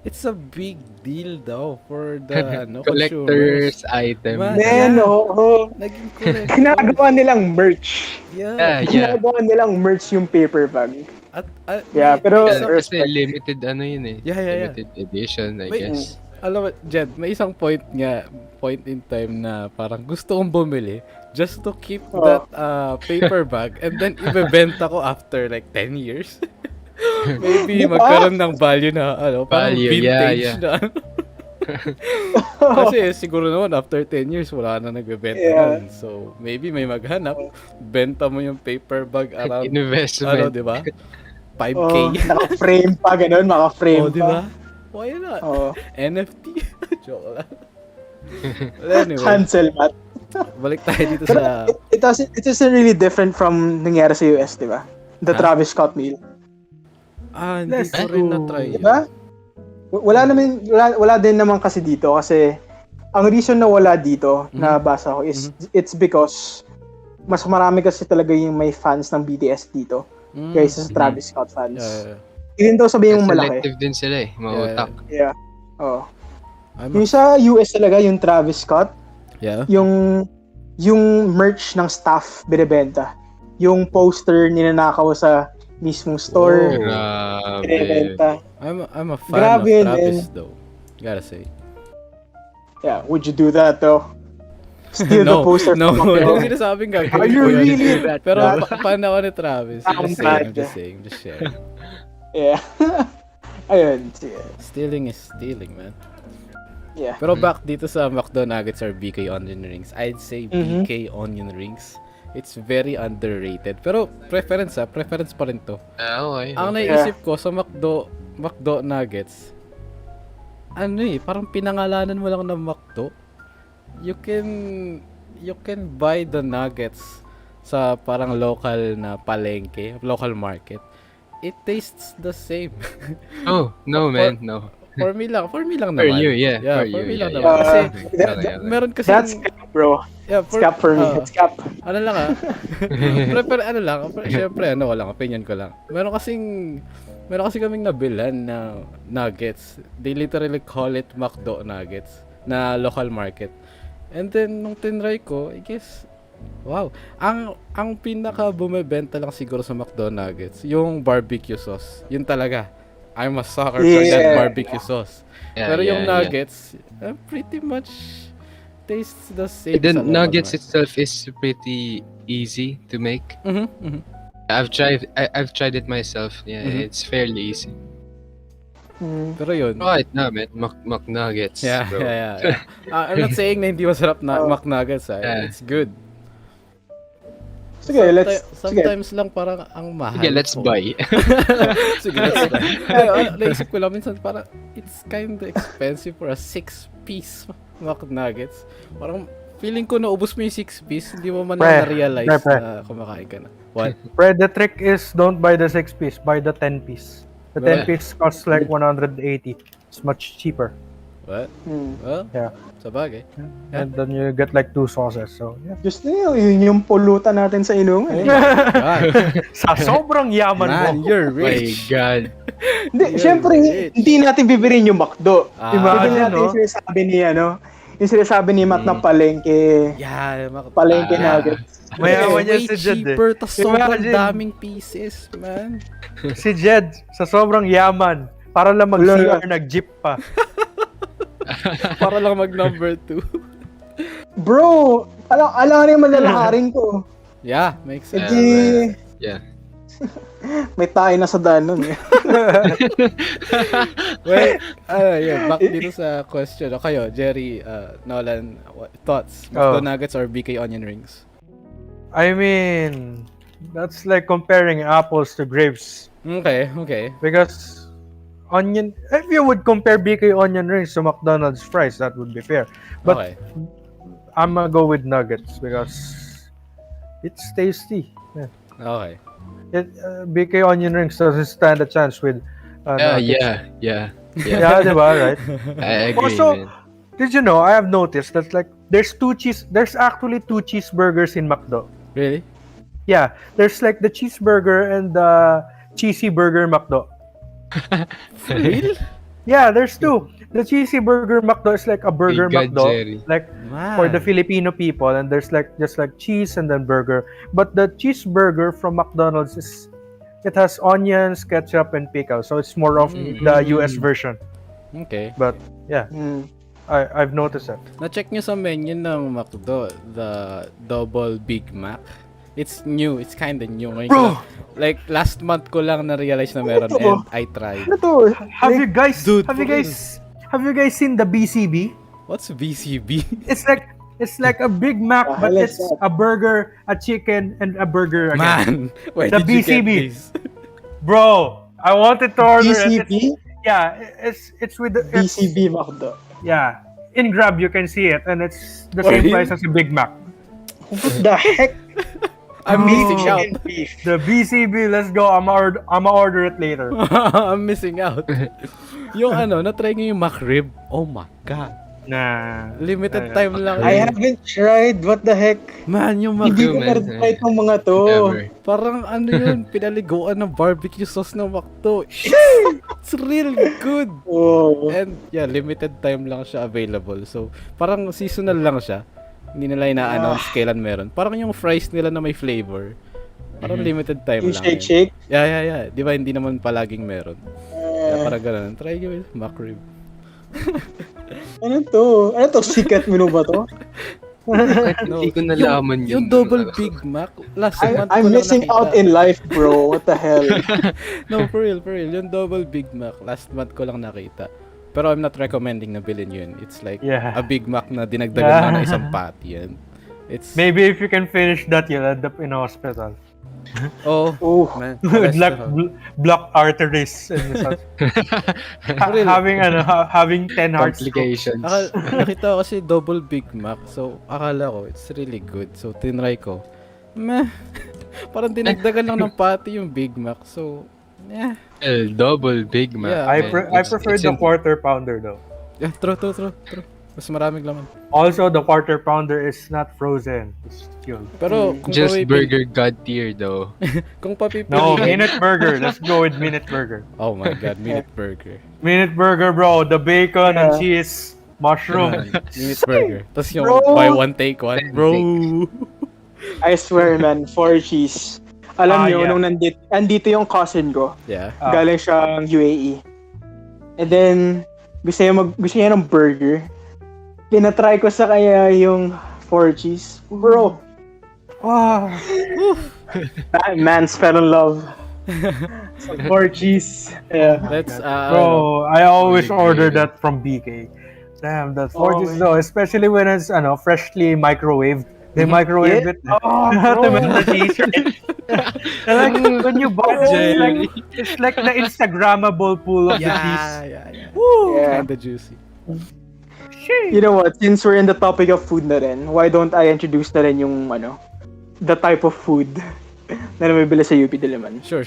it's a big deal daw for the Collector's consumers. item. Man. Man, oo. Naging collector. Ginagawa nilang merch. Yeah. Yeah. Ginagawa nilang merch yung paper bag. At, Yeah, pero may isang- Kasi limited yun eh. Yeah. Limited edition, I May- guess. alam mo, Jed, may isang point in time na parang gusto kong bumili just to keep that paper bag and then ibebenta ko after like 10 years. Maybe Diba? magkaroon ng value na parang Value, vintage yeah. na kasi siguro naman after 10 years wala na nagbebenta nun. So maybe may maghanap, benta mo yung paper bag around Investment. di ba? 5K. Naka-frame pa, ganun, maka-frame Di ba? pa. Why not? Oh. NFT. Joke lang. Well, anyway, Cancel, Matt. balik tayo dito Pero sa... it is really different from nangyari sa US, di ba? The Travis Scott meal. Hindi ko rin na-try Di ba? Wala din naman kasi dito kasi ang reason na wala dito na basa ko is it's because mas marami kasi talaga yung may fans ng BTS dito kaysa sa Travis Scott fans. Yeah. Even though sabihin mo malaki. Selective din sila eh. Mga utak. Yeah. Oh. I'm Yung sa US talaga, yung Travis Scott, Yeah? yung merch ng staff binebenta. Yung poster ninanakaw sa mismong store, Grabe. binebenta. I'm a fan Grabe of yun, Travis though. Gotta say. Yeah, would you do that though? Steal the poster no, from hindi ko McDonald's? sinasabing gagawin Are you ko yun. really that Pero bad? fan ako ni Travis. I'm Just saying, just sharing. Yeah. Ayun. Sige. Stealing is stealing, man. Yeah. Pero back dito sa McDo Nuggets or BK Onion Rings, I'd say BK Onion Rings. It's very underrated. Pero preference pa rin to. Okay. Ang naisip ko sa McDo Nuggets, parang pinangalanan mo lang ng McDo. You can buy the nuggets sa parang local na palengke, local market. It tastes the same. Oh, no man, no. For me lang For naman. you, yeah. Yeah, For for me you, lang yeah, naman. yeah. Kasi Okay. meron kasi That's cap, bro. yeah, It's cap for me. It's cap. ano lang pero ano lang, syempre walang opinion ko lang. Meron kasi kaming nabilan na nuggets. They literally call it McDo Nuggets na local market. And then nung tinry ko, I guess wow. Ang pinaka bumebenta lang siguro sa McDo Nuggets, yung barbecue sauce. Yun talaga. I'm a sucker for that barbecue sauce. Yeah, Pero yung yeah. nuggets, pretty much tastes the same. The sa local nuggets market. itself is pretty easy to make. I've tried it myself. Yeah, it's fairly easy. Pero yun. Right na, man. McNuggets, Yeah, bro. yeah. I'm not saying na hindi masarap na McNuggets. Yeah. It's good. Sige, Sometimes lang parang ang mahal. Sige, let's ko. buy. Sige, let's buy. Naisip ko lang minsan parang it's kind of expensive for a 6-piece McNuggets. Parang feeling ko naubos mo yung 6-piece, hindi mo man na-realize na kumakain ka na. What? Fred, the trick is don't buy the 6-piece, buy the 10-piece. The Well, 10-piece costs like 180. It's much cheaper. What? Well, Yeah. sa bagay. And then you get like 2 sauces. So, yeah. Just yun yung pulutan natin sa inuman. God, Sa sobrang yaman man, mo. you're My rich. God. Hindi, syempre, hindi natin bibirin yung McDo. Imagine, Bibirin natin no? yung sinasabi ni, yung sinasabi ni Matt na palengke. Yeah, Palengke nuggets. Mayaman niya way si Jed eh. cheaper, tas sobrang Imagine. daming pieces, man. Si Jed, sa sobrang yaman, para lang mag-CR, nag-jeep pa. Para lang mag number 2. Bro, alam yung malalakarin ko. Yeah, makes sense. Hindi, Yeah. may tayo na sa daan nun. Well, back dito sa question. O kayo, Gerry, Nolan, thoughts? McDo Nuggets or BK Onion Rings? I mean, that's like comparing apples to grapes. Okay. Because if you would compare BK onion rings to McDonald's fries, that would be fair. But Okay. I'm gonna go with nuggets because it's tasty. Yeah. Okay. BK onion rings doesn't stand a chance with nuggets. Yeah. Yeah, diba, right? I agree, Also, man. did you know? I have noticed that like There's actually two cheeseburgers in McDo. Really? Yeah, there's like the cheeseburger and the cheesy burger McDo. For real? Yeah, there's two. The cheesy burger McDo is like a burger God, McDo, Gerry. like for the Man. Filipino people, and there's like just like cheese and then burger. But the cheeseburger from McDonald's it has onions, ketchup, and pickle, so it's more of the US version. Okay. But yeah, Mm. I've noticed that. Na-check nyo sa menu ng McDo, the double Big Mac. It's new. It's kinda new. Ngayon ko Bro! lang- like, last month ko lang na-realize na meron Ano to? and I tried. Ano to? Have you guys Dude, have you for guys seen the BCB? What's VCB? It's like a Big Mac, The but hell is it's that? a burger, a chicken, and a burger again. Man, where The did you get BCB. this? Bro, I wanted to order it. BCB? Yeah, it's with the BCB McDo. Yeah, in Grab you can see it, and it's the Oh, same really? price as a Big Mac. What the heck? I'm missing Oh. out. Beef. The BCB, let's go. I'ma order it later. I'm missing out. Yung na-try nyo yung McRib. Oh my God. Nah. Limited time lang. I yun. haven't tried. What the heck? Man, yung Hindi McRib. ko man. na-try itong mga to. Ever. Parang yun, pinaliguan ng barbecue sauce ng McDo. It's real good. Oh. And yeah, limited time lang siya available. So, parang seasonal lang siya. Hindi nila ina-announce kailan meron. Parang yung fries nila na may flavor. Parang limited time Yung lang. shake. Yeah. Di ba hindi naman palaging meron. Kaya parang ganun. Try nyo yung McRib. Ano to? Ano to? Sikat menu ba to? No. Hindi ko nalaman Yung yun. double Big Mac, last month ko I'm lang missing nakita. out in life, bro. What the hell? No, for real. Yung double Big Mac, last month ko lang nakita. Pero I'm not recommending na bilhin yun. It's like Yeah. a Big Mac na dinagdagan lang ng isang patty. And it's... Maybe if you can finish that, you'll end up in a hospital Oh, Oh. man. with like blocked arteries and such. Having 10 heart strokes. Complications. Nakita ko kasi double Big Mac. So, akala ko, it's really good. So, tinry ko. Meh. Parang dinagdagan lang ng patty yung Big Mac. So, yeah. Double Big Mac. Yeah. I man. prefer It's the in- quarter pounder though. Yeah, true. Mas maraming laman. Also, the quarter pounder is not frozen. It's chilled. Pero, kung Just papipili- burger god tier though. Kung papipili. No, minute burger. Let's go with minute burger. Oh my God, minute burger. Minute burger, bro. The bacon and Yeah. cheese, mushroom. Minute burger. Tapos yung Bro! buy one take one. Bro! I swear, man. 4 cheese. Alam nyo, Yeah. nung andito yung cousin ko. Yeah. Galing siyang UAE. And then, gusto niya ng burger. Pinatry ko sa kanya yung 4 cheese. Bro, Wow. that man's fell in love. Sa 4 cheese. Yeah. Let's, Bro, I always Really order good. that from BK. Damn, that's Oh, gorgeous though, especially when it's freshly microwaved. They microwave Yeah. it Oh, to bro. melt the cheese, right? And like when you buy it, it's like the Instagrammable pool of the cheese. yeah. Yeah. Kinda juicy. You know what? Since we're in the topic of food na rin, why don't I introduce na rin yung the type of food na namibili sa UP Diliman. Sure.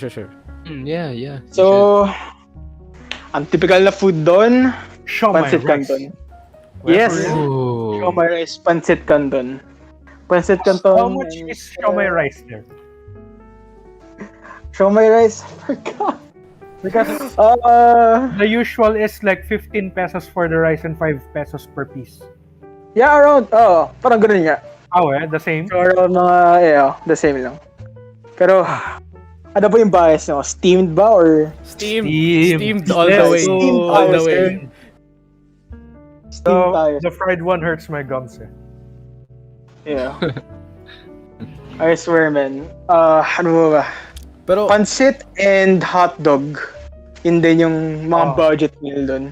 Yeah. So, ang typical na food doon, Siomai pancit rice. canton. Well, Yes. for real? Oh. Siomai rice, pancit canton. Pancit canton. How much is siomai rice there? Siomai rice? I forgot. Because the usual is like 15 pesos for the rice and 5 pesos per piece. Yeah, around, parang ganun nga. Oh, the same. So, around mga, the same lang. Pero, ano ba yung bias nyo? Steamed ba or Steamed all Yes, the way. steamed All the tayo, way. sir. steamed tayo? The fried one hurts my gums. Yeah. I swear, man. Ano ba? Pero, Pancit and hot dog. Yun din yung mga Oh. budget meal doon.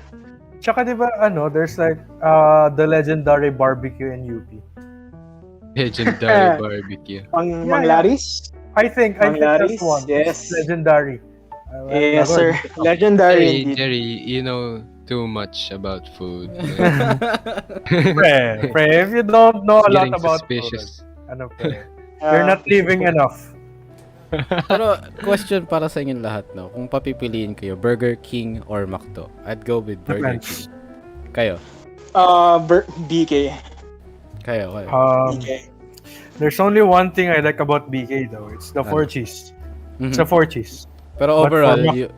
Tsaka diba, there's like the legendary barbecue in UP. Legendary barbecue. Manglaris? I think Manglaris? that's one. Yes. It's legendary. Yes, sir. Legendary Jerry, indeed. Jerry, you know too much about food. Pre, if you don't know a lot Getting about food, suspicious. ano pre, you're not living enough. Pero question para sa inyong lahat, no? Kung papipiliin kayo, Burger King or McDo? I'd go with Burger Depends. King. Kayo? BK. Kayo. BK. There's only one thing I like about BK though. It's the Ano? 4 cheese. Mhm. It's the 4 cheese. Pero But for overall, Mac-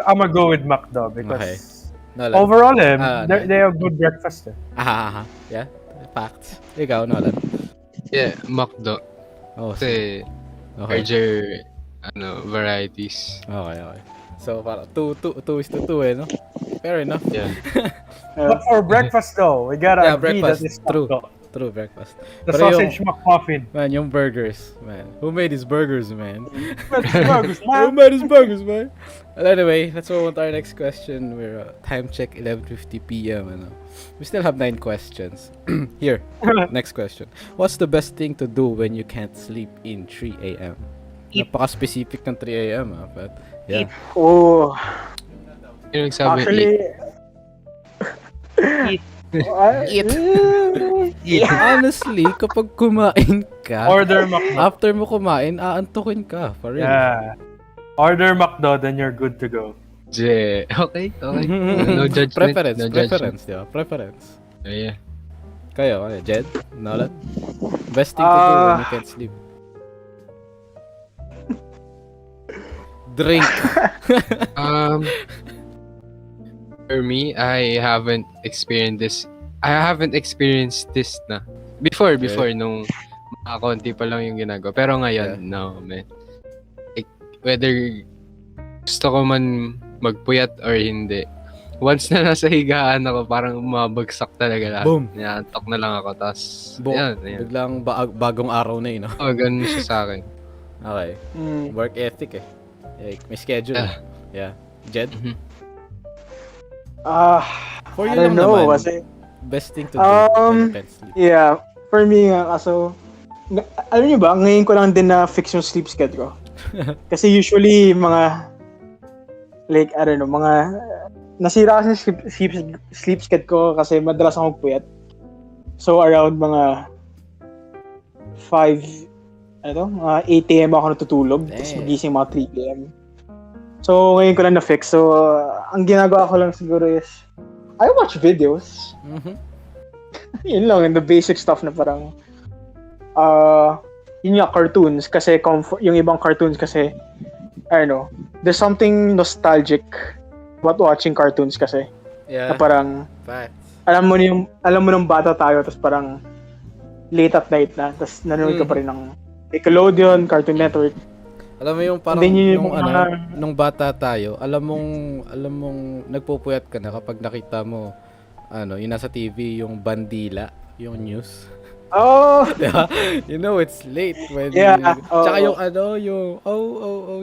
I'm gonna go with McDo Okay. because Nolan. overall, they have good breakfast. Yeah, facts. Ikaw, Nolan. Yeah, McDo. Oh, Kasi okay. larger varieties. Okay. So, para 2:2 eh, no? Fair enough. Yeah. But for breakfast though, we gotta Yeah, agree breakfast. that it's True. McDo. True breakfast. The Pero sausage McMuffin. Man, yung burgers, man. Who made these burgers, man? Who Man. made these burgers, man? Well, anyway, let's move on to our next question. We're time check 11:50 p.m. Ano. We still have 9 questions. Here, next question. What's the best thing to do when you can't sleep in 3 a.m.? Napaka-specific ng 3 a.m. But yeah. Oh, Yung nagsabi, actually, Eat. Honestly, kapag kumain ka, Order McDo. after mo kumain, aantukin ka. For real. Yeah. Order McDo, then you're good to go. Okay. No judgment. Preference, no judgment. di ba? Preference. Yeah. Kayo, Jed? Nolan? Best thing to do when you can't sleep? Drink. For me, I haven't experienced this na. Before, nung mga konti pa lang yung ginagawa. Pero ngayon, no, man. Like, whether gusto ko man magpuyat or hindi, once na nasa higaan ako, parang mabagsak talaga lahat. Boom. Inaantok na lang ako, tas, yan. Biglang bagong araw na no? Oh, ganun siya sa akin. Okay. Work ethic eh. Like, may schedule. Yeah. Jed? For I you don't lang know, naman, kasi, best thing to do when you can't sleep. yeah, for me nga, kaso, alam niyo ba, ngayon ko lang din na fix yung sleep schedule ko. Kasi usually, mga, like, I don't know, mga, nasira kasi sleep schedule ko kasi madalas akong puyat. So, around mga 8 a.m. ako natutulog, tapos magising mga 3 a.m. So, ngayon ko lang na-fix. So, ang ginagawa ko lang siguro is, I watch videos. Yun lang, and the basic stuff na parang, yun nga, cartoons. Kasi, yung ibang cartoons kasi, I don't know, there's something nostalgic about watching cartoons kasi. Yeah. Na parang, Facts. alam mo nung bata tayo, tapos parang, late at night na, tapos nanonood ka pa rin ng Nickelodeon, Cartoon Network. Alam mo yung parang nung bata tayo, alam mong nagpupuyat ka na kapag nakita mo yung nasa TV yung bandila, yung news. Oh! Diba? You know it's late when tsaka yung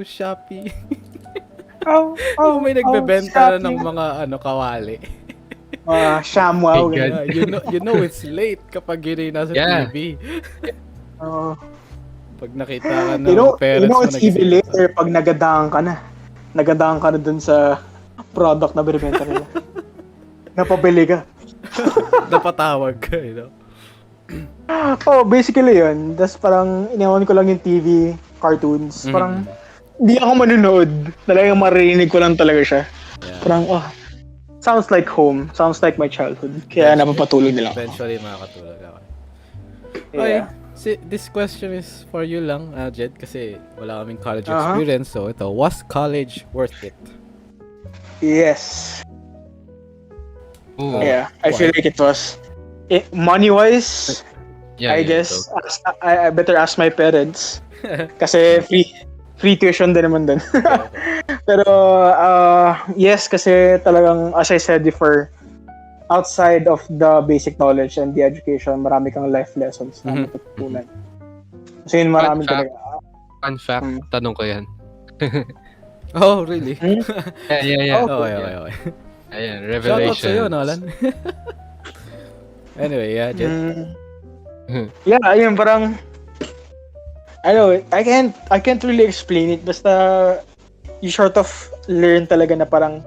Shopee. May nagbebenta na ng mga kawali. Shamwow. You know it's late kapag yun yung nasa TV. Pag nakita ka ng parents mo, it's even later pag nagadaan ka na. Nagadaan ka na dun sa product na binibenta nila. Napabili ka. Napatawag ka, Basically yun. Tapos parang iniwan ko lang yung TV, cartoons. Parang hindi ako manunood. Talagang maririnig ko lang talaga siya. Yeah. Parang, sounds like home. Sounds like my childhood. Kaya napapatulog nila ako. Eventually, makakatulog ako. Yeah. Okay, this question is for you lang, Jed, kasi wala kaming college experience. So, was college worth it? Yes. Ooh. Yeah, I feel like it was. Money-wise, I guess, I better ask my parents. Kasi free tuition din naman dun. Pero, yes, kasi talagang, as I said before, outside of the basic knowledge and the education, marami kang life lessons na matutunan. Kasi yun marami talaga. Fun fact, tanong ko yan. Oh, really? Yeah. Okay. Ayan, revelation. Shoutout sa'yo, Nolan. Anyway, Jed. Yeah, ayun, parang, I can't really explain it, basta, you sort of learn talaga na parang,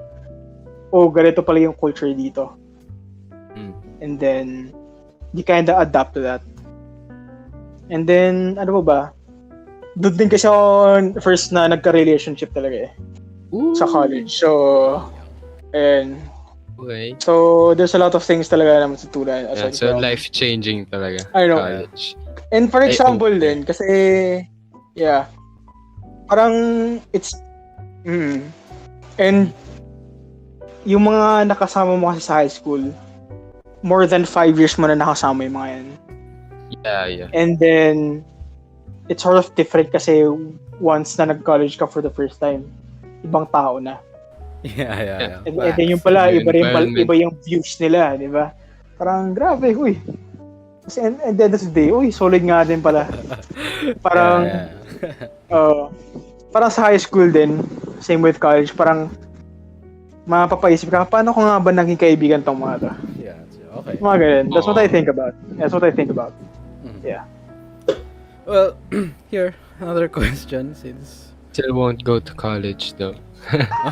oh, ganito pala yung culture dito. And then, you kinda adapt to that. And then, ano ba? Doon din kasi ako first na nagka-relationship talaga eh. Sa college. So, and Okay. so there's a lot of things talaga na matutunan. Yeah, so life-changing talaga. I know. College. And for example okay. din, kasi, yeah, parang it's, and yung mga nakasama mo kasi sa high school, more than 5 years mo na nakasama yung mga yan. Yeah. And then, it's sort of different kasi once na nag-college ka for the first time, ibang tao na. Yeah. And then yung pala, iba yung views nila, di ba? Parang grabe, uy. Kasi and then the day, uy, solid nga din pala. Parang, parang sa high school din, same with college, parang mapapaisip ka, paano ko nga ba naging kaibigan tong mga to? Yeah, okay. Mga ganun. That's what I think about. Yeah. Well, here, another question since... Still won't go to college though.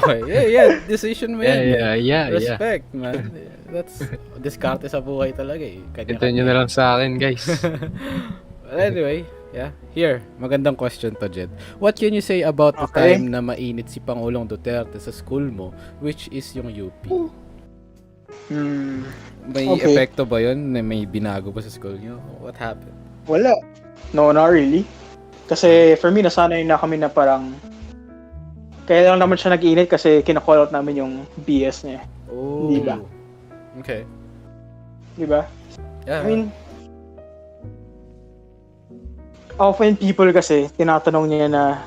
Okay, yeah, decision mo yan. Yeah. Respect, man. That's diskarte sa buhay talaga eh. Ito nyo na lang sa akin, guys. Well, anyway, yeah. Here, magandang question to, Jed. What can you say about the time na mainit si Pangulong Duterte sa school mo, which is yung UP? May epekto ba yun? May binago ba sa school nyo? What happened? Wala. No, not really. Kasi for me, nasanay na kami na parang kaya lang naman siya nag-init kasi kina-call out namin yung BS niya. Oh. Di ba? Okay. Di ba? Yeah. I mean, often people kasi, tinatanong niya na,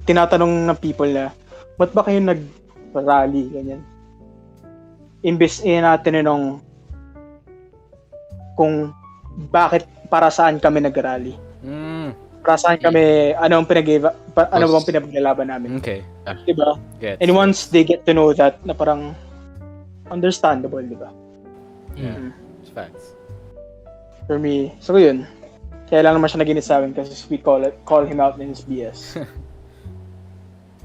tinatanong ng people na, ba't ba kayo nag-rally, ganyan? Imbes natin nung kung bakit, para saan kami nag-rally. Para saan kami, ano bang pinaglalaban namin. Okay. Diba? Gets. And once they get to know that, na parang understandable, diba? Yeah. It's facts. For me, so yun. Kaya lang naman siya naginit sa amin kasi we call him out in his BS.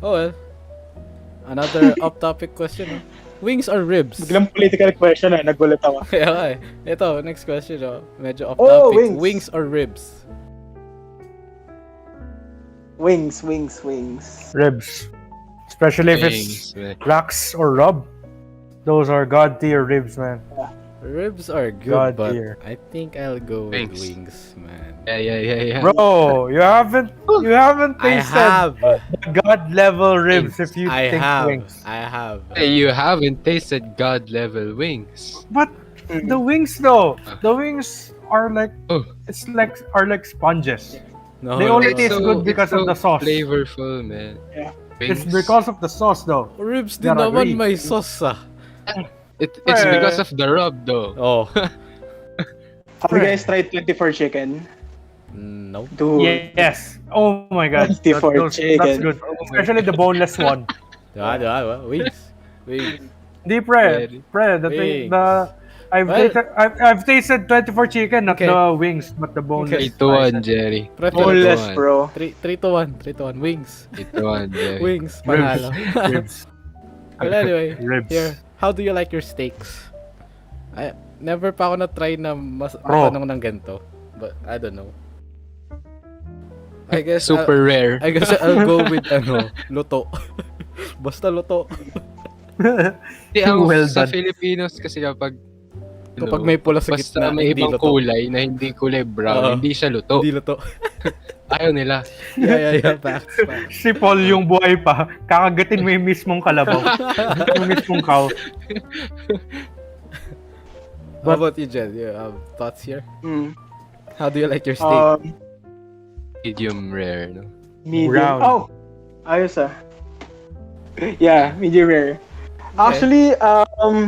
Oh well. Another off-topic question. Wings or ribs? Biglang political question nagulat ako. Okay. Ito, next question. Medyo off-topic. Wings. Wings or ribs? Wings. Ribs. Especially if it's Rax or Rob. Those are god tier ribs, man. Ribs are good, God but tier. I think I'll go with wings, man. Yeah. Bro, you haven't I tasted have. the god level ribs if you I think have. wings. I have. Hey, you haven't tasted God level wings. But the wings though, the wings are like Oh. are like sponges. No, They only taste good because it's of the sauce. Flavorful, man. Yeah. It's because of the sauce though. Ribs Gotta din naman agree. may sauce It's because of the rub, though. Oh. Have you guys tried 24 chicken? No. Dude. Yes. Oh my god. 24 That's chicken. good. Especially the boneless one. Diba? Wings. Di pre, Wings. I've tasted 24 chicken, not Okay. the wings, but the boneless. 3 to 1, Jerry. Boneless, bro. 3 to 1. Wings. 3 to 1, Jerry. Wings. Panalo. Ribs. Well, anyway. Ribs. Here. How do you like your steaks? I never pa ako na-try na Raw. matanong ng ganito. But I don't know. I guess Super rare. I guess I'll go with luto. Basta luto. Well Sa done. Filipinos kasi kapag May pula sa basta gitna, may hindi ibang luto. kulay na hindi kulay brown, hindi siya luto. Hindi luto. Ayaw nila. Yeah. Facts. Si Paul yung buhay pa, kakagatin mo yung mismong kalabaw. Yung mismong cow. How about you, Jed? You have thoughts here? How do you like your steak? Medium rare, no? Medium. Brown. Oh, ayos Yeah, medium rare. Actually,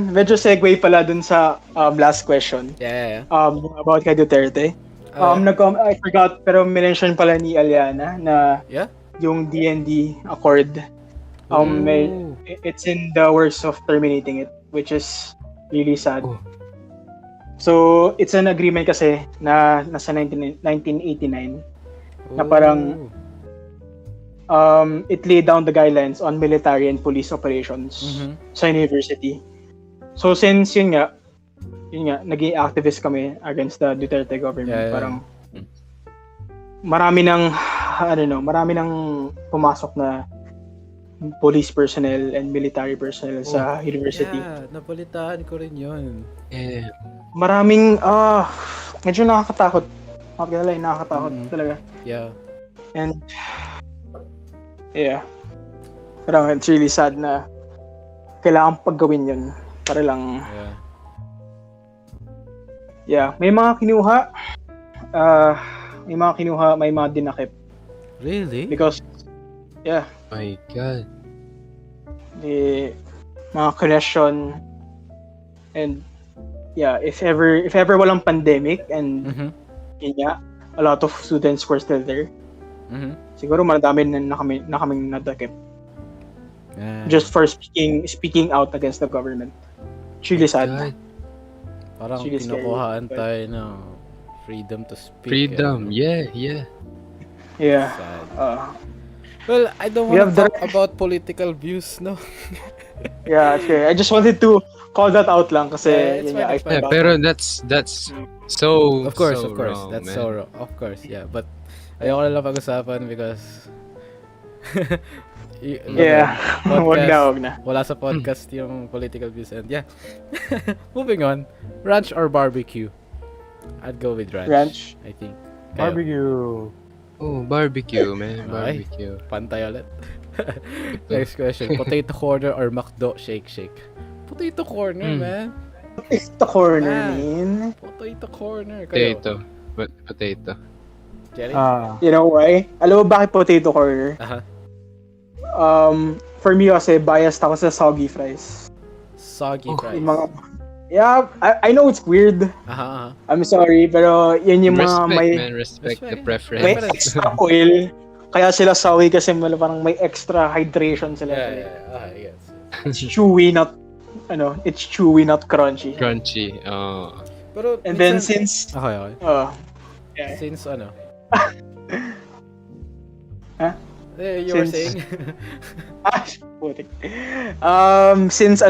medyo segue pala dun sa last question. Yeah. About kay Duterte. I forgot, pero mention pala ni Aliana na Yeah? yung D&D Accord, it's in the works of terminating it, which is really sad. Oh. So, it's an agreement kasi na nasa 1989 na parang it laid down the guidelines on military and police operations sa university. So since yun nga, naging activist kami against the Duterte government. Yeah. Parang marami nang pumasok na police personnel and military personnel sa university. Yeah, napalitaan ko rin yun. Yeah. Maraming medyo nakakatakot. Nakakatakot talaga. Yeah. And yeah. Parang it's really sad na kailangan paggawin yun para lang may mga kinuha may mga dinakip Really? because My God. the mga question and if ever walang pandemic and a lot of students were still there, siguro madami na kaming nadakip just for speaking out against the government. It's really sad. God. Parang Really scary. kinukuhaan tayo ng freedom to speak. Freedom. Yeah. Yeah. Sad. Uh, Well, I don't We want have to talk about political views, no? yeah, okay. I just wanted to call that out lang kasi Yeah, it's yun nga, fine, I it's found Yeah, out. pero that's so Of course, so wrong, that's man. so wrong. Of course, yeah. But ayoko na lang pag-usapan because Yeah. Wag na. Wala sa podcast yung political views and yeah. Moving on. Ranch or barbecue? I'd go with ranch. Ranch. I think. Kayo? Barbecue. Oh, barbecue, man. Ay. Barbecue. Pantay ulit. Next question. Potato corner or McDo shake? Potato corner, man. It's the corner, Ah. man. Potato corner. Kayo? Potato. Jerry? You know why? Alam mo bakit potato corner? Aha. For me kasi biased ako sa soggy fries. Soggy fries. Yung mga I know it's weird. Aha. I'm sorry, pero yun yung mga Respect the Respect. preference. may extra oil. Kaya sila soggy kasi parang may extra hydration sila. Yeah. I guess. It's chewy, not crunchy. Crunchy. Pero And then minsan- since Okay. yeah. Since ano? Huh? You were saying? Putik. Since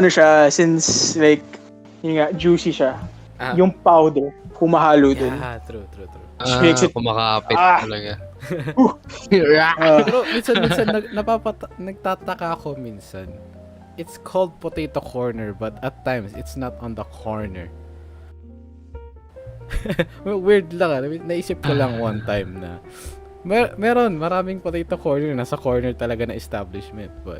like yun nga, juicy siya. Ah. Yung powder, humahalo dun. Yeah, true. Makes it- Kumakapit talaga. Pero minsan nagtataka ako minsan. It's called potato corner but at times it's not on the corner. Weird lang. Naisip ko lang one time na maraming potato corner nasa corner talaga na establishment but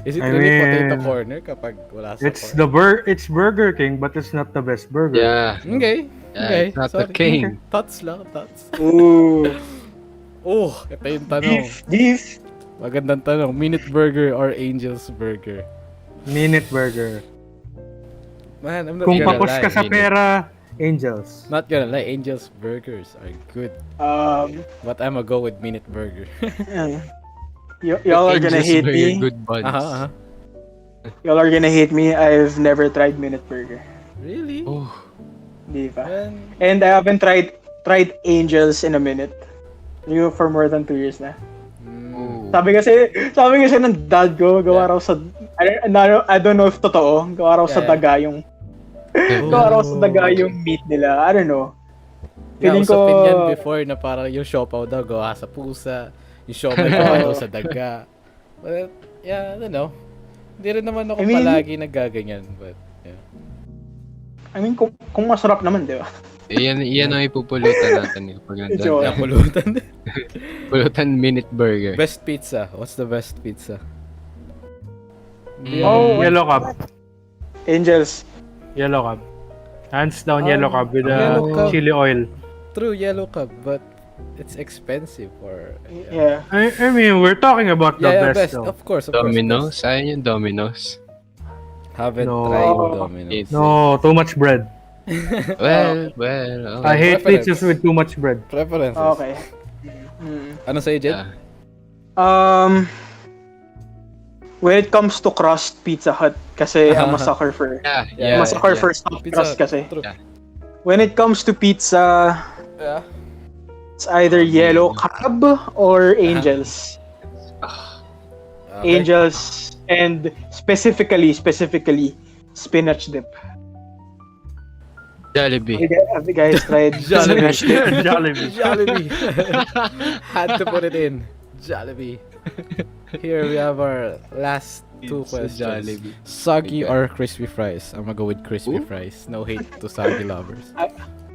is it really potato corner kapag wala sa corner? It's Burger King, but it's not the best burger. Yeah. Okay. It's not the king. Thoughts lang, thoughts. Ooh. Oh, ito yung tanong. Beef. Magandang tanong. Minute Burger or Angel's Burger? Minute Burger. Man, I'm not Kung gonna papos lie. ka sa pera, Angels. Not gonna lie, Angel's Burgers are good. But I'm gonna go with Minute Burger. Y'all are gonna hate me. Good buns. Y'all are gonna hate me. I've never tried Minute Burger. Really? Oh. Di ba? Man, And I haven't tried Angels in a minute. For more than 2 years na. Sabi kasi ng dad ko, gawa raw sa I don't know if totoo, gawa raw sa daga yung gawa raw sa daga yung meat nila. I don't know. Feeling usapin ko yan before na parang yung siopaw daw gawa sa pusa, yung siomay gawa daw sa daga. But yeah, I don't know. Hindi rin naman ako palagi nagaganyan, but yeah. I mean, kung masarap naman, di ba? Yan ang ipupulutan natin pag nandun. Napulutan. Pulutan Minute Burger. Best pizza. What's the best pizza? Yellow Cab. Angels. Yellow Cab. Hands down Yellow Cab with Yellow Cab. chili oil. True, Yellow Cab, but it's expensive for Yeah. I mean, we're talking about the best though. Of course. Domino's? Ayun yung Domino's. Haven't No. tried Domino's. No, too much bread. Well. I hate Preference. pizzas with too much bread. Preferences. Okay. Ano sa'yo, Jed? Yeah. When it comes to crust, Pizza Hut kasi I'm a sucker for Yeah. I'm a sucker for stuffed Pizza crust kasi. True. Yeah. When it comes to pizza, Yeah. It's either yellow cab or angels. Okay. Angels and specifically spinach dip. Jollibee. Have you guys tried Jollibee. spinach dip? Jollibee. Jollibee. Had to put it in. Jollibee. Here we have our last two It's a questions. Jollibee. Soggy or crispy fries? I'm gonna go with crispy fries. No hate to soggy lovers.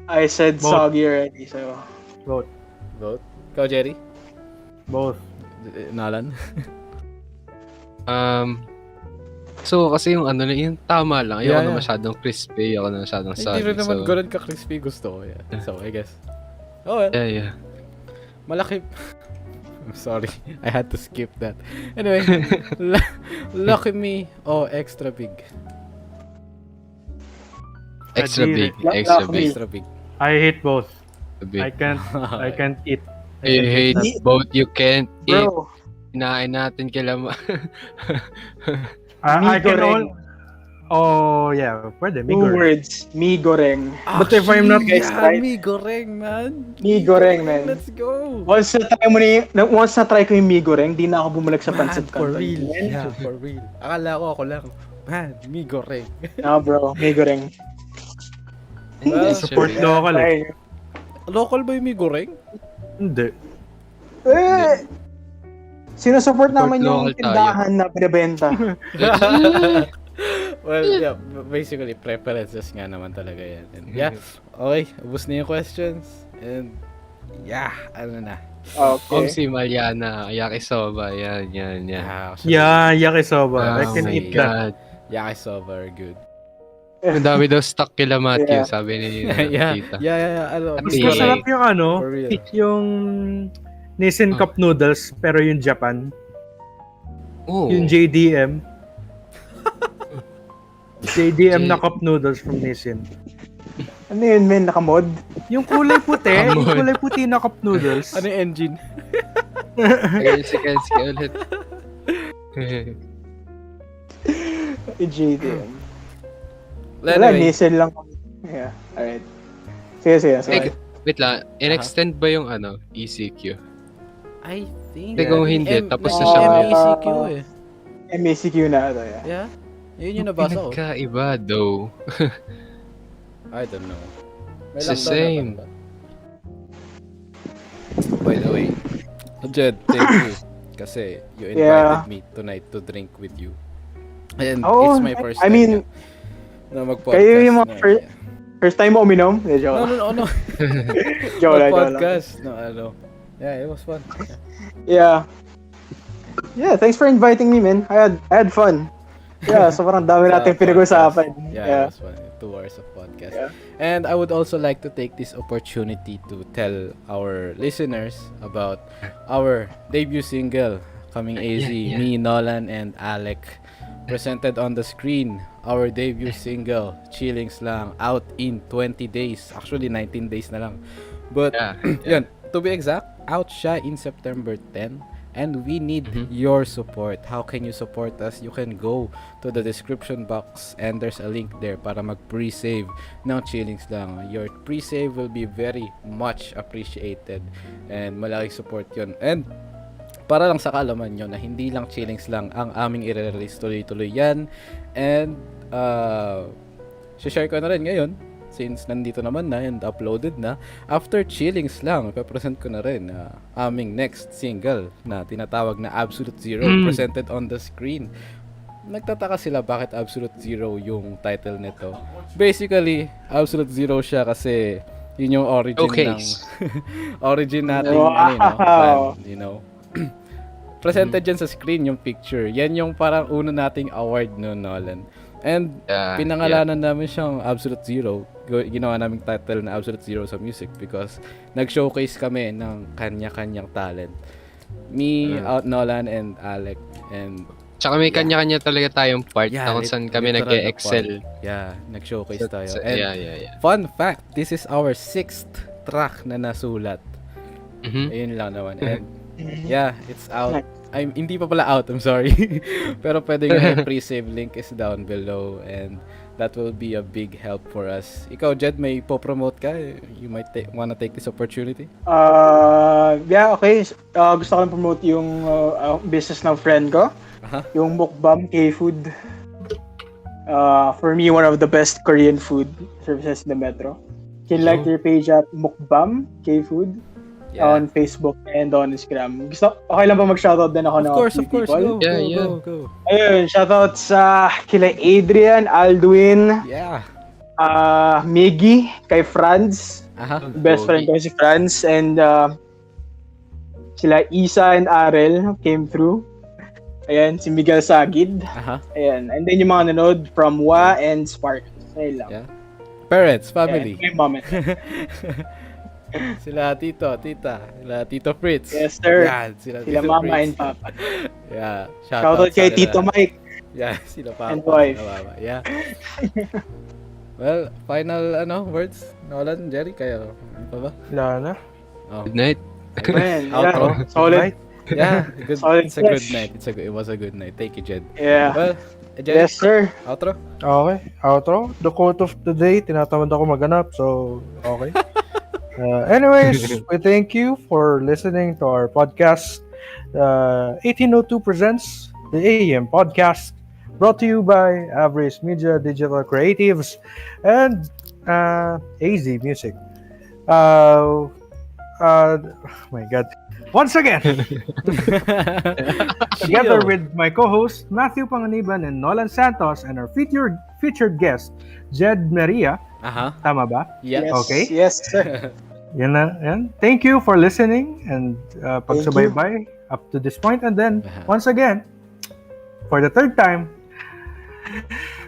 I said Both. soggy already, so Both. Vote. Go, Jerry. Both. Nolan. So kasi yung ano yung tama lang. Ayoko Yeah, na yeah. masyadong crispy, ayoko na masyadong Hindi soggy. rin naman So, ganun ka-crispy gusto ko. Yeah. So, I guess. Oh, well. yeah. Malaki. I'm sorry. I had to skip that. Anyway. Lucky me o extra big? Extra Adire. big, extra Lucky. big. Extra big. I hate both. Extra I big. can't eat. I hate Eat. both. You can't eat. bro, Inain natin kila I can goreng. Oh yeah, pwede. Mi two goreng. words, mi goreng. But if I'm not guys yeah, tried- mi goreng, man. Mi goreng, man. Let's go. Once na try ko yung mi goreng, di na ako bumalik sa pancit For canton. real. Man. Yeah, for real. Akala ko ako lang. Man, mi goreng. No, bro, mi goreng. Well, Support local eh. Try. Local ba yung mi goreng? Hindi. Sinusupport naman yung local tayo. tindahan na binibenta. Well, yeah, basically preferences nga naman talaga yan. And yeah, okay, ubos na yung questions. And yeah, ano na. Okay. Si Mariana, yakisoba, yan. Yeah, yakisoba. I Oh can my eat that. God. Yakisoba are good. Ang dami daw stock kila Matthew, Yeah. sabi ni yeah, tita. ano, At Mas Yeah. masarap yung ano, for real. yung Nissin Cup Noodles, pero yung Japan. Oh. Yung JDM. JDM na cup noodles from Nissin. Ano yun, men? Nakamod? Yung kulay puti, yung kulay puti na cup noodles. Ano yung engine? Sige ulit. JDM. Well, Wala, anyway, Nissan lang. Yeah, alright. Sige. Sorry. Wait lang, in-extend ba yung ECQ? I think... Hindi, kung hindi, tapos na siya ngayon. MACQ eh. MACQ na ito, yeah. Yeah? Yun yung nabasa ko. Pinagkaiba though. I don't know. May It's the lockdown same. na ba? By the way, Jed, thank you. Kasi you invited Yeah. me tonight to drink with you. And Oh, it's my first I time mean, na mag-podcast. kayo yung mga na, first time mo uminom? No, Joke no. lang. Podcast. No, ano. Yeah, it was fun. Yeah. Yeah, thanks for inviting me, man. I had fun. Yeah, sobrang dami natin pinag-usapan. Yeah, it was fun. 2 hours of podcast. Yeah. And I would also like to take this opportunity to tell our listeners about our debut single, Coming AZ, me, Nolan, and Alec. Presented on the screen, our debut single, Chillings Lang, out in 20 days. Actually, 19 days na lang. But, yun, to be exact, out siya in September 10. And we need your support. How can you support us? You can go to the description box and there's a link there para mag-pre-save ng Chillings Lang. Your pre-save will be very much appreciated and malaking support yun. And para lang sa kaalaman nyo na hindi lang Chillings Lang ang aming i-release, tuloy-tuloy yan. And share ko na rin ngayon since nandito naman na and uploaded na. After Chillings Lang, ipapresent ko na rin aming next single na tinatawag na Absolute Zero, presented on the screen. Nagtataka sila bakit Absolute Zero yung title nito. Basically, Absolute Zero siya kasi yun yung origin ng origin nating band, you know. Presented dyan sa screen yung picture. Yan yung parang una nating award no, Nolan. And pinangalanan namin siyang Absolute Zero. Ginawa naming title na Absolute Zero sa music because nag-showcase kami ng kanya-kanyang talent. Me, Nolan, and Alec. And Tsaka may kanya-kanya talaga tayong part na kung saan kami literal na nag-excel. part. Yeah, nag-showcase tayo. And Yeah. fun fact, this is our 6th track na nasulat. Ayun lang naman. And yeah, it's out. hindi pa pala out, I'm sorry. Pero pwede nga yung pre-save link is down below and that will be a big help for us. Ikaw, Jed, may po-promote ka? You might wanna take this opportunity? Yeah, okay. Gusto ko lang promote yung business ng friend ko. Yung Mukbang K-Food. For me, one of the best Korean food services in the metro. You can like their page at Mukbang K-Food on Facebook and on Instagram. Okay lang ba mag-shoutout din ako ng Of course, people? Go. Ayun, shoutout sa kila Adrian, Aldwin, Miggy, kay Franz. Best friend ko si Franz, and sila Isa and Arel came through. Ayan, si Miguel Sagid. Ayan, and then yung mga nanood from Wa and Spark. Ayun lang. Yeah. Parents, family. Ayan, moment. Sila Tito, Tita, sila Tito Fritz. Yes, sir. Yan, sila Mama Fritz. and Papa. Yeah, Shoutout kay Tito Mike. Yeah, sila Papa. And wife. Mama. Yeah. Well, final words? Nolan, Gerry, kayo. Ano pa ba? Wala na. Good night. Man, Outro. yeah, solid. Yeah, good. Solid It's a good flesh. night. It was a good night. Thank you, Jed. Yeah. Well, Gerry, Yes, sir. outro? Okay, outro. The quote of the day, tinatamad ako maganap, so okay. Anyways, we thank you for listening to our podcast. 1802 presents the AEM podcast, brought to you by AEZY'S Media Digital Creatives and AZ Music. Oh my God. Once again, together with my co-host Matthew Panganiban and Nolann Santos and our featured guest Jed Meria. Tama ba? Yeah. Yes, Okay. Yes, sir. Yan na. Yan. Thank you for listening and pagsubaybay up to this point. And then, once again, for the third time,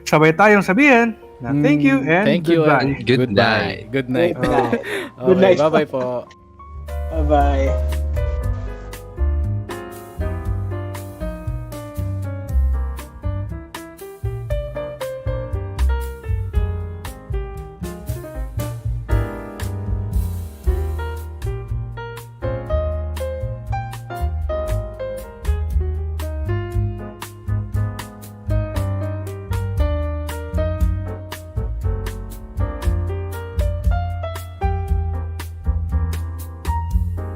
sabay tayong sabihin na thank you and Thank you goodbye. and goodbye. Good night. Good night. Okay, Good night. bye-bye po. Bye-bye.